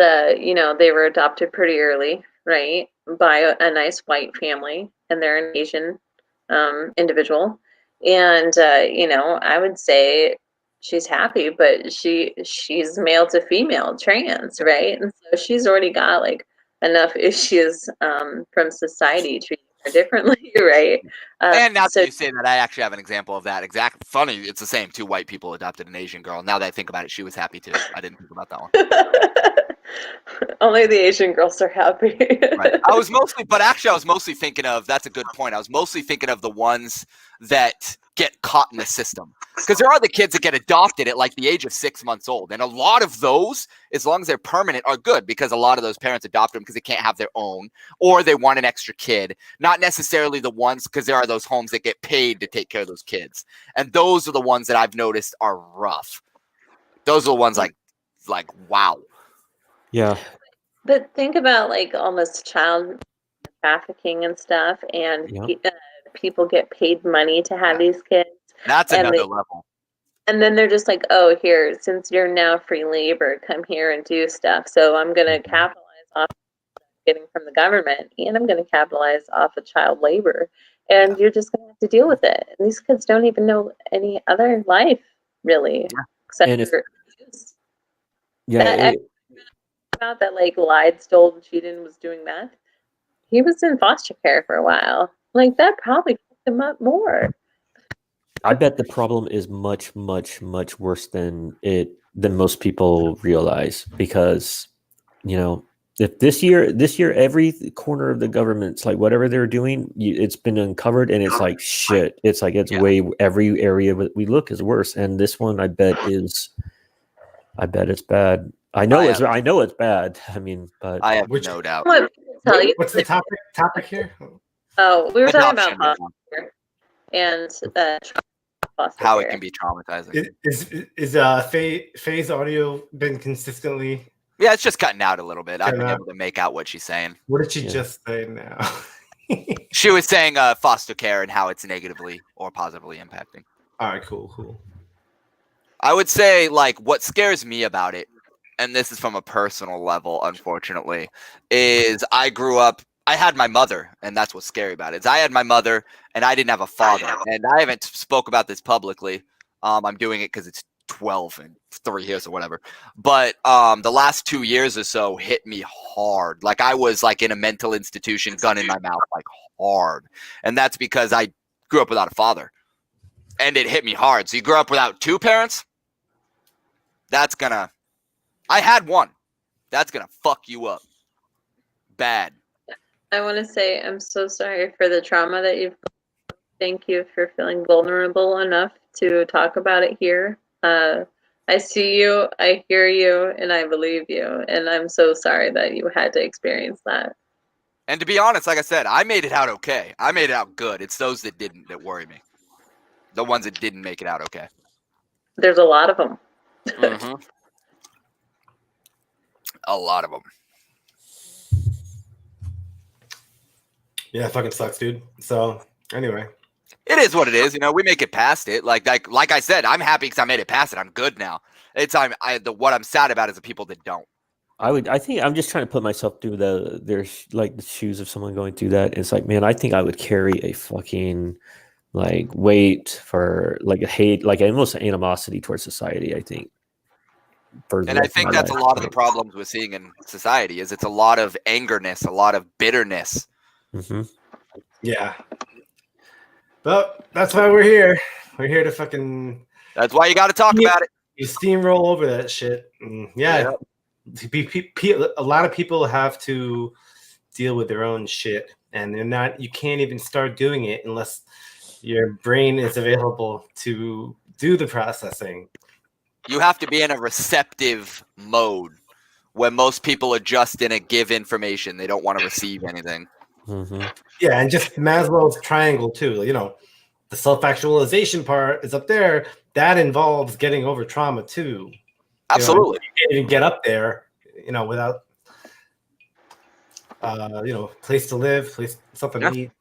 you know, they were adopted pretty early, right, by a nice white family, and they're an Asian individual. And you know, I would say she's happy, but she's male to female trans, right? And so she's already got like enough issues from society treating her differently, right? And now that you say that, I actually have an example of that. Exactly. Funny, it's the same. 2 white people adopted an Asian girl. Now that I think about it, she was happy too. I didn't think about that one. Only the Asian girls are happy. Right. I was mostly thinking of, that's a good point. I was mostly thinking of the ones that get caught in the system. Because there are the kids that get adopted at like the age of 6 months old. And a lot of those, as long as they're permanent, are good because a lot of those parents adopt them because they can't have their own or they want an extra kid. Not necessarily the ones, because there are those homes that get paid to take care of those kids. And those are the ones that I've noticed are rough. Those are the ones like wow. Yeah. But think about like almost child trafficking and stuff, and people get paid money to have these kids. That's another level. And then they're just like, oh, here, since you're now free labor, come here and do stuff. So I'm going to capitalize off getting from the government, and I'm going to capitalize off of child labor. And you're just going to have to deal with it. And these kids don't even know any other life, really, except for abuse. About that, like, lied, stole, and cheated and was doing meth. He was in foster care for a while. Like, that probably fucked him up more. I bet the problem is much, much, much worse than most people realize, because, you know, if this year every corner of the government's like whatever they're doing, it's been uncovered, and it's like shit. It's like way every area we look is worse, and this one I bet it's bad. I know it's bad. I mean, but I have no doubt. What's the topic here? Oh, we were talking about foster and how it can be traumatizing. Is Faye's audio been consistently? Yeah, it's just cutting out a little bit. I've been able to make out what she's saying. What did she just say now? She was saying foster care and how it's negatively or positively impacting. All right, cool. I would say, like, what scares me about it, and this is from a personal level, unfortunately, is I grew up, I had my mother, and that's what's scary about it. Is I had my mother, and I didn't have a father. And I haven't spoke about this publicly. I'm doing it because it's 12 and 3 years or whatever. But the last 2 years or so hit me hard. Like, I was like in a mental institution, gun in my mouth, like hard. And that's because I grew up without a father. And it hit me hard. So you grew up without two parents? That's gonna... I had one. That's gonna fuck you up. Bad. I want to say I'm so sorry for the trauma that you've... Thank you for feeling vulnerable enough to talk about it here. I see you, I hear you, and I believe you. And I'm so sorry that you had to experience that. And to be honest, like I said, I made it out okay. I made it out good. It's those that didn't that worry me. The ones that didn't make it out okay. There's a lot of them. Mm-hmm. A lot of them. Yeah, it fucking sucks, dude. So, anyway. It is what it is. You know, we make it past it. Like I said, I'm happy because I made it past it. I'm good now. What I'm sad about is the people that don't. I think I'm just trying to put myself through the shoes of someone going through that. It's like, man, I think I would carry a fucking like weight for like a hate, like almost animosity towards society, I think. And I think that's a lot of the problems we're seeing in society is it's a lot of angerness, a lot of bitterness. Mm-hmm. Yeah. But that's why we're here. We're here to fucking... That's why you got to talk about it. You steamroll over that shit. Yeah. A lot of people have to deal with their own shit. And you can't even start doing it unless your brain is available to do the processing. You have to be in a receptive mode when most people are just in a give information. They don't want to receive anything. Mm-hmm. Yeah, and just Maslow's triangle too. You know, the self-actualization part is up there. That involves getting over trauma too. Absolutely. You can't even get up there, without place to live, something to eat.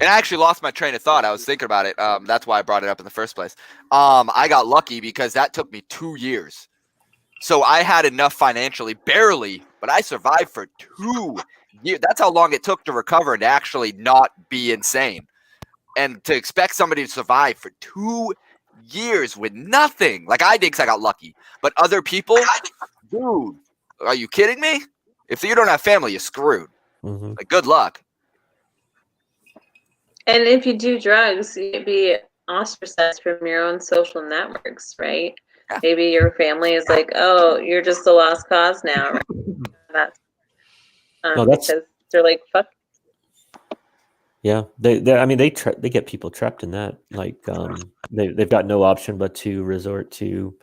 And I actually lost my train of thought. I was thinking about it. That's why I brought it up in the first place. I got lucky because that took me 2 years. So I had enough financially, barely, but I survived for 2 years. That's how long it took to recover and to actually not be insane. And to expect somebody to survive for 2 years with nothing, like I did because I got lucky. But other people, dude, are you kidding me? If you don't have family, you're screwed. Mm-hmm. Like, good luck. And if you do drugs, you'd be ostracized from your own social networks, right? Maybe your family is like, oh, you're just a lost cause now. Right? That's because they're like, fuck. Yeah, I mean, they get people trapped in that. Like, they've got no option but to resort to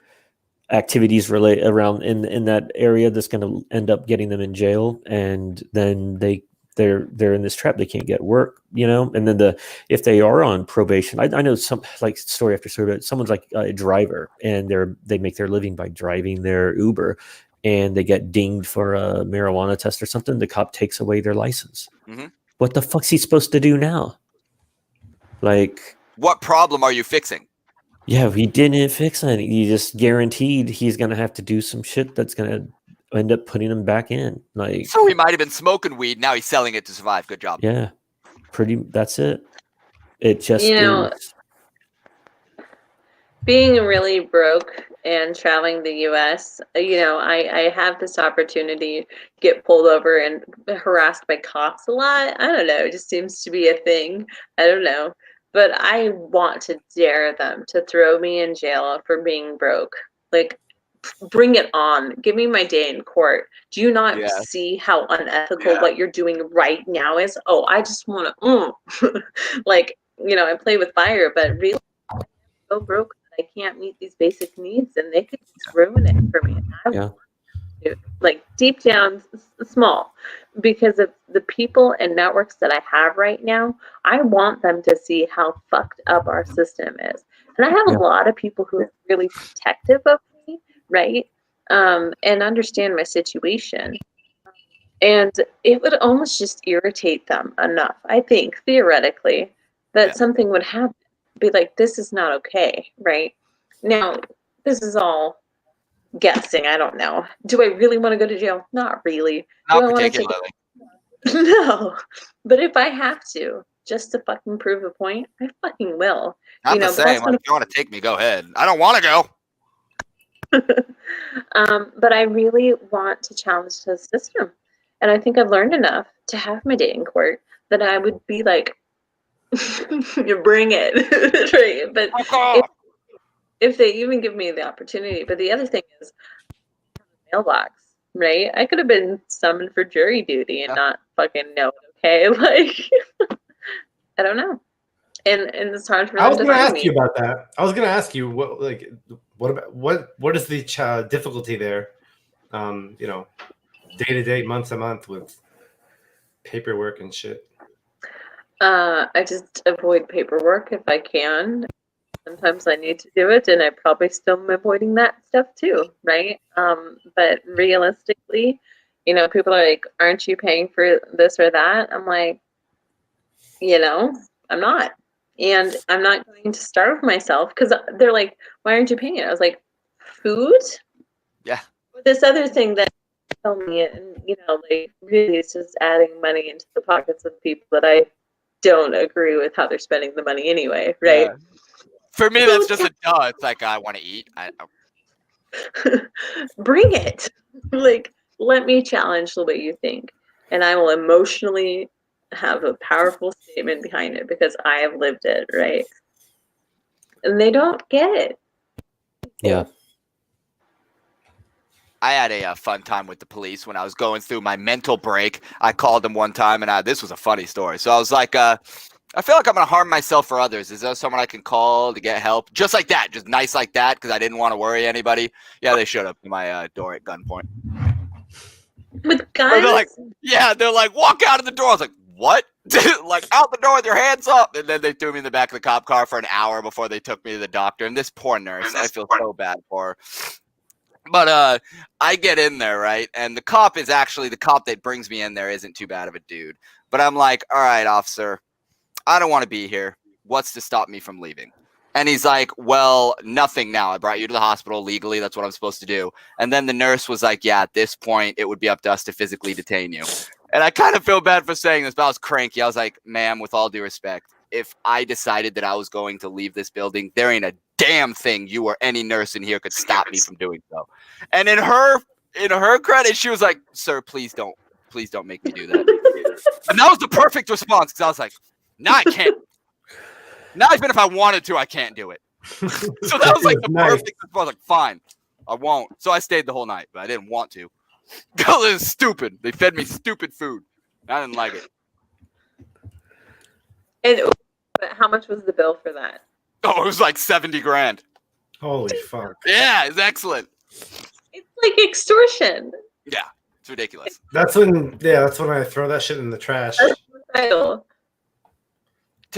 activities around in that area that's going to end up getting them in jail, and then they're in this trap. They can't get work, and then if they are on probation, I know some, like, story after story, someone's like a driver and they make their living by driving their Uber, and they get dinged for a marijuana test or something. The cop takes away their license. Mm-hmm. What the fuck's he supposed to do now? Like, what problem are you fixing? Yeah, he didn't fix anything. He just guaranteed he's gonna have to do some shit that's gonna end up putting him back in. Like, so he might have been smoking weed. Now he's selling it to survive. Good job. Yeah, that's it. It just is. Being really broke and traveling the U.S., I have this opportunity to get pulled over and harassed by cops a lot. I don't know. It just seems to be a thing. I don't know. But I want to dare them to throw me in jail for being broke. Like, bring it on. Give me my day in court. Do you not see how unethical what you're doing right now is? Oh, I just want to, I play with fire, but really so broke that I can't meet these basic needs, and they could just ruin it for me. I want to, like, deep down, small, because of the people and networks that I have right now. I want them to see how fucked up our system is, and I have a lot of people who are really protective of me, right, and understand my situation. And it would almost just irritate them enough, I think, theoretically, that something would happen. Be like, this is not okay, right? Now, this is all guessing. I don't know. Do I really want to go to jail? Not really. Not particularly. No. But if I have to, just to fucking prove a point, I fucking will. I'm the same. Like, if you want to take me, go ahead. I don't want to go. But I really want to challenge the system. And I think I've learned enough to have my day in court that I would be like, you bring it. Right? But if they even give me the opportunity. But the other thing is mailbox, right? I could have been summoned for jury duty and not fucking know it, okay? Like, I don't know. And it's hard for them. I was going to ask you about that. I was going to ask you what is the difficulty there? Day to day, month to month with paperwork and shit. I just avoid paperwork if I can. Sometimes I need to do it, and I probably still am avoiding that stuff too, right? But realistically, people are like, aren't you paying for this or that? I'm like, I'm not. And I'm not going to starve myself, because they're like, why aren't you paying it? I was like, food? Yeah. This other thing that tell me, and really it's just adding money into the pockets of people that I don't agree with how they're spending the money anyway, right? Yeah. For me, that's just a duh. It's like, I want to eat. Bring it. Like, let me challenge the way you think, and I will emotionally have a powerful statement behind it because I have lived it, right? And they don't get it. Yeah. I had a fun time with the police when I was going through my mental break. I called them one time, and this was a funny story. So I was like, I feel like I'm going to harm myself for others. Is there someone I can call to get help? Just like that. Just nice like that, because I didn't want to worry anybody. Yeah, they showed up to my door at gunpoint. With guns? They're like, walk out of the door. I was like, what? Like, out the door with your hands up. And then they threw me in the back of the cop car for an hour before they took me to the doctor. And this poor nurse, I feel so bad for her. But I get in there, right? And the cop that brings me in there isn't too bad of a dude. But I'm like, all right, officer, I don't want to be here. What's to stop me from leaving? And he's like, well, nothing now. I brought you to the hospital legally. That's what I'm supposed to do. And then the nurse was like, yeah, at this point, it would be up to us to physically detain you. And I kind of feel bad for saying this, but I was cranky. I was like, ma'am, with all due respect, if I decided that I was going to leave this building, there ain't a damn thing you or any nurse in here could stop me from doing so. And in her credit, she was like, sir, please don't make me do that. And that was the perfect response, because I was like, no, I can't. Now, even if I wanted to, I can't do it. So that was like the perfect response. I was like, fine, I won't. So I stayed the whole night, but I didn't want to. Because it was stupid. They fed me stupid food. I didn't like it. And how much was the bill for that? Oh, it was like 70 grand. Holy fuck. Yeah, it's excellent. It's like extortion. Yeah, it's ridiculous. That's when I throw that shit in the trash. To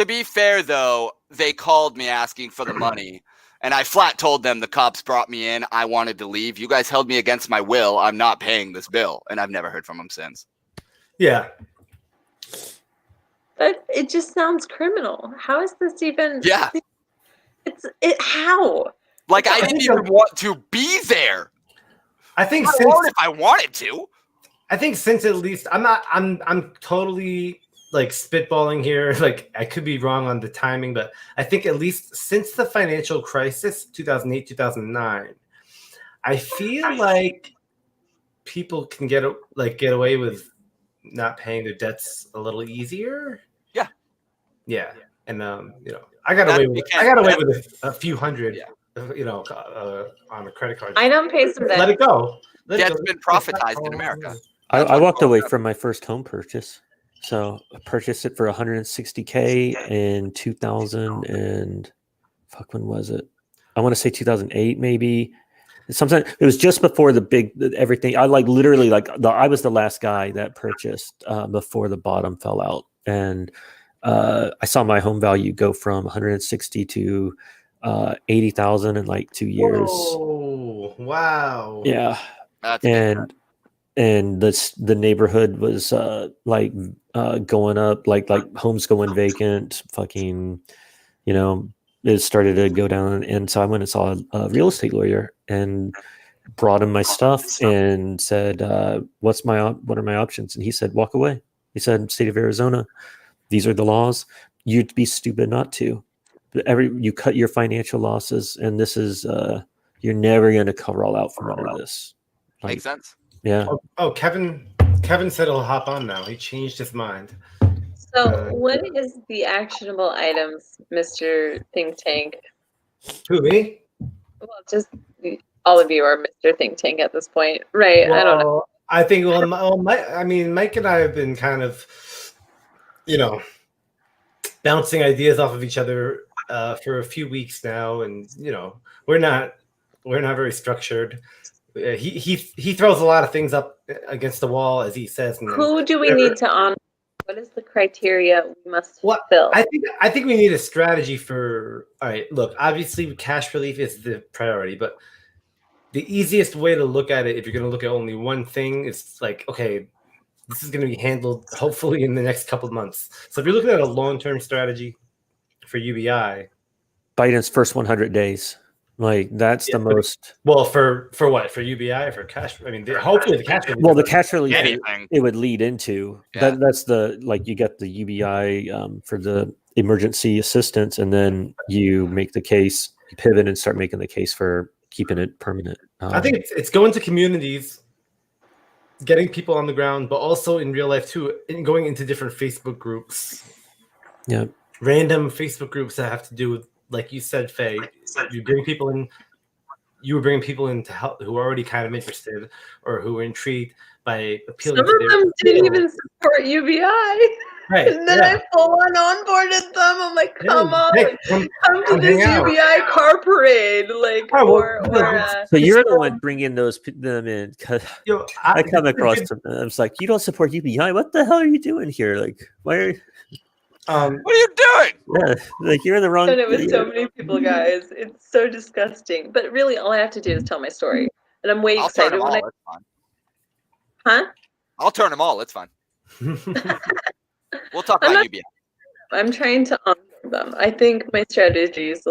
be fair, though, they called me asking for the money, and I flat told them the cops brought me in. I wanted to leave. You guys held me against my will. I'm not paying this bill, and I've never heard from them since. Yeah. But it just sounds criminal. How is this even? Yeah. How? Like, I didn't even want to be there. I think if I wanted to. I think since at least I'm totally like spitballing here. Like, I could be wrong on the timing, but I think at least since the financial crisis, 2008, 2009, I feel like people can get away with not paying their debts a little easier. Yeah. Yeah. And I got away with a few hundred, on a credit card. I don't pay some debt. Let it go. Debt's been profitized in America. I walked away from my first home purchase. So I purchased it for $160K in 2000 and when was it? I want to say 2008, maybe. Sometime it was just before everything. I I was the last guy that purchased before the bottom fell out, and I saw my home value go from 160 to 80,000 in like 2 years. Oh, wow! Yeah, and the neighborhood was going up, like homes going vacant. It started to go down, and so I went and saw a real estate lawyer and brought him my stuff and said, what are my options? And he said, walk away. He said, state of Arizona, these are the laws. You'd be stupid not to. You cut your financial losses, and this is you're never going to cover all out from under this. Makes sense. Yeah. Oh, Kevin said he'll hop on now. He changed his mind. So, what is the actionable items, Mr. Think Tank? Who, me? Well, just all of you are Mr. Think Tank at this point, right? Well, I don't know. I think Mike and I have been kind of, bouncing ideas off of each other for a few weeks now, and we're not very structured. He throws a lot of things up against the wall, as he says. Who do we need to honor? What is the criteria we must fulfill? I think we need a strategy for. All right, look. Obviously, cash relief is the priority, but the easiest way to look at it, if you're going to look at only one thing, is like, okay, this is going to be handled hopefully in the next couple of months. So if you're looking at a long-term strategy for UBI, Biden's first 100 days. Like that's the most. Well, for what? For UBI or for cash? I mean, hopefully the cash relief. Well, the cash relief it would lead into that's you get the UBI for the emergency assistance, and then you make the case, you pivot and start making the case for keeping it permanent. I think it's going to communities, getting people on the ground, but also in real life too, and going into different Facebook groups. Yeah, random Facebook groups that have to do with, like you said, Faye, you bring people in. You were bringing people in to help who are already kind of interested or who were intrigued by appealing. Some of them didn't even support UBI. Right. And then I full on onboarded them. I'm like, come come to this UBI car parade. Like, so you're the one bringing them in. Because I come across them. I was like, you don't support UBI? What the hell are you doing here? Like, why are you? What are you doing? Yeah, like you're in the wrong. And it was so many people, guys. It's so disgusting. But really, all I have to do is tell my story, and I'm way excited when it's fine. Huh? I'll turn them all. It's fine. We'll talk about UBI. I'm trying to honor them. I think my strategy is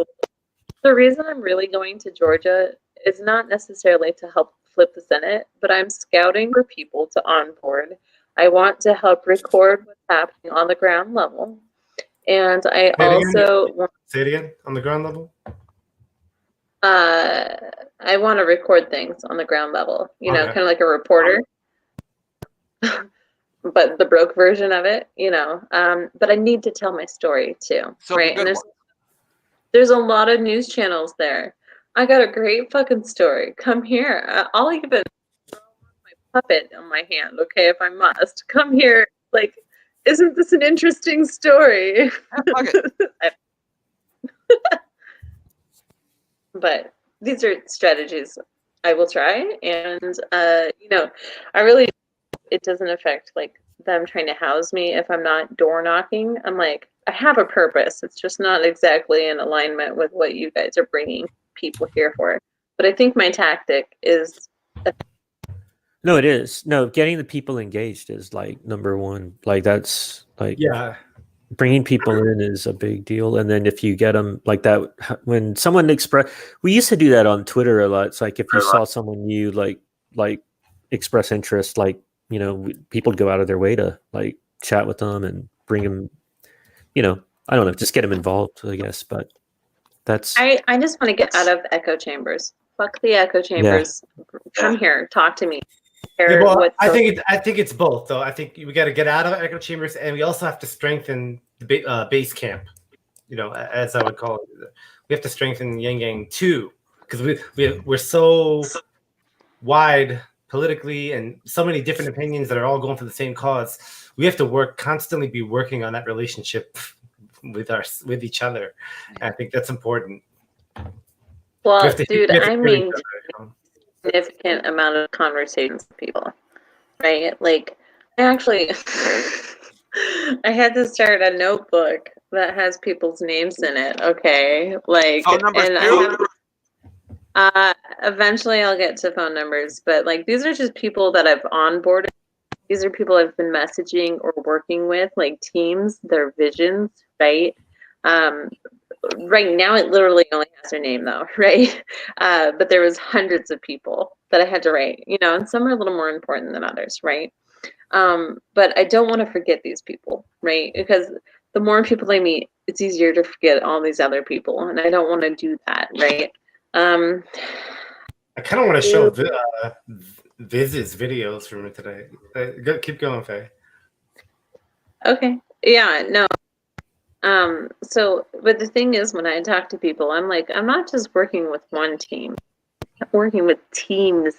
the reason I'm really going to Georgia is not necessarily to help flip the Senate, but I'm scouting for people to onboard. I want to help record what's happening on the ground level. And I say it again, on the ground level? I want to record things on the ground level, kind of like a reporter, but the broke version of it, but I need to tell my story too. So right. And There's a lot of news channels there. I got a great fucking story. Come here. I'll even throw my puppet on my hand, okay, if I must. Come here. Like, isn't this an interesting story? But these are strategies I will try, and I really, it doesn't affect like them trying to house me if I'm not door knocking. I'm like, I have a purpose. It's just not exactly in alignment with what you guys are bringing people here for. But I think my tactic is. No, it is. No, getting the people engaged is like number one. Like that's like, yeah, bringing people in is a big deal. And then if you get them like that, when someone we used to do that on Twitter a lot. It's like if you saw someone new, like express interest, like, people go out of their way to like chat with them and bring them, I don't know, just get them involved, I guess. But that's, I just want to get out of echo chambers. Fuck the echo chambers. Yeah. Come here, talk to me. Yeah, well, I think it's both, though. I think we got to get out of echo chambers, and we also have to strengthen the base camp. As I would call it, we have to strengthen YangBang too, because we're so wide politically, and so many different opinions that are all going for the same cause. We have to constantly be working on that relationship with each other. And I think that's important. Well, dude, I mean, significant amount of conversations with people, right? Like, I actually, I had to start a notebook that has people's names in it. Okay, like, phone numbers too. Eventually I'll get to phone numbers, but like these are just people that I've onboarded. These are people I've been messaging or working with, like teams, their visions, right? Right now it literally only has their name though, right? But there was hundreds of people that I had to write, and some are a little more important than others, right? But I don't want to forget these people, right? Because the more people I meet, it's easier to forget all these other people, and I don't want to do that, right? I kind of want to show Viz's videos from it today. Keep going, Faye. Okay. Yeah, no. But the thing is, when I talk to people, I'm like, I'm not just working with one team. I'm working with teams.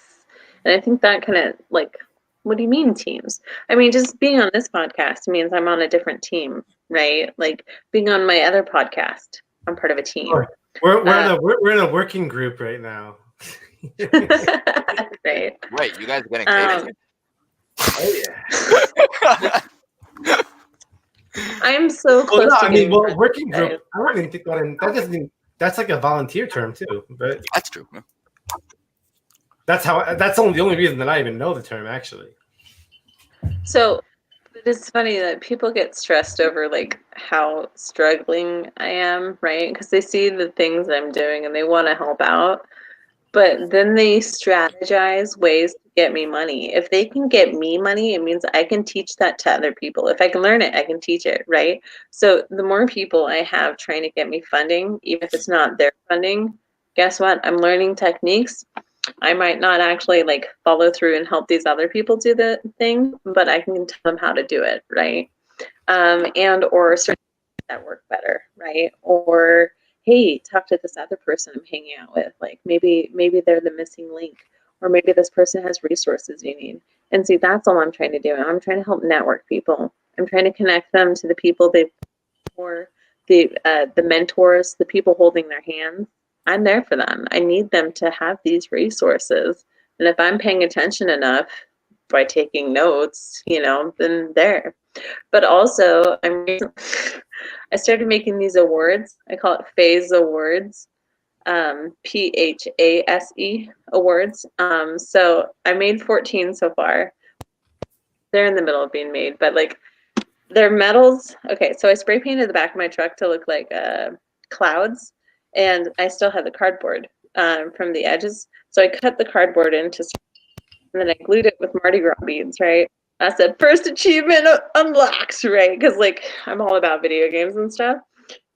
And I think that kind of like, what do you mean teams? I mean, just being on this podcast means I'm on a different team, right? Like being on my other podcast, I'm part of a team. Sure. We're in a working group right now. Right. Right. You guys are getting paid. Oh yeah. I'm so close. Working group. I don't even think that doesn't. That's like a volunteer term too, but that's true. That's the only reason that I even know the term, actually. So it's funny that people get stressed over like how struggling I am, right? Because they see the things I'm doing and they want to help out, but then they strategize ways to get me money. If they can get me money, it means I can teach that to other people. If I can learn it, I can teach it, right? So the more people I have trying to get me funding, even if it's not their funding, guess what? I'm learning techniques. I might not actually like follow through and help these other people do the thing, but I can tell them how to do it, right? And or certain that work better, right? Or hey, talk to this other person I'm hanging out with. Like maybe they're the missing link, or maybe this person has resources you need. And see, that's all I'm trying to do. I'm trying to help network people. I'm trying to connect them to the people or the mentors, the people holding their hands. I'm there for them. I need them to have these resources. And if I'm paying attention enough by taking notes, then there. But also, I started making these awards. I call it Phase Awards, PHASE awards. So I made 14 so far. They're in the middle of being made, but like they're medals. Okay, so I spray painted the back of my truck to look like clouds. And I still have the cardboard from the edges. So I cut the cardboard into, and then I glued it with Mardi Gras beads, right? I said, first achievement unlocked, right? Because like I'm all about video games and stuff.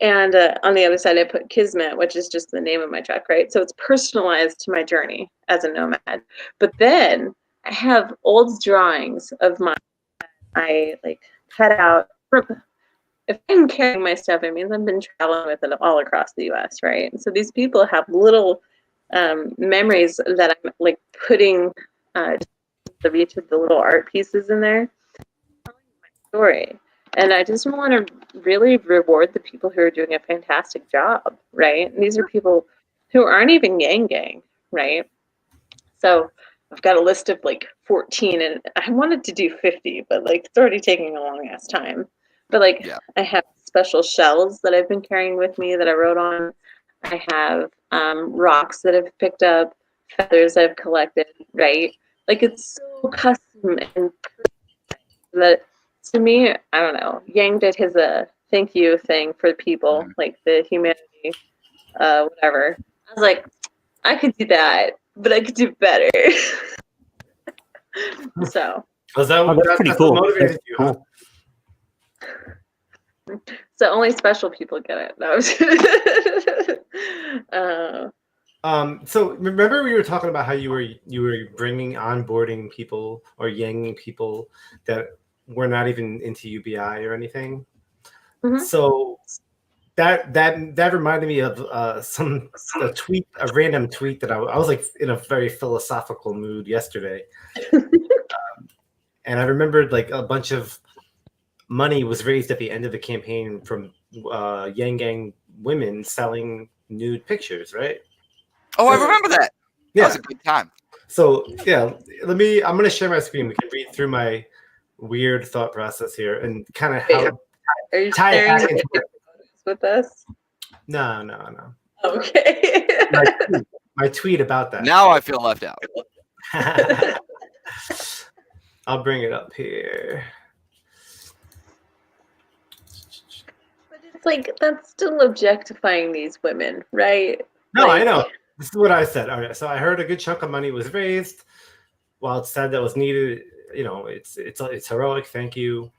And on the other side, I put Kismet, which is just the name of my truck, right? So it's personalized to my journey as a nomad. But then I have old drawings of I like cut out if I'm carrying my stuff, it means I've been traveling with it all across the U.S., right? So these people have little memories that I'm like putting the reach of the little art pieces in there, telling my story. And I just want to really reward the people who are doing a fantastic job, right? And these are people who aren't even gang, right? So I've got a list of like 14, and I wanted to do 50, but like it's already taking a long ass time. But like I have special shells that I've been carrying with me that I wrote on. I have rocks that I've picked up, feathers I've collected, right? Like it's so custom and that to me, I don't know. Yang did his thank you thing for people, like the humanity, whatever. I was like, I could do that, but I could do better. So that's pretty cool. Motivated you, huh? So only special people get it. No. So remember we were talking about how you were onboarding people or yanging people that were not even into UBI or anything. Mm-hmm. So that reminded me of a random tweet that I was like in a very philosophical mood yesterday, and I remembered like a bunch of money was raised at the end of the campaign from YangBang women selling nude pictures, right? Oh, I remember that. Yeah, that was a good time. So yeah, I'm going to share my screen. We can read through my weird thought process here and kind of how tie it back into with us. No. Okay. my tweet about that. Now I feel left out. I'll bring it up here. But it's like that's still objectifying these women, right? No, I know. This is what I said. All right, so I heard a good chunk of money was raised. While it's said that was needed, it's heroic. Thank you.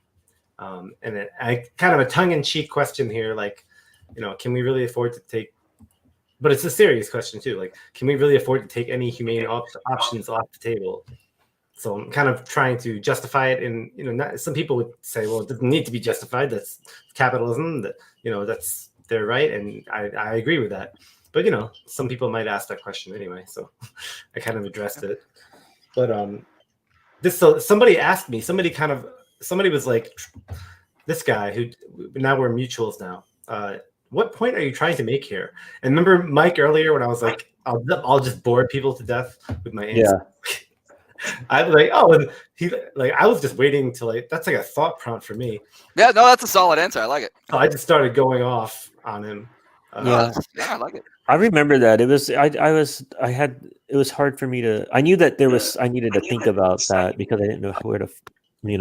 And I kind of a tongue-in-cheek question here, like, can we really afford to take? But it's a serious question too. Like, can we really afford to take any humane options off the table? So I'm kind of trying to justify it. And some people would say, well, it doesn't need to be justified. That's capitalism. That's their right, and I agree with that. But some people might ask that question anyway, so I kind of addressed it. But somebody asked me. Somebody was like, this guy who now we're mutuals now. What point are you trying to make here? And remember Mike earlier when I was like, I'll just bore people to death with my answer. Yeah. I was like, and I was just waiting to that's like a thought prompt for me. Yeah, no, that's a solid answer. I like it. So I just started going off on him. Yeah, I like it. I remember that. It was it was hard for me to. I knew that I needed to think about that because I didn't know where to, it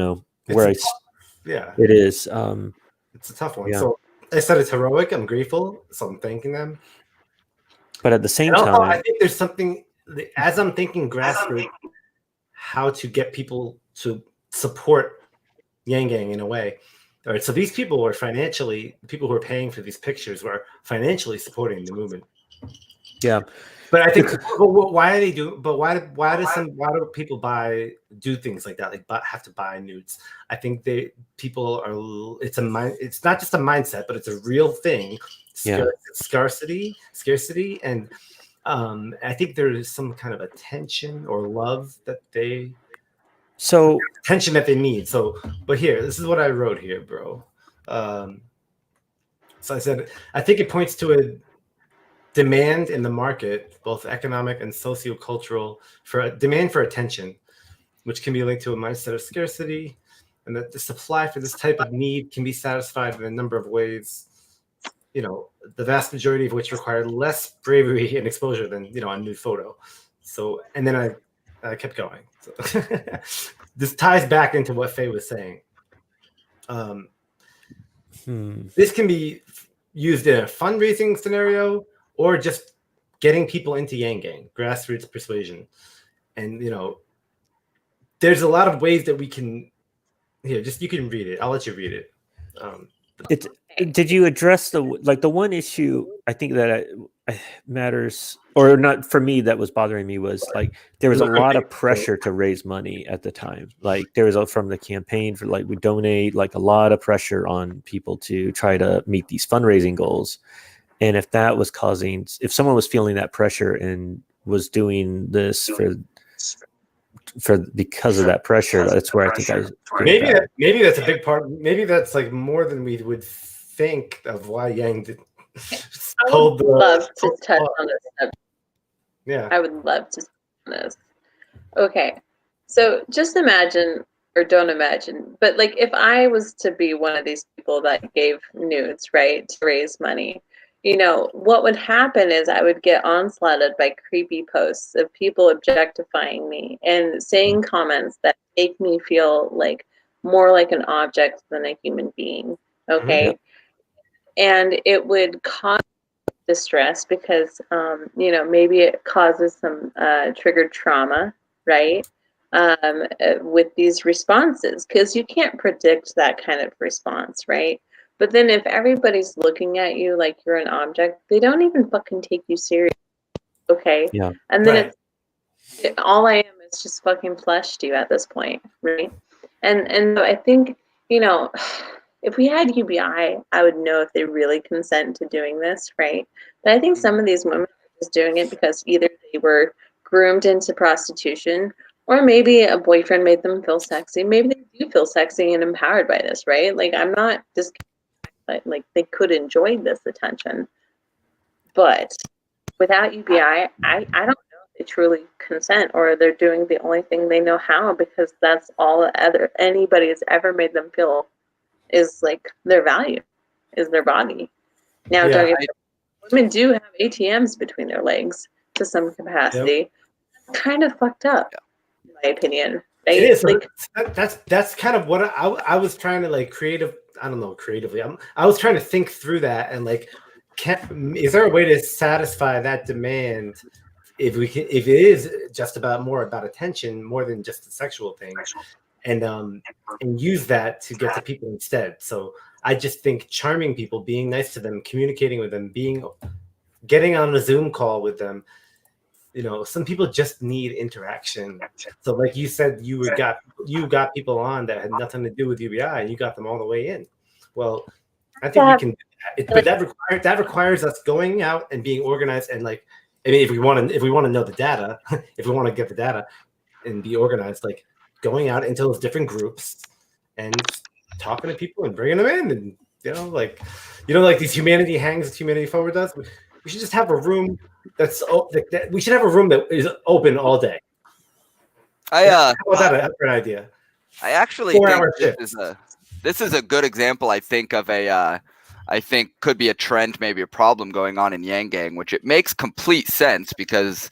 is. It's a tough one. Yeah. So I said it's heroic. I'm grateful, so I'm thanking them. But at the same time, I think there's something as I'm thinking grassroots, how to get people to support YangBang in a way. All right, so these people were people who are paying for these pictures were financially supporting the movement. Yeah, but I think why do people do things like that? Like have to buy nudes? I think people are. It's not just a mindset, but it's a real thing. Scarcity, and I think there is some kind of attention or love that they. So attention that they need. So, but here, this is what I wrote here, bro. So I said, I think it points to a demand in the market, both economic and sociocultural, for a demand for attention, which can be linked to a mindset of scarcity, and that the supply for this type of need can be satisfied in a number of ways. The vast majority of which require less bravery and exposure than a nude photo. So, and then I kept going. So this ties back into what Faye was saying. This can be used in a fundraising scenario or just getting people into YangBang, grassroots persuasion. And, there's a lot of ways that we can, you can read it. I'll let you read it. Did you address the one issue? I think that matters, or not for me, that was bothering me was like there was a lot of pressure to raise money at the time. Like there was from the campaign for like we donate, like a lot of pressure on people to try to meet these fundraising goals. And if that was if someone was feeling that pressure and was doing this because of that pressure, that's where I think maybe that's a big part. Maybe that's like more than we would think of why Yang did. I would love to touch on this. Yeah, I would love to touch on this. Okay, so just imagine, or don't imagine, but like if I was to be one of these people that gave nudes, right, to raise money, you know, what would happen is I would get onslaughted by creepy posts of people objectifying me and saying comments that make me feel like more like an object than a human being. Okay. Mm-hmm. And it would cause distress because, you know, maybe it causes some triggered trauma, right? With these responses, because you can't predict that kind of response, right? But then if everybody's looking at you like you're an object, they don't even fucking take you serious, okay? Yeah. And then all I am is just fucking flesh to you at this point, right? And I think, you know, if we had UBI, I would know if they really consent to doing this, right? But I think some of these women are just doing it because either they were groomed into prostitution, or maybe a boyfriend made them feel sexy. Maybe they do feel sexy and empowered by this, right? Like, I'm not just like they could enjoy this attention. But without UBI, I don't know if they truly consent, or they're doing the only thing they know how, because that's all anybody has ever made them feel is like their value, is their body. Now, women do have ATMs between their legs to some capacity. Yep. Kind of fucked up, in my opinion. Right? It is. Like, that's kind of what I was trying to like creatively. I was trying to think through that and like, is there a way to satisfy that demand? If it is just more about attention, more than just a sexual thing. And use that to get to people instead. So I just think charming people, being nice to them, communicating with them, getting on a Zoom call with them. You know, some people just need interaction. So like you said, you got people on that had nothing to do with UBI, and you got them all the way in. Well, I think we can do that. But that requires us going out and being organized, and like, I mean, if we want to know the data, if we want to get the data and be organized, like going out into those different groups and talking to people and bringing them in, and like these humanity hangs that Humanity Forward does. We should just have a room we should have a room that is open all day. How about that for an idea? I actually think this is a good example. I think of I think could be a trend, maybe a problem going on in YangBang, which it makes complete sense, because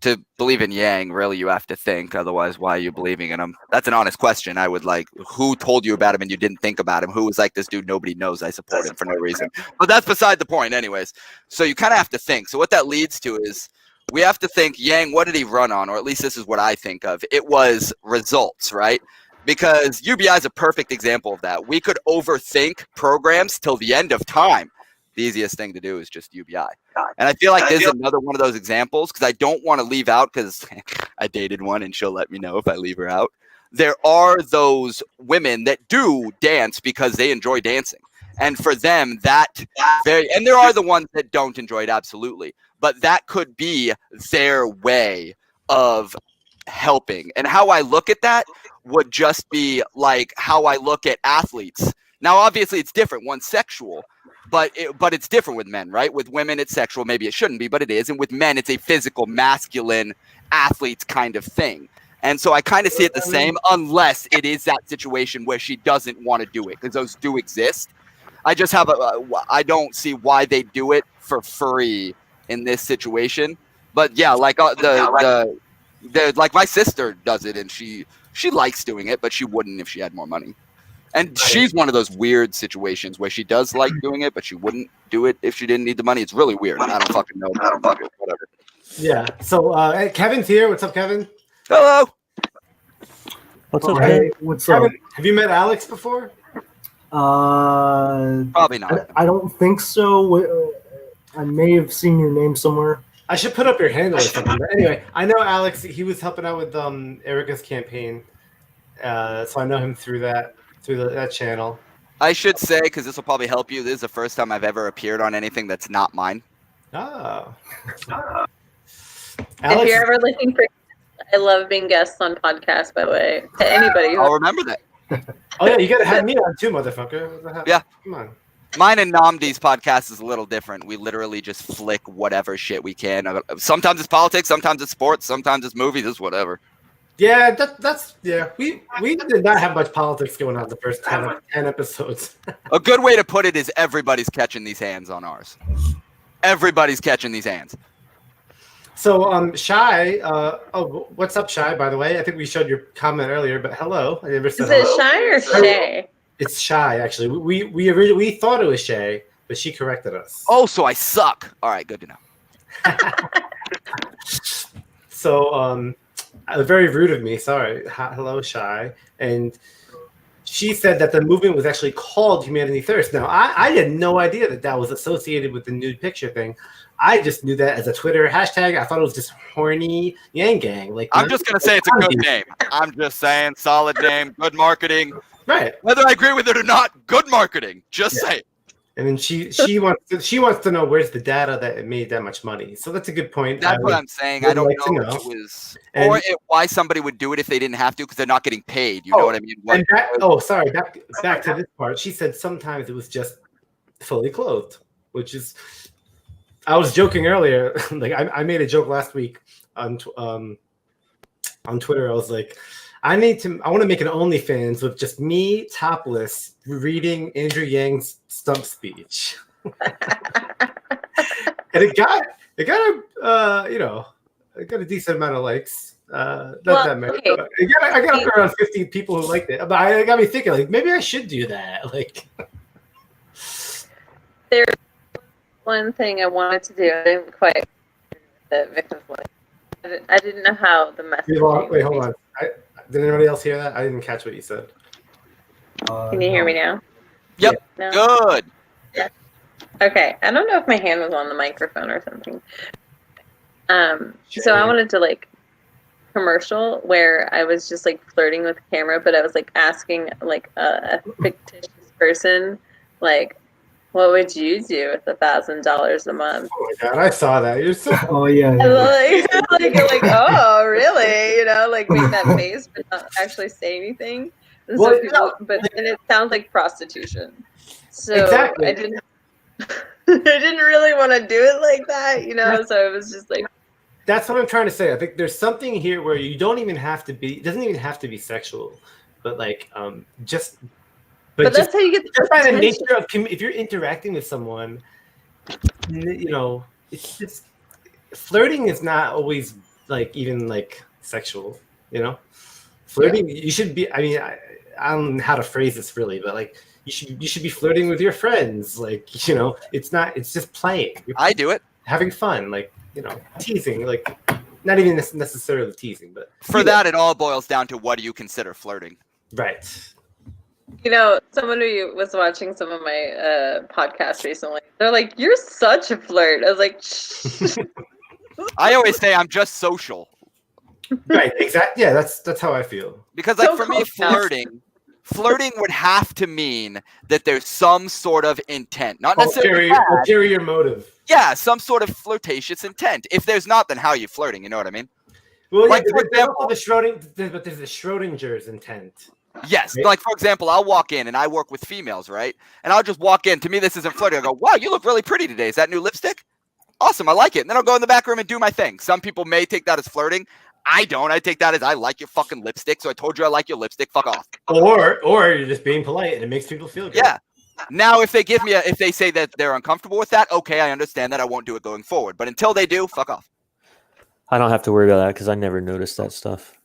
to believe in Yang, really, you have to think. Otherwise, why are you believing in him? That's an honest question. I would like, who told you about him and you didn't think about him? Who was like, this dude, nobody knows, I support him for no reason. But that's beside the point anyways. So you kind of have to think. So what that leads to is we have to think, Yang, what did he run on? Or at least this is what I think of. It was results, right? Because UBI is a perfect example of that. We could overthink programs till the end of time. The easiest thing to do is just UBI. And I feel like this is another one of those examples, because I don't want to leave out, because I dated one and she'll let me know if I leave her out. There are those women that do dance because they enjoy dancing. And for them, and there are the ones that don't enjoy it, absolutely. But that could be their way of helping. And how I look at that would just be like how I look at athletes. Now, obviously, it's different. One's sexual. But it's different with men, right? With women, it's sexual. Maybe it shouldn't be, but it is. And with men, it's a physical, masculine, athletes kind of thing. And so I kind of see it the same, unless it is that situation where she doesn't want to do it, because those do exist. I just have I don't see why they do it for free in this situation. But yeah, like like my sister does it, and she likes doing it, but she wouldn't if she had more money. And she's one of those weird situations where she does like doing it, but she wouldn't do it if she didn't need the money. It's really weird. I don't fucking know. Whatever. Yeah. So hey, Kevin's here. What's up, Kevin? Hello. What's up, Kevin? What's up? Kevin, have you met Alex before? Probably not. I don't think so. I may have seen your name somewhere. I should put up your handle or something. But anyway, I know Alex. He was helping out with Erica's campaign, so I know him through that channel. I should say, because this will probably help you, this is the first time I've ever appeared on anything that's not mine. Oh. If you're ever looking for, I love being guests on podcasts, by the way. To anybody. I'll remember that. Oh yeah, you gotta have me on too, motherfucker. Yeah. Come on. Mine and Nnamdi's podcast is a little different. We literally just flick whatever shit we can. Sometimes it's politics, sometimes it's sports, sometimes it's movies, it's whatever. Yeah, that's We did not have much politics going on the first 10 episodes. A good way to put it is everybody's catching these hands on ours. Everybody's catching these hands. So, Shy. What's up, Shy? By the way, I think we showed your comment earlier, but hello. I never said. Is it Shy or Shay? It's Shy, actually. We originally thought it was Shay, but she corrected us. Oh, so I suck. All right, good to know. So, very rude of me. Sorry. Hello, Shy. And she said that the movement was actually called Humanity Thirst. Now, I had no idea that was associated with the nude picture thing. I just knew that as a Twitter hashtag. I thought it was just horny YangBang. Like, I'm just gonna say it's a good name. I'm just saying, solid name, good marketing. Right. Whether I agree with it or not, good marketing. Just say it. And then she wants to know where's the data that it made that much money. So that's a good point. That's what I'm saying. I don't know if it was why somebody would do it if they didn't have to, because they're not getting paid. You know what I mean? Back to this part. She said sometimes it was just fully clothed, which is. I was joking earlier. Like I made a joke last week on Twitter. I was like, I want to make an OnlyFans with just me topless reading Andrew Yang's stump speech. And it got a decent amount of likes. Not that many. Okay. I got up around 50 people who liked it. But it got me thinking, like, maybe I should do that. Like, there's one thing I wanted to do. I didn't quite the victim's one. I didn't know how the message. Wait, hold on. Did anybody else hear that? I didn't catch what you said. Can you hear me now? Yep. No? Good. Yeah. Okay. I don't know if my hand was on the microphone or something. So I wanted to commercial where I was just flirting with the camera, but I was asking a fictitious person what would you do with $1,000 a month? Oh my god, I saw that. You're so. Oh yeah. Oh really? Make that face, but not actually say anything. And but it sounds like prostitution. So exactly. I didn't really want to do it like that, So it was just That's what I'm trying to say. I think there's something here where you don't even have to be. It doesn't even have to be sexual, but just. But that's how you get just by the nature of if you're interacting with someone, it's just flirting is not always even sexual. Flirting you should be. I mean, I don't know how to phrase this really, but you should be flirting with your friends. It's not. It's just playing. I do it. Having fun, teasing, not even necessarily teasing, but for that, it all boils down to what do you consider flirting? Right. Someone who was watching some of my podcasts recently, they're like, "You're such a flirt." I was like, Shh. I always say I'm just social. Right, exactly. Yeah, that's how I feel. Because for me, flirting would have to mean that there's some sort of intent, not necessarily ulterior motive. Yeah, some sort of flirtatious intent. If there's not, then how are you flirting? You know what I mean? Well, for example, there's the Schrodinger's intent. Yes, for example, I'll walk in and I work with females, right? And I'll just walk in. To me, this isn't flirting. I go, "Wow, you look really pretty today. Is that new lipstick? Awesome, I like it." And then I'll go in the back room and do my thing. Some people may take that as flirting. I don't. I take that as I like your fucking lipstick. So I told you I like your lipstick. Fuck off. Or you're just being polite and it makes people feel good. Yeah. Now, if they if they say that they're uncomfortable with that, okay, I understand that. I won't do it going forward. But until they do, fuck off. I don't have to worry about that because I never noticed that stuff.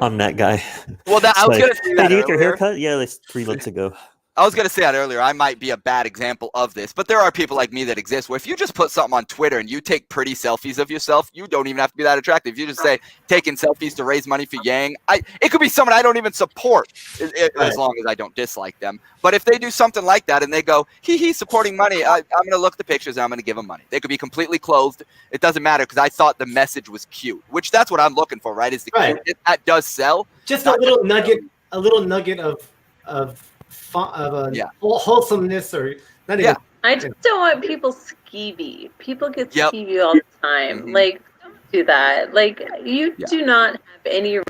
I'm that guy. Well, I was going to say that. Did you get your haircut? Yeah, 3 months ago. I was going to say that earlier. I might be a bad example of this, but there are people like me that exist where if you just put something on Twitter and you take pretty selfies of yourself, you don't even have to be that attractive. You just say, taking selfies to raise money for Yang. It could be someone I don't even support as long as I don't dislike them. But if they do something like that and they go, supporting money, I'm going to look at the pictures and I'm going to give them money. They could be completely clothed. It doesn't matter because I thought the message was cute, which that's what I'm looking for, right? Is the cute. That does sell. Just a little nugget of wholesomeness or not even. I just don't want people skeevy. People get skeevy all the time. Like, don't do that. Like, you do not have any right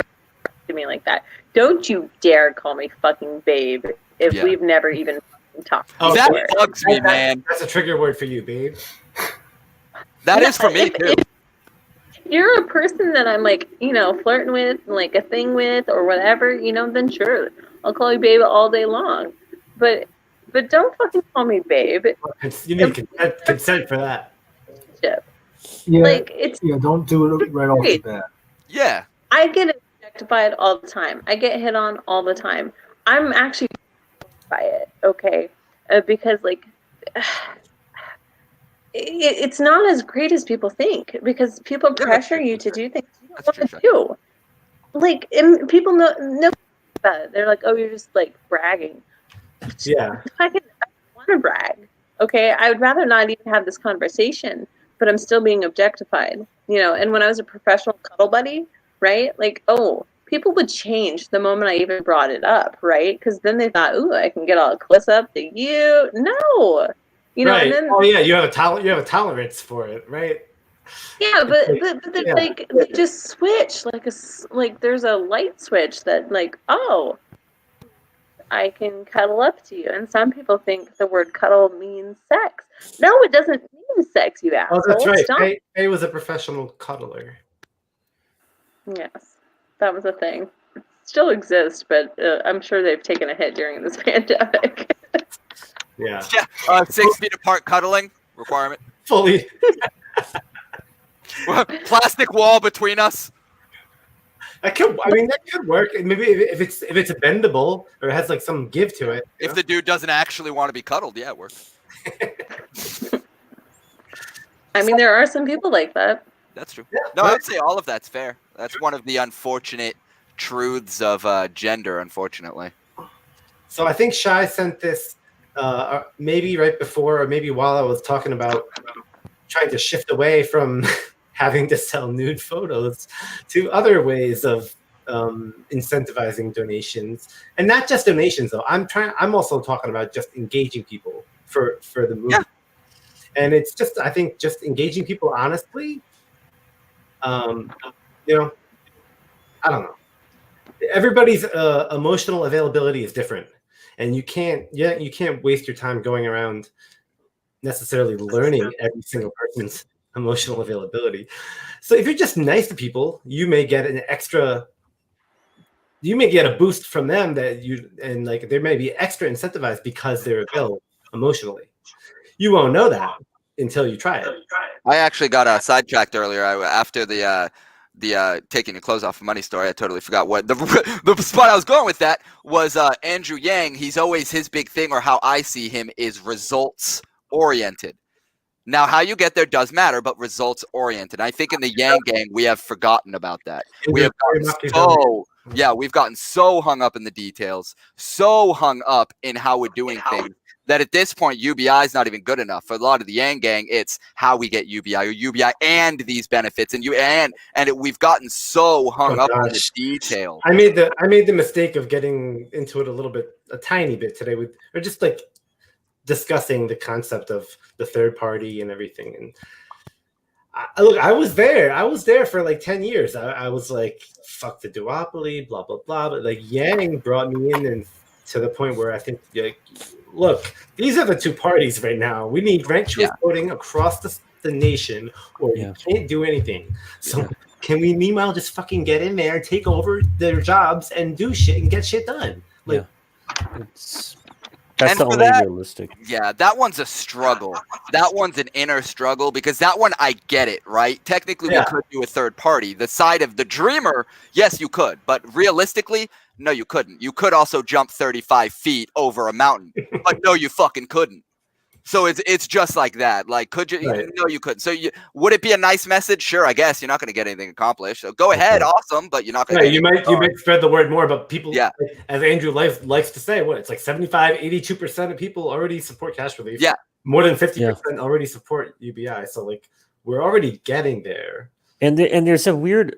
to me like that. Don't you dare call me fucking babe if we've never even talked. Oh, that bugs me, man. That's a trigger word for you, babe. That is for me too. If you're a person that I'm like, flirting with, like a thing with, or whatever, then sure, I'll call you babe all day long. But don't fucking call me babe. You need consent for that. Yeah, like don't do it right off the bat. Yeah, I get objectified all the time. I get hit on all the time. I'm actually by it, okay? Because like. It's not as great as people think because people pressure you to do things you don't want to do. Like, and people know about it. They're like, "Oh, you're just like bragging." Yeah. I want to brag. Okay, I would rather not even have this conversation, but I'm still being objectified. And when I was a professional cuddle buddy, right? Like, people would change the moment I even brought it up, right? Because then they thought, "Ooh, I can get all close up to you." No. Right. And then, you have a tolerance for it, right? Yeah, but then like they just switch like there's a light switch that like, I can cuddle up to you, and some people think the word cuddle means sex. No, it doesn't mean sex, you asshole. Oh, that's right. Faye was a professional cuddler. Yes, that was a thing. It still exists, but I'm sure they've taken a hit during this pandemic. Yeah. 6 feet apart cuddling requirement. Fully. Plastic wall between us. That could work. Maybe if it's bendable or it has like some give to it. If the dude doesn't actually want to be cuddled, yeah, it works. I mean, there are some people like that. That's true. No, I would say all of that's fair. That's one of the unfortunate truths of gender, unfortunately. So I think Shai sent this maybe right before or maybe while I was talking about trying to shift away from having to sell nude photos to other ways of incentivizing donations, and not just donations though. I'm also talking about just engaging people for the movement, and it's just I think just engaging people honestly. I don't know. Everybody's emotional availability is different. And you can't waste your time going around necessarily learning every single person's emotional availability. So if you're just nice to people, you may get a boost from them and they may be extra incentivized because they're available emotionally. You won't know that until you try it. I actually got sidetracked earlier. After the taking your clothes off of money story, I totally forgot what the spot I was going with. That was Andrew Yang. He's always, his big thing, or how I see him, is results oriented. Now, how you get there does matter, but results oriented. I think in the Yang gang, we have forgotten about that. We've gotten so hung up in the details, so hung up in how we're doing things, that at this point, UBI is not even good enough. For a lot of the Yang gang, it's how we get UBI, or UBI and these benefits, and we've gotten so hung up on the detail. I made the mistake of getting into it a tiny bit today, or just like discussing the concept of the third party and everything. And I was there for like 10 years. I was like, fuck the duopoly, blah blah blah. But like Yang brought me in and to the point where I think, look, these are the two parties right now. We need ranked choice voting across the nation, or you can't do anything. So can we meanwhile just fucking get in there, take over their jobs, and do shit and get shit done? That's the only realistic. Yeah, that one's a struggle. That one's an inner struggle because that one I get it, right? Technically, we could do a third party. The side of the dreamer, yes, you could, but realistically, no, you couldn't. You could also jump 35 feet over a mountain, but no, you fucking couldn't. So it's just like that. Like, could you? Right. No, you couldn't. So would it be a nice message? Sure, I guess you're not going to get anything accomplished. So go ahead, awesome, but you're not going to. You might spread the word more, but people, as Andrew likes to say, it's like 82% of people already support cash relief. Yeah, more than 50% already support UBI. So like we're already getting there. And there's a weird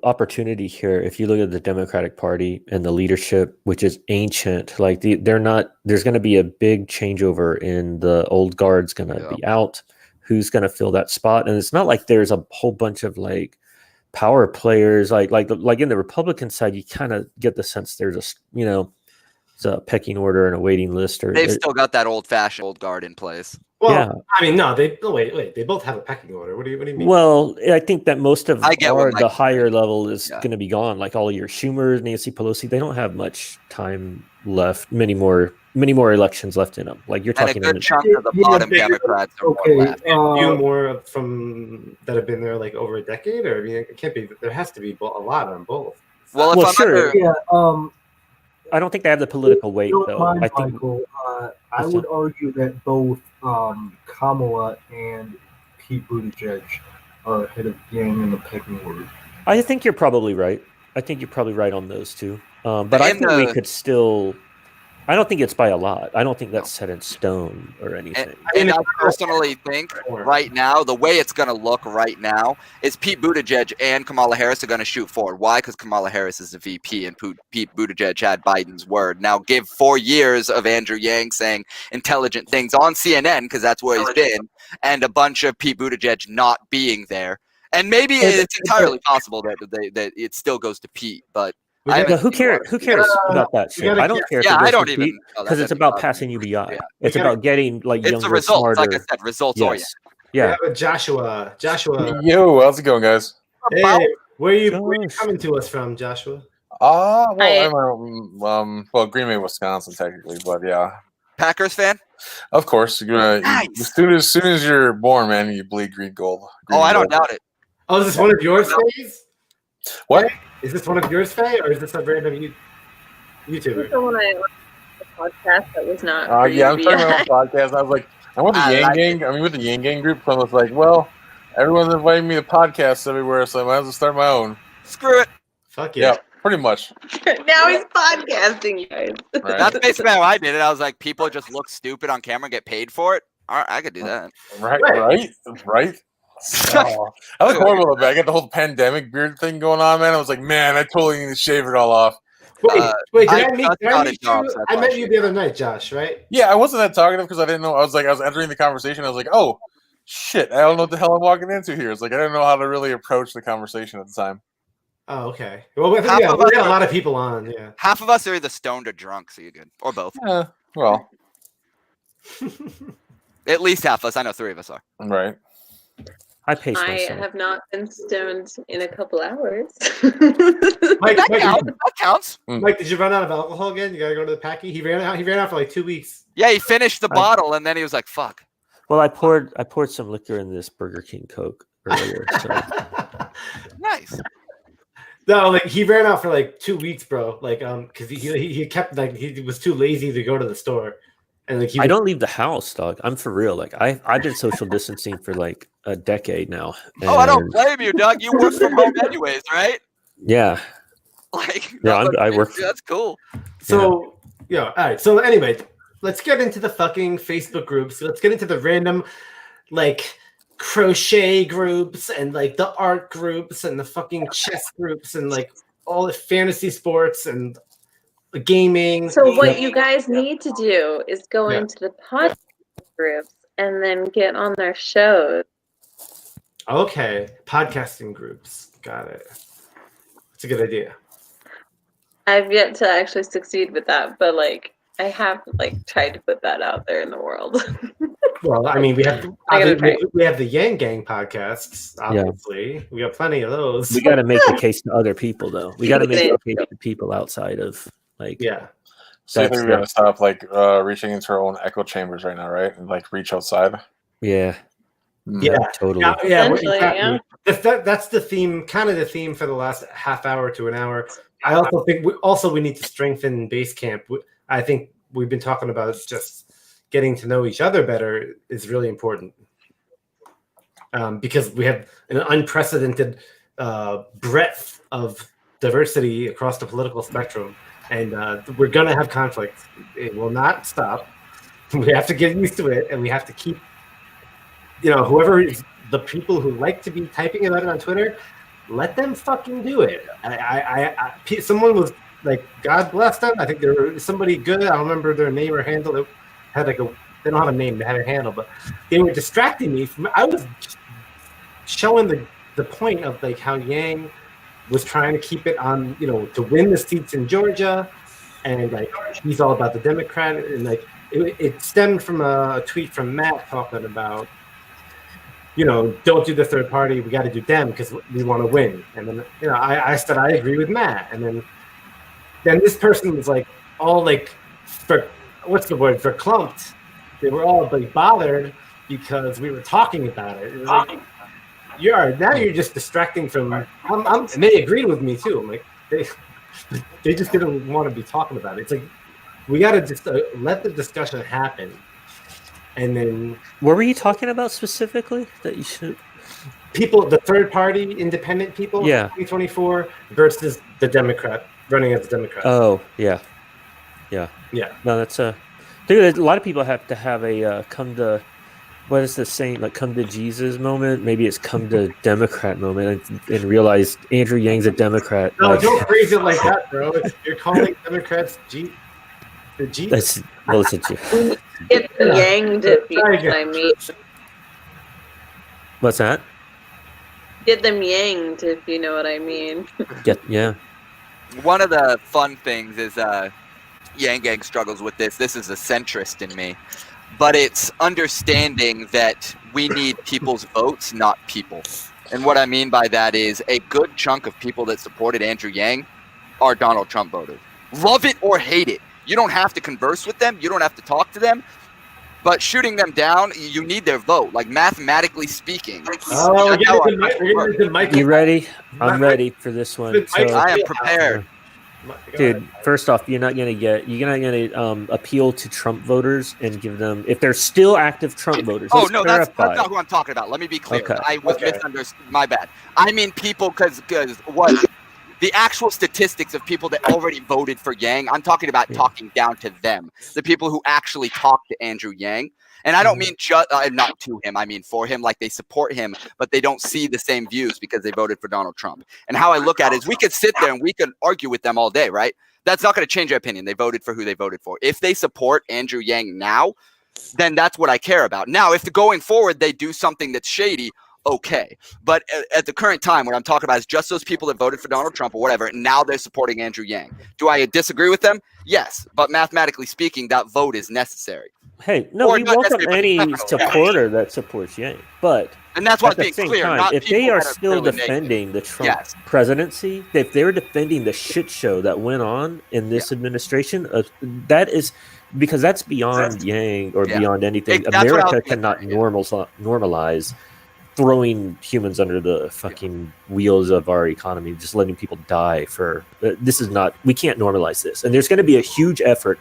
opportunity here if you look at the Democratic Party and the leadership, which is ancient. Like they're not. There's going to be a big changeover in the old guard's going to be out. Who's going to fill that spot? And it's not like there's a whole bunch of like power players. Like in the Republican side, you kind of get the sense there's it's a pecking order and a waiting list. They've still got that old-fashioned old guard in place. Well, I mean, no, wait. They both have a pecking order. What do you mean? Well, I think that most of the higher level is going to be gone. Like all your Schumer, Nancy Pelosi, they don't have much time left. Many more elections left in them. Like you're talking about a good chunk of the bottom Democrats are more left. Few more from that have been there like over a decade, or I mean, it can't be. There has to be a lot on both. Well, sure. I don't think they have the political weight, though. Michael, I would argue that both Kamala and Pete Buttigieg are ahead of Yang in the pecking order. I think you're probably right. I think you're probably right on those two. But I think we could still. I don't think it's by a lot. I don't think that's set in stone or anything. And I personally think right now, the way it's going to look right now is Pete Buttigieg and Kamala Harris are going to shoot forward. Why? Because Kamala Harris is the VP and Pete Buttigieg had Biden's word. Now give 4 years of Andrew Yang saying intelligent things on CNN, because that's where he's been, and a bunch of Pete Buttigieg not being there. And maybe it's entirely possible that it still goes to Pete, but who cares about that shit? I don't care. I don't even, because it's about passing UBI. Yeah. It's about getting like younger, it's a result. Smarter. Like I said, results oriented. Yeah. Joshua. Yo, how's it going, guys? Hey, where are you coming to us from, Joshua? Well, Green Bay, Wisconsin, technically, but yeah. Packers fan? Of course. Nice. As soon as you're born, man, you bleed green gold. I don't doubt it. Oh, is this one of yours, Faye? What? Is this one of yours, Faye, or is this a random YouTuber? The one I podcast that was not. Yeah, I'm starting my own podcast. I was like, I'm with the YangBang. I'm with the YangBang group, so I was like, well, everyone's inviting me to podcasts everywhere, so I might as well start my own. Screw it. Fuck yeah. Yeah, pretty much. Now he's podcasting, you guys. Right. That's basically how I did it. I was like, people just look stupid on camera and get paid for it. All right, I could do that. Right. Oh, I look horrible about it. I got the whole pandemic beard thing going on, man. I was like, man, I totally need to shave it all off. Wait, did I met you the other night, Josh, right? Yeah, I wasn't that talkative because I didn't know. I was entering the conversation. I was like, oh, shit, I don't know what the hell I'm walking into here. It's like, I didn't know how to really approach the conversation at the time. Oh, okay. Well, we got a lot of people on, yeah. Half of us are either stoned or drunk, so you're good. Or both. Yeah, well. At least half of us. I know 3 of us are. Right. I have not been stoned in a couple hours. That counts. Mike, did you run out of alcohol again? You gotta go to the packy. He ran out for like 2 weeks. Yeah, he finished the bottle and then he was like, "Fuck." Well, I poured some liquor in this Burger King Coke earlier. So. Nice. No, like he ran out for like 2 weeks, bro. Like, because he kept like he was too lazy to go to the store. And like I don't leave the house, dog. I'm for real. Like I've been social distancing for like a decade now. Oh, I don't blame you, Doug. You work from home anyways, right? Yeah. Like I work. That's cool. So all right. So anyway, let's get into the fucking Facebook groups. Let's get into the random like crochet groups and like the art groups and the fucking chess groups and like all the fantasy sports and gaming. So what you guys need to do is go into the podcast groups and then get on their shows. Okay, podcasting groups. Got it. That's a good idea. I've yet to actually succeed with that, but like I have like tried to put that out there in the world. Well, I mean, we have the YangBang podcasts. Obviously, we got plenty of those. We got to make the case to other people, though. We got to make the case to people outside of like So I think we're gonna stop like reaching into our own echo chambers right now, right? And like reach outside. Yeah. Yeah, totally. Exactly. That's the theme, kind of the theme for the last half hour to an hour. I also think we need to strengthen base camp. I think we've been talking about just getting to know each other better is really important because we have an unprecedented breadth of diversity across the political spectrum, and we're going to have conflict. It will not stop. We have to get used to it, and we have to keep, whoever is the people who like to be typing about it on Twitter, let them fucking do it. Someone was like, God bless them. I think there was somebody good. I don't remember their name or handle. It had like they don't have a name, they had a handle, but they were distracting me from. I was showing the point of like how Yang was trying to keep it on, to win the seats in Georgia, and like he's all about the Democrat, and like it stemmed from a tweet from Matt talking about, don't do the third party. We got to do them because we want to win. And then, I said I agree with Matt. And then this person was like all like, verklempt. They were all like bothered because we were talking about it. It was like, now you're just distracting from. And they agreed with me too. I'm like they just didn't want to be talking about it. It's like we got to just let the discussion happen. And then, what were you talking about specifically that you should? People, the third party, independent people, 2024 versus the Democrat running as a Democrat. Oh, yeah. No, that's dude. A lot of people have to have a come to, what is the saying? Like come to Jesus moment. Maybe it's come to Democrat moment, and realize Andrew Yang's a Democrat. No, don't phrase it like that, bro. You're calling Democrats the Jesus. It's a Jew. Get them yanged if you know what I mean. What's that? Get them yanged if you know what I mean. Yeah. One of the fun things is YangBang struggles with this. This is a centrist in me. But it's understanding that we need people's votes, not people. And what I mean by that is a good chunk of people that supported Andrew Yang are Donald Trump voters. Love it or hate it. You don't have to converse with them. You don't have to talk to them. But shooting them down, you need their vote. Like mathematically speaking. You ready? I'm ready for this one. So, I am prepared. Dude, first off, you're not gonna appeal to Trump voters and give them, if they're still active Trump voters. Oh no, that's not who I'm talking about. Let me be clear. Okay. I was misunderstood. My bad. I mean people because what the actual statistics of people that already voted for Yang. I'm talking about talking down to them, the people who actually talked to Andrew Yang. And I don't mean not to him. I mean for him, like they support him, but they don't see the same views because they voted for Donald Trump. And how I look at it is we could sit there and we could argue with them all day, right? That's not going to change their opinion. They voted for who they voted for. If they support Andrew Yang now, then that's what I care about. Now, if going forward they do something that's shady, okay. But at the current time, what I'm talking about is just those people that voted for Donald Trump or whatever, and now they're supporting Andrew Yang. Do I disagree with them? Yes. But mathematically speaking, that vote is necessary. Hey, no, we welcome any supporter that supports Yang. But and that's why being clear. Time, if they are still defending the Trump presidency, if they're defending the shit show that went on in this administration, that is because that's beyond Yang or beyond anything. America cannot normalize throwing humans under the fucking wheels of our economy, just letting people die for this is not, we can't normalize this. And there's going to be a huge effort.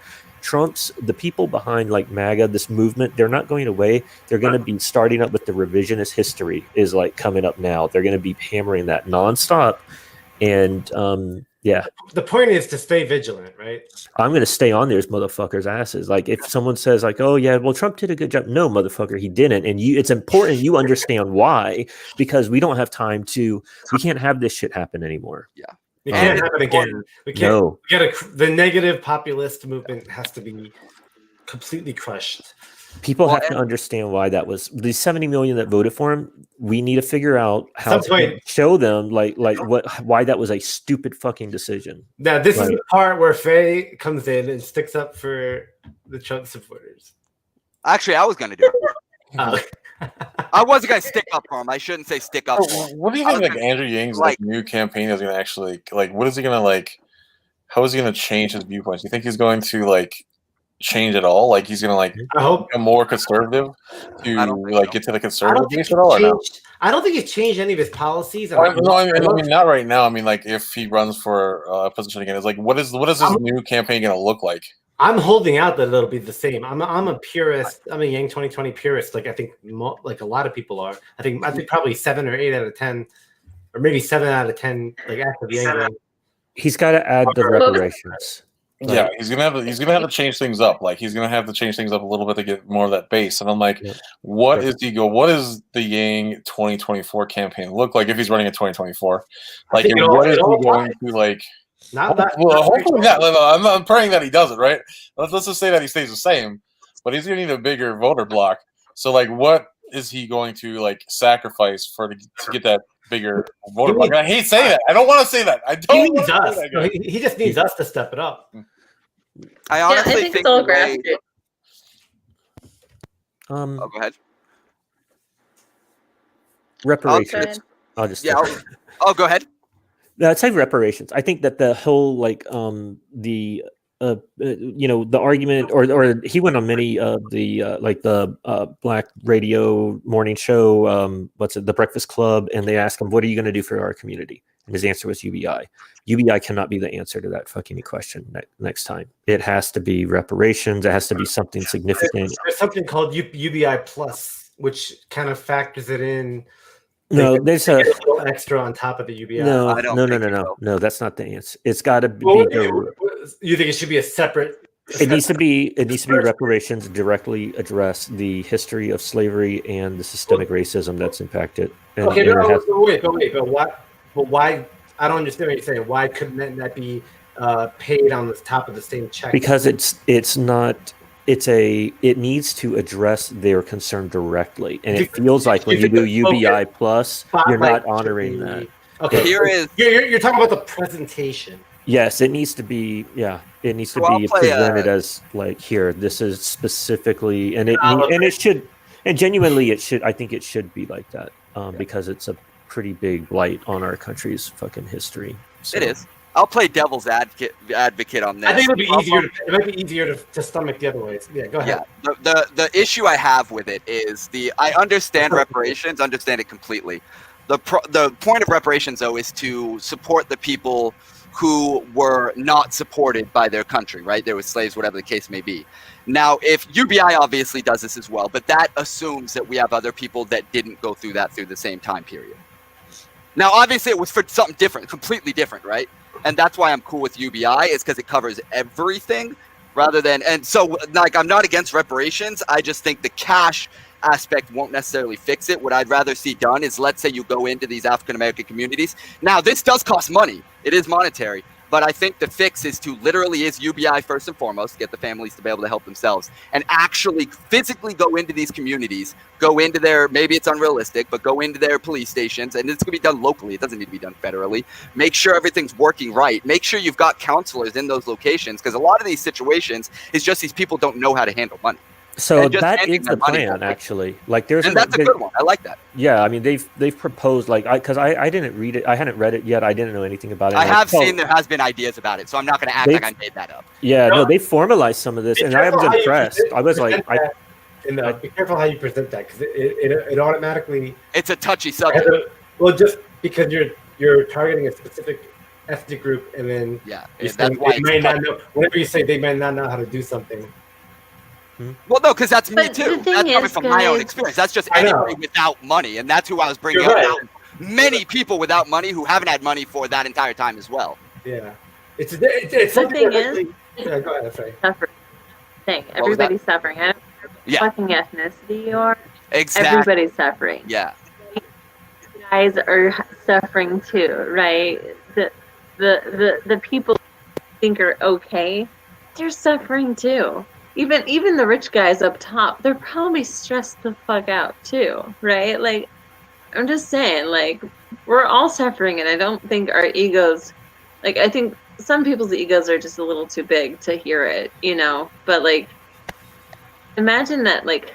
The people behind like MAGA, this movement, they're not going away. They're going to be starting up with the revisionist history is like coming up now. They're going to be hammering that nonstop. And the point is to stay vigilant, right? I'm going to stay on those motherfuckers' asses. Like if someone says like, oh yeah, well Trump did a good job. No, motherfucker, he didn't. And it's important you understand why, because we don't have time we can't have this shit happen anymore. Yeah. It can't happen again. We can't. No. The negative populist movement has to be completely crushed. People have to understand why that was. The 70 million that voted for him, we need to figure out how to show them why that was a stupid fucking decision. Now, this is the part where Faye comes in and sticks up for the Trump supporters. Actually, I was going to do it. I wasn't going to stick up for him. I shouldn't say stick up for him. What do you think Andrew Yang's new campaign is going to actually, what is he going to how is he going to change his viewpoints? Do you think he's going to like change at all? Like he's going to like become more conservative to get to the conservative base at all? Or no? I don't think he's changed any of his policies. I mean, not right now. I mean, like if he runs for a position again, it's like what is his new campaign going to look like? I'm holding out that it'll be the same. I'm a purist. I'm a Yang 2020 purist. Like I think like a lot of people are. I think probably 7 or 8 out of 10, or maybe 7 out of 10. Like after the Yang. He's got to add the reparations. Yeah, he's gonna have to change things up. Like he's gonna have to change things up a little bit to get more of that base. And I'm like, what is the Yang 2024 campaign look like if he's running in 2024? Like, what is he going to like? Hopefully not. I'm praying that he doesn't. Right? Let's just say that he stays the same, but he's gonna need a bigger voter block. So like, what is he going to like sacrifice to get that bigger voter block? I hate saying that. I don't want to say that. I don't. He needs us. He just needs us to step it up. I honestly think it's all grassroots. Go ahead. Reparations. I'll just go ahead. I'd say reparations. I think that the whole the argument or he went on many of the Black radio morning show, the Breakfast Club, and they asked him, what are you going to do for our community? And his answer was UBI. UBI cannot be the answer to that fucking question next time. It has to be reparations. It has to be something significant. There's something called UBI Plus, which kind of factors it in. No, there's a little extra on top of the UBI. No. That's not the answer. It's got to be. You think it should be a separate? It needs to be reparations directly address the history of slavery and the systemic racism that's impacted. But why? I don't understand what you're saying. Why couldn't that be paid on the top of the same check? Because it's not. It needs to address their concern directly, and it feels like when you do UBI plus, you're not honoring that. Okay, you're talking about the presentation. Yes, it needs to be. Yeah, it needs to be presented as like here. This is specifically, and it should, and genuinely, it should. I think it should be like that because it's a pretty big blight on our country's fucking history. So. It is. I'll play devil's advocate on this. I think it might be easier to stomach the other ways. Yeah, go ahead. Yeah, the issue I have with it is I understand reparations, understand it completely. The point of reparations, though, is to support the people who were not supported by their country, right? There were slaves, whatever the case may be. Now, if UBI obviously does this as well, but that assumes that we have other people that didn't go through that through the same time period. Now, obviously, it was for something different, completely different, right? And that's why I'm cool with UBI, is because it covers everything rather than, and so like, I'm not against reparations. I just think the cash aspect won't necessarily fix it. What I'd rather see done is, let's say you go into these African-American communities. Now, this does cost money. It is monetary. But I think the fix is UBI first and foremost, get the families to be able to help themselves and actually physically go into these communities, go into their, maybe it's unrealistic, but go into their police stations, and it's going to be done locally. It doesn't need to be done federally. Make sure everything's working right. Make sure you've got counselors in those locations, because a lot of these situations is just these people don't know how to handle money. So that is the plan, actually. Like, that's a good one. I like that. Yeah, I mean, they've proposed, like, because I didn't read it. I hadn't read it yet. I didn't know anything about it. I have seen there has been ideas about it, so I'm not going to act like I made that up. Yeah, no, they formalized some of this, and I was impressed. I was like, be careful how you present that, because it automatically. It's a touchy subject. Well, just because you're targeting a specific ethnic group, and then that's why they may not know. Whenever you say they may not know how to do something. Well, no, because that's me too. That's coming from my own experience. That's just anybody without money, and that's who I was bringing up. Right. Many people without money who haven't had money for that entire time as well. Yeah, it's something. The thing is, go ahead, sorry. Suffering. Everybody's suffering. I don't care what fucking ethnicity you are. Exactly. Everybody's suffering. Yeah. You guys are suffering too, right? The people think are okay, they're suffering too. Even the rich guys up top, they're probably stressed the fuck out too, right? Like, I'm just saying, like, we're all suffering, and I don't think our egos, like, I think some people's egos are just a little too big to hear it, you know? But, like, imagine that, like,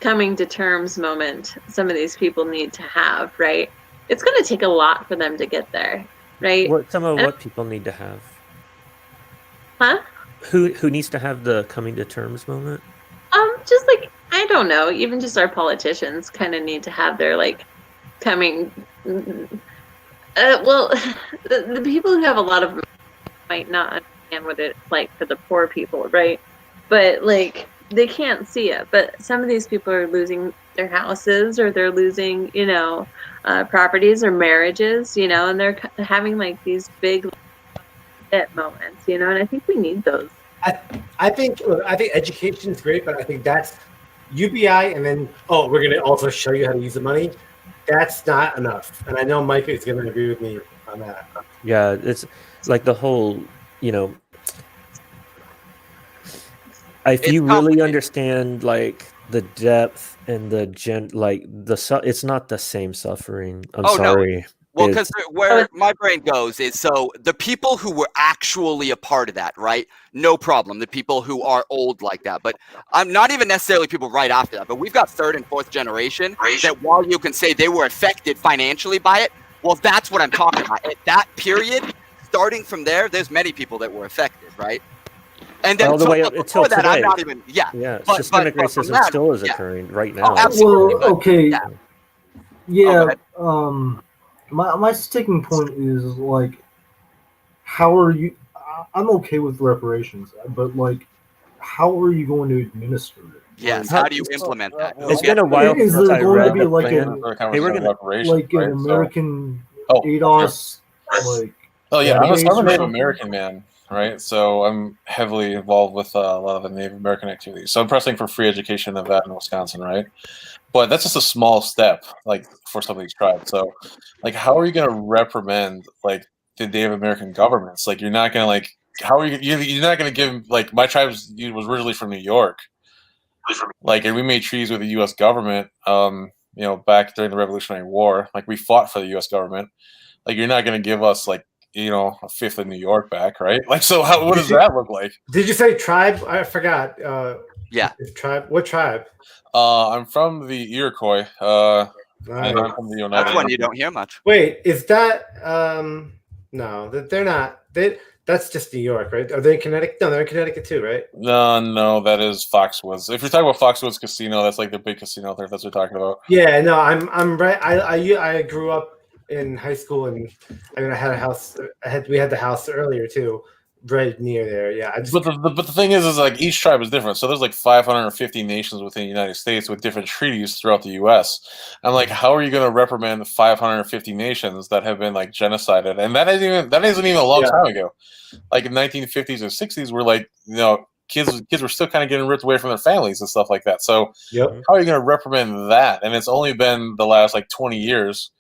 coming to terms moment some of these people need to have, right? It's going to take a lot for them to get there, right? What people need to have? Huh? Who needs to have the coming to terms moment? Just like, I don't know, even just our politicians kind of need to have their like coming. Well, the people who have a lot of money might not understand what it's like for the poor people, right? But like they can't see it. But some of these people are losing their houses, or they're losing, properties or marriages, and they're having like these big debt moments, and I think we need those. I think education is great, but I think that's UBI, and then we're going to also show you how to use the money. That's not enough, and I know Mike is going to agree with me on that. Yeah, it's like the whole, if you really understand like the depth and the it's not the same suffering. I'm sorry. No. Well, because where my brain goes is, so the people who were actually a part of that, right? No problem. The people who are old like that, but I'm not even necessarily people right after that. But we've got third and fourth generation that, while you can say they were affected financially by it, well, that's what I'm talking about. At that period, starting from there, there's many people that were affected, right? And then all the way up until that, today. I'm not even. Systemic racism still is occurring right now. Oh, absolutely. Well, okay. Yeah. My sticking point is like, how are you? I'm okay with reparations, but like, how are you going to administer it? Yes. How do you implement that? It's been a while Is since there I going read to be the like plan. like an American ADOS? Like, I'm a database or Native something? American man, right? So I'm heavily involved with a lot of the Native American activities. So I'm pressing for free education in Nevada and Wisconsin, right? But that's just a small step, like, for some of these tribes. So, like, how are you going to reprimand like the Native American governments? Like, you're not going to like. How are you're not going to give, like, my tribe was originally from New York, like, and we made treaties with the U.S. government, back during the Revolutionary War. Like, we fought for the U.S. government. Like, you're not going to give us like, a fifth of New York back, right? Like, so what does that look like? Did you say tribe? I forgot. Yeah. Tribe. What tribe? I'm from the Iroquois. And I'm from the United. That's one you don't hear much. Wait, is that no? They're not. That's just New York, right? Are they in Connecticut? No, they're in Connecticut too, right? No, that is Foxwoods. If you're talking about Foxwoods Casino, that's like the big casino there. That's what you're talking about. Yeah, no, I'm right. I grew up in high school, and I had a house. We had the house earlier too, right near there. Yeah, but the thing is like each tribe is different. So there's like 550 nations within the United States with different treaties throughout the U.S. I'm like, how are you going to reprimand 550 nations that have been like genocided? And that isn't even a long time ago. Like in 1950s and 60s, we're like, kids were still kind of getting ripped away from their families and stuff like that. So how are you going to reprimand that? And it's only been the last like 20 years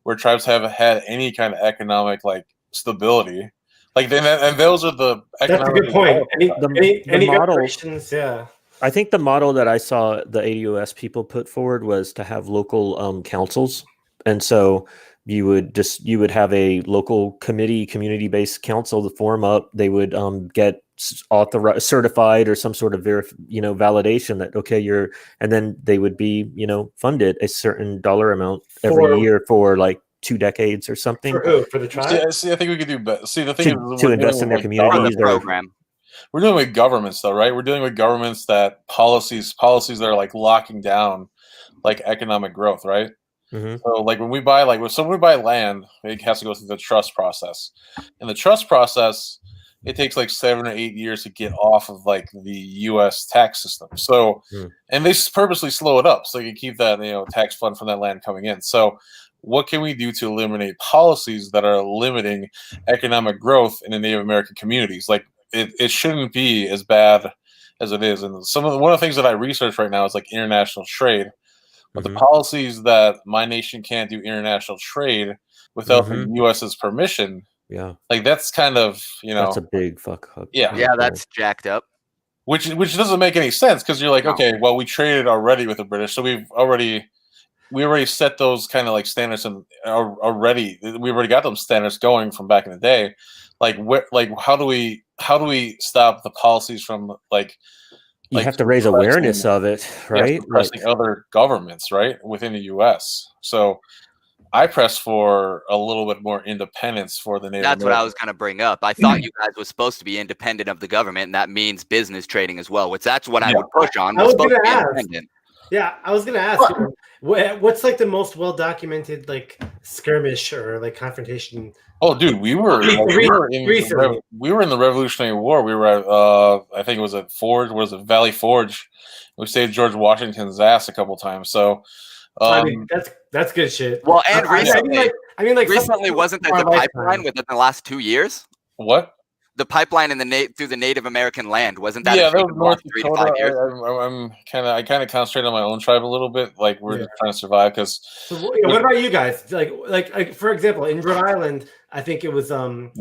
where tribes haven't had any kind of economic like stability. Like, and those are the economic. That's a good point. Any model, reparations? Yeah. I think the model that I saw the ADOS people put forward was to have local councils, and so you would have a local community-based council to form up. They would get certified or some sort of validation that and then they would be funded a certain dollar amount every year for like 2 decades or something. For who? For the tribe? See, I think we could do better. See, the thing is, to invest in their communities. Program. We're dealing with governments, though, right? We're dealing with governments that policies that are like locking down like economic growth, right? Mm-hmm. So, like when we buy land, it has to go through the trust process, and the trust process, it takes like 7 or 8 years to get off of like the U.S. tax system. So, and they purposely slow it up so you can keep that tax fund from that land coming in. So, what can we do to eliminate policies that are limiting economic growth in the Native American communities? Like it shouldn't be as bad as it is. And one of the things that I research right now is like international trade. But the policies that my nation can't do international trade without the U.S.'s permission. Yeah, like that's kind of that's a big fuck up. Yeah, that's jacked up. Which doesn't make any sense because you're like, okay, well, we traded already with the British, so we already set those kind of like standards and already we already got those standards going from back in the day. Like how do we stop the policies from like you have to raise awareness of it, right? Pressing other governments, right, within the U.S. So I press for a little bit more independence for the Native That's what I was Americans. going to bring up. I thought you guys were supposed to be independent of the government, and that means business trading as well, which that's what I would push on. I was supposed going to to be ask. independent. Yeah, I was going to ask, what's like the most well-documented like skirmish or like confrontation? Oh, dude, we were in the Revolutionary War. We were at I think it was at Forge. Was it Valley Forge? We saved George Washington's ass a couple times. So, I mean, that's good shit. Well, and recently, recently wasn't there the pipeline within the last 2 years? What? The pipeline in through the Native American land, wasn't that? Yeah, that was North 3 to 5 years? I kind of concentrate on my own tribe a little bit. Like we're just trying to survive because. So, what about you guys? Like for example, in Rhode Island, I think it was the.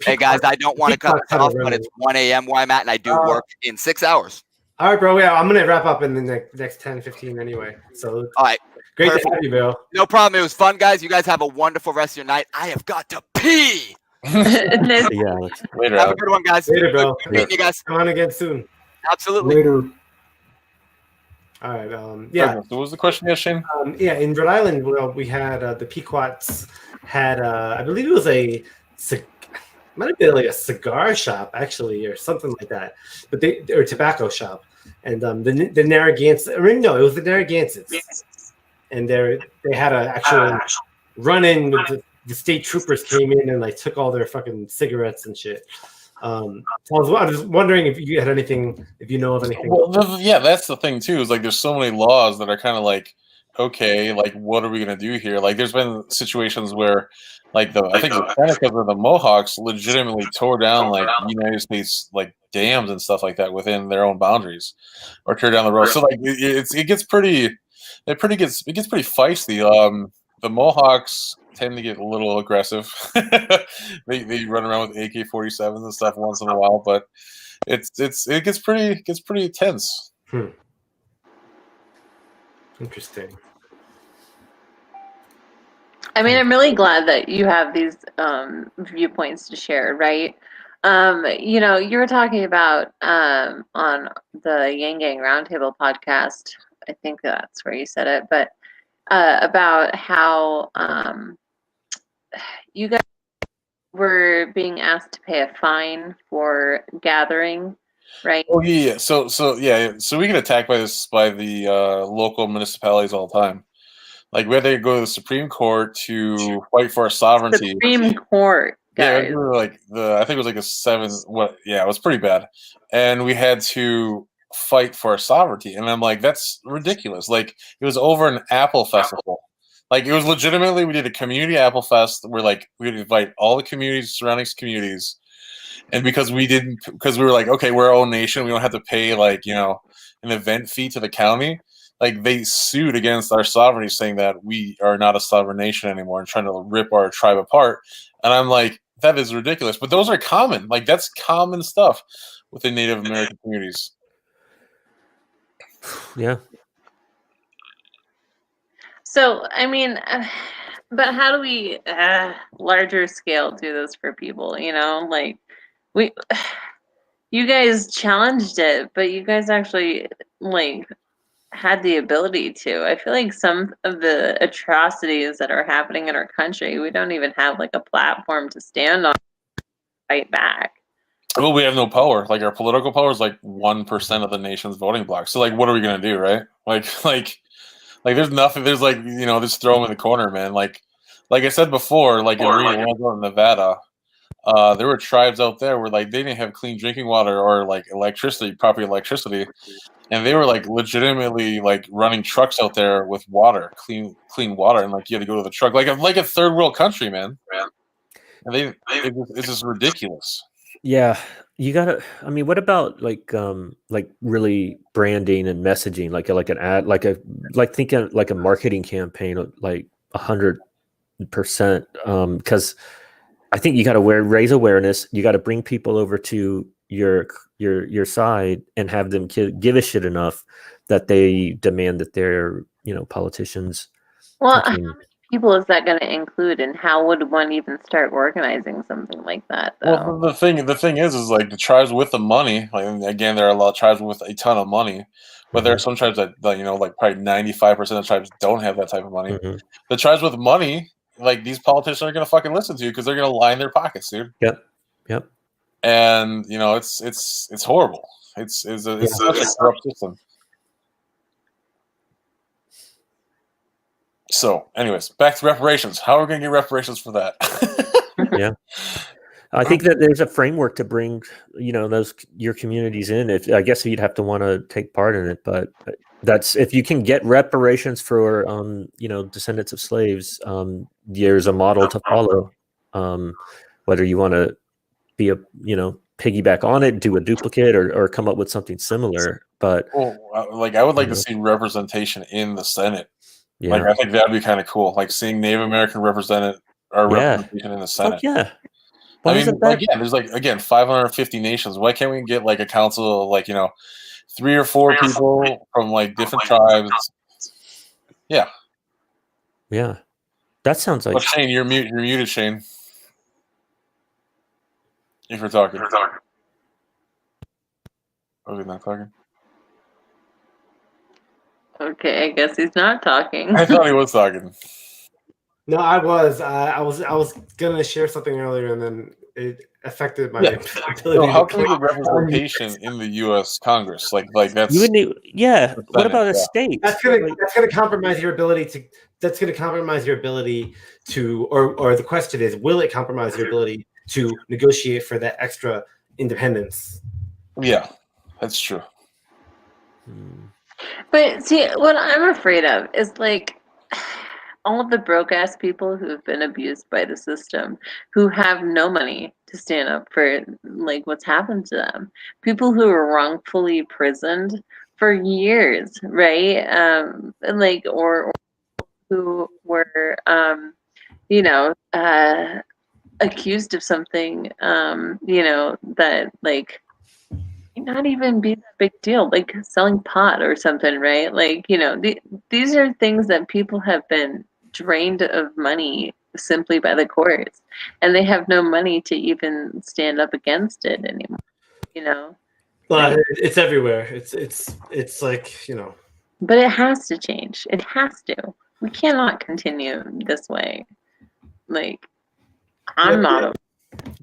Hey guys, I don't want to cut this off, but it's 1 a.m. where I'm at, and I do work in 6 hours. All right, bro. Yeah, I'm gonna wrap up in the next 10, 15 anyway. So all right. Great to have you, Bill. No problem. It was fun, guys. You guys have a wonderful rest of your night. I have got to pee. Yeah. Later. Have a good one, guys. Later, bro. Good meeting you guys. Come on again soon. Absolutely. Later. All right. Yeah. What was the question, yes, Shane? Yeah, in Rhode Island, well, we had the Pequots had I believe it was might have been like a cigar shop actually, or something like that, but or tobacco shop, and the Narragansetts. No, it was the Narragansetts, and they had an actual run-in with the state troopers came in and like took all their fucking cigarettes and shit. So I was wondering if you had anything, if you know of anything. Well, yeah, that's the thing too. Is like there's so many laws that are kind of like, okay, like what are we gonna do here? Like there's been situations where, like I think the Senecas or the Mohawks legitimately tore down like United States like dams and stuff like that within their own boundaries, or tear down the road. So like it gets pretty feisty. The Mohawks tend to get a little aggressive. they run around with AK-47s and stuff once in a while, but it gets pretty tense. Interesting. I mean, I'm really glad that you have these viewpoints to share, right? You were talking about on the YangBang Roundtable podcast, I think that's where you said it, but about how you guys were being asked to pay a fine for gathering, right? Oh yeah. So we get attacked by the local municipalities all the time. Like we had to go to the Supreme Court to fight for our sovereignty. Supreme Court, guys. Yeah, we were like I think it was like a 7. Yeah, it was pretty bad, and we had to fight for our sovereignty. And I'm like, that's ridiculous. Like it was over an apple festival. Like it was legitimately, we did a community apple fest where like we would invite all the communities, surrounding communities, and because we were like, okay, we're our own nation, we don't have to pay like an event fee to the county. Like they sued against our sovereignty, saying that we are not a sovereign nation anymore and trying to rip our tribe apart. And I'm like, that is ridiculous. But those are common. Like that's common stuff within Native American communities. Yeah. So, I mean, but how do we larger scale do this for people? Like you guys challenged it, but you guys actually like had the ability to. I feel like some of the atrocities that are happening in our country, we don't even have like a platform to stand on, fight back. Well, we have no power. Like our political power is like 1% of the nation's voting bloc. So like, what are we gonna do, right? Like there's nothing. There's like just throw them in the corner, man. Like I said before, like in Rio, Nevada, there were tribes out there where like they didn't have clean drinking water or like proper electricity, and they were like legitimately like running trucks out there with water, clean water, and like you had to go to the truck like a third world country, man. And it's just ridiculous. Yeah, you gotta. I mean, what about like really branding and messaging, like an ad, thinking like a marketing campaign, like 100%. Because I think you got to raise awareness. You got to bring people over to your side and have them give a shit enough that they demand that their politicians. Well, how many people is that going to include, and how would one even start organizing something like that? Though? Well, the thing is like the tribes with the money. Like again, there are a lot of tribes with a ton of money But there are some tribes that like probably 95% of tribes don't have that type of money. Mm-hmm. The tribes with money, like these politicians are going to fucking listen to you because they're going to line their pockets, dude. Yep. And it's horrible. It's such a corrupt system. So, anyways, back to reparations. How are we going to get reparations for that? Yeah. I think that there's a framework to bring, your communities in. I guess you'd have to want to take part in it, but that's if you can get reparations for, descendants of slaves. There's a model to follow. Whether you want to be piggyback on it, do a duplicate, or come up with something similar. But I would like to see representation in the Senate. Yeah. Like I think that'd be kind of cool. Like seeing Native American representation in the Senate. Yeah. I mean, there's 550 nations. Why can't we get like a council of 3 or 4 people from like different tribes? Yeah. Yeah. That sounds like. But Shane, you're muted, Shane. If you're talking. Oh, he's not talking. Okay, I guess he's not talking. I thought he was talking. No, I was gonna share something earlier, and then it affected my ability. So how can we get representation in the U.S. Congress? Like that's you would need. Yeah. What about a state? That's gonna compromise your ability to. That's gonna compromise your ability to, or the question is, will it compromise your ability to negotiate for that extra independence? Yeah, that's true. But see, what I'm afraid of is like all of the broke ass people who have been abused by the system, who have no money to stand up for like what's happened to them. People who are wrongfully imprisoned for years, right? And like or who were accused of something that like not even be that big deal, like selling pot or something, right? Like, these are things that people have been drained of money simply by the courts, and they have no money to even stand up against it anymore, But it's everywhere. It's like, But it has to change. It has to. We cannot continue this way. Like, I'm not.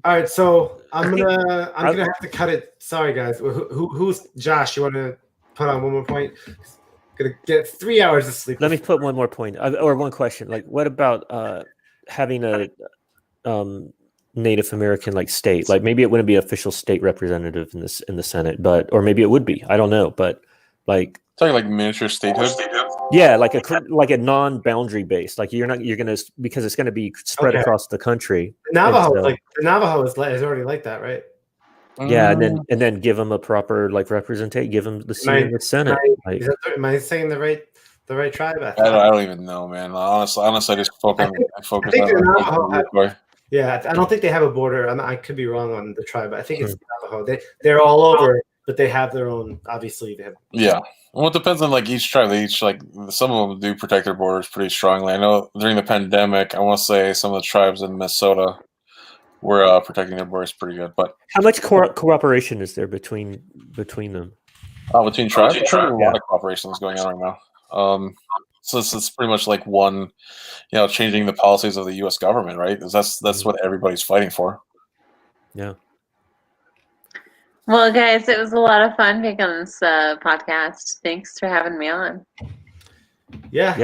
All right, so I'm gonna have to cut it. Sorry, guys. Who's Josh? You want to put on one more point? Gonna get 3 hours of sleep. Let me put one more point or one question. Like, what about having a Native American like state? Like, maybe it wouldn't be an official state representative in the Senate, or maybe it would be. I don't know, but like talking like miniature statehood. Yeah, like a non-boundary base. Like because it's gonna be spread across the country. The Navajo is already like that, right? Yeah, and then give them a proper representate. Give them the seat in the Senate. Am I saying the right tribe? I don't even know, man. Honestly, I just focus on Navajo. Yeah, I don't think they have a border. I could be wrong on the tribe, but I think it's Navajo. They're all over, but they have their own. Obviously, they have. Yeah. Well, it depends on each tribe. They each some of them do protect their borders pretty strongly. I know during the pandemic, I want to say some of the tribes in Minnesota were protecting their borders pretty good. But how much cooperation is there between them? Between tribes, there's a lot of cooperation that's going on right now. So it's pretty much like one, changing the policies of the U.S. government, right? Because that's what everybody's fighting for. Yeah. Well, guys, it was a lot of fun being on this podcast. Thanks for having me on. Yeah.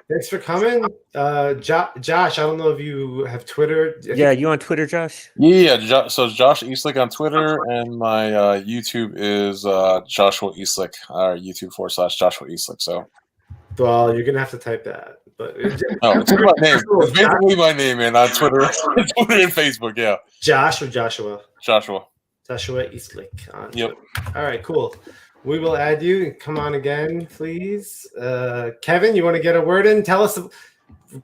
Thanks for coming. Josh, I don't know if you have Twitter. Yeah, you on Twitter, Josh? Yeah, so Josh Eastlick on Twitter, and my YouTube is Joshua Eastlick, YouTube/Joshua Eastlick. So, well, you're gonna have to type that. But it's my name. It's basically my name, man, on Twitter, Twitter and Facebook. Yeah. Josh or Joshua? Joshua Eastlick. Yep. All right, cool. We will add you. Come on again, please. Kevin, you want to get a word in? Tell us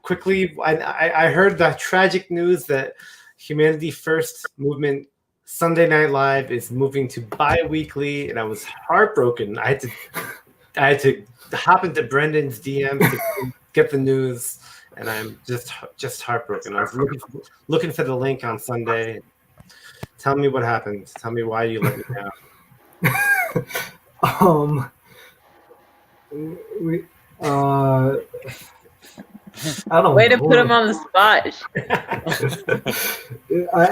quickly. I heard the tragic news that Humanity First movement Sunday Night Live is moving to bi-weekly, and I was heartbroken. I had to hop into Brendan's DM to get the news, and I'm just heartbroken. I was looking for the link on Sunday. Tell me what happened. Tell me why you let me down. We, I don't Way know. to put him on the spot. I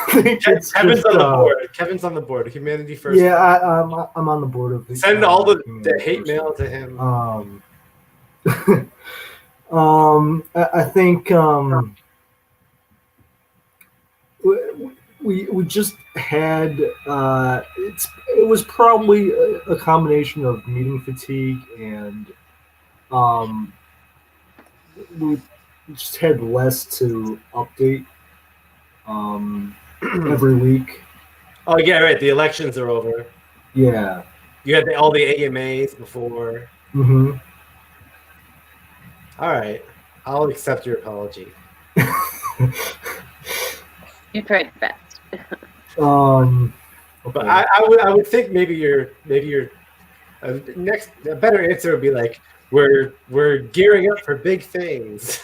think it's Kevin's just, on the board. Kevin's on the board. Humanity first. Yeah, I'm on the board of the. Send all the hate mail to him. I think we just had it was probably a combination of meeting fatigue and we just had less to update every week. Oh yeah, right. The elections are over. Yeah. You had all the AMAs before. Mm-hmm. All right, I'll accept your apology. You tried best. Okay. But I would think maybe your next a better answer would be like we're gearing up for big things.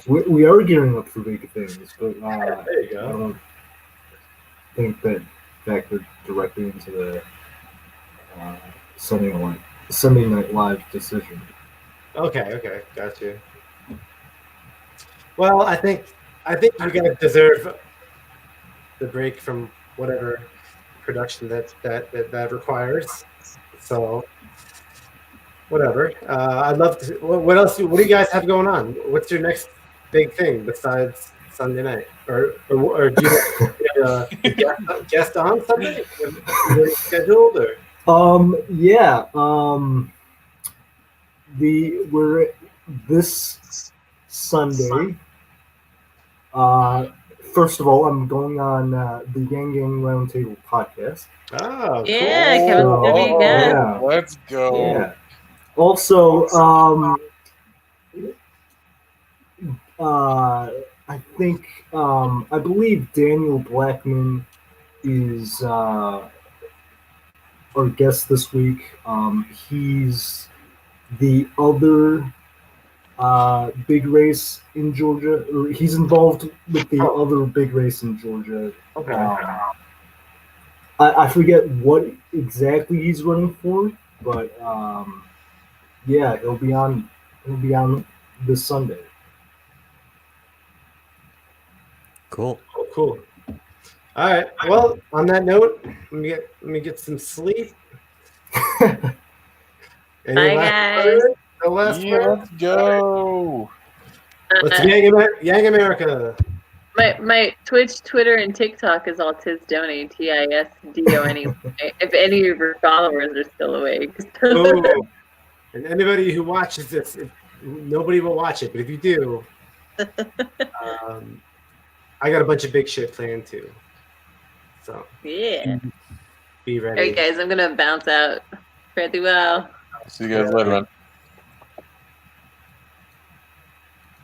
we are gearing up for big things, but there you go. I don't think that factored directly into the Sunday Night Live decision. Okay, got you. Well, I think you guys deserve the break from whatever production that requires. So, whatever. I'd love to. What else? What do you guys have going on? What's your next big thing besides Sunday night? Or do you have a guest on Sunday? Scheduled or? Yeah. We're this Sunday. First of all, I'm going on the YangBang Roundtable podcast. Oh, yeah, cool. Kevin's gonna be good. Yeah. Let's go. Yeah. Also, I think I believe Daniel Blackman is our guest this week. He's the other big race in Georgia. Or he's involved with the other big race in Georgia. Okay. I forget what exactly he's running for, but yeah, he'll be on this Sunday. Cool. Oh, cool. All right. Well, on that note, let me get some sleep. Bye, guys. The last word. Let's go. Let's Yang America. My Twitch, Twitter, and TikTok is all Tisdone, TISDONE. If any of your followers are still awake. Ooh. And anybody who watches this, nobody will watch it, but if you do, I got a bunch of big shit planned too. So Yeah. Be ready. All right, guys, I'm gonna bounce out. Fare thee well. See you guys later, man.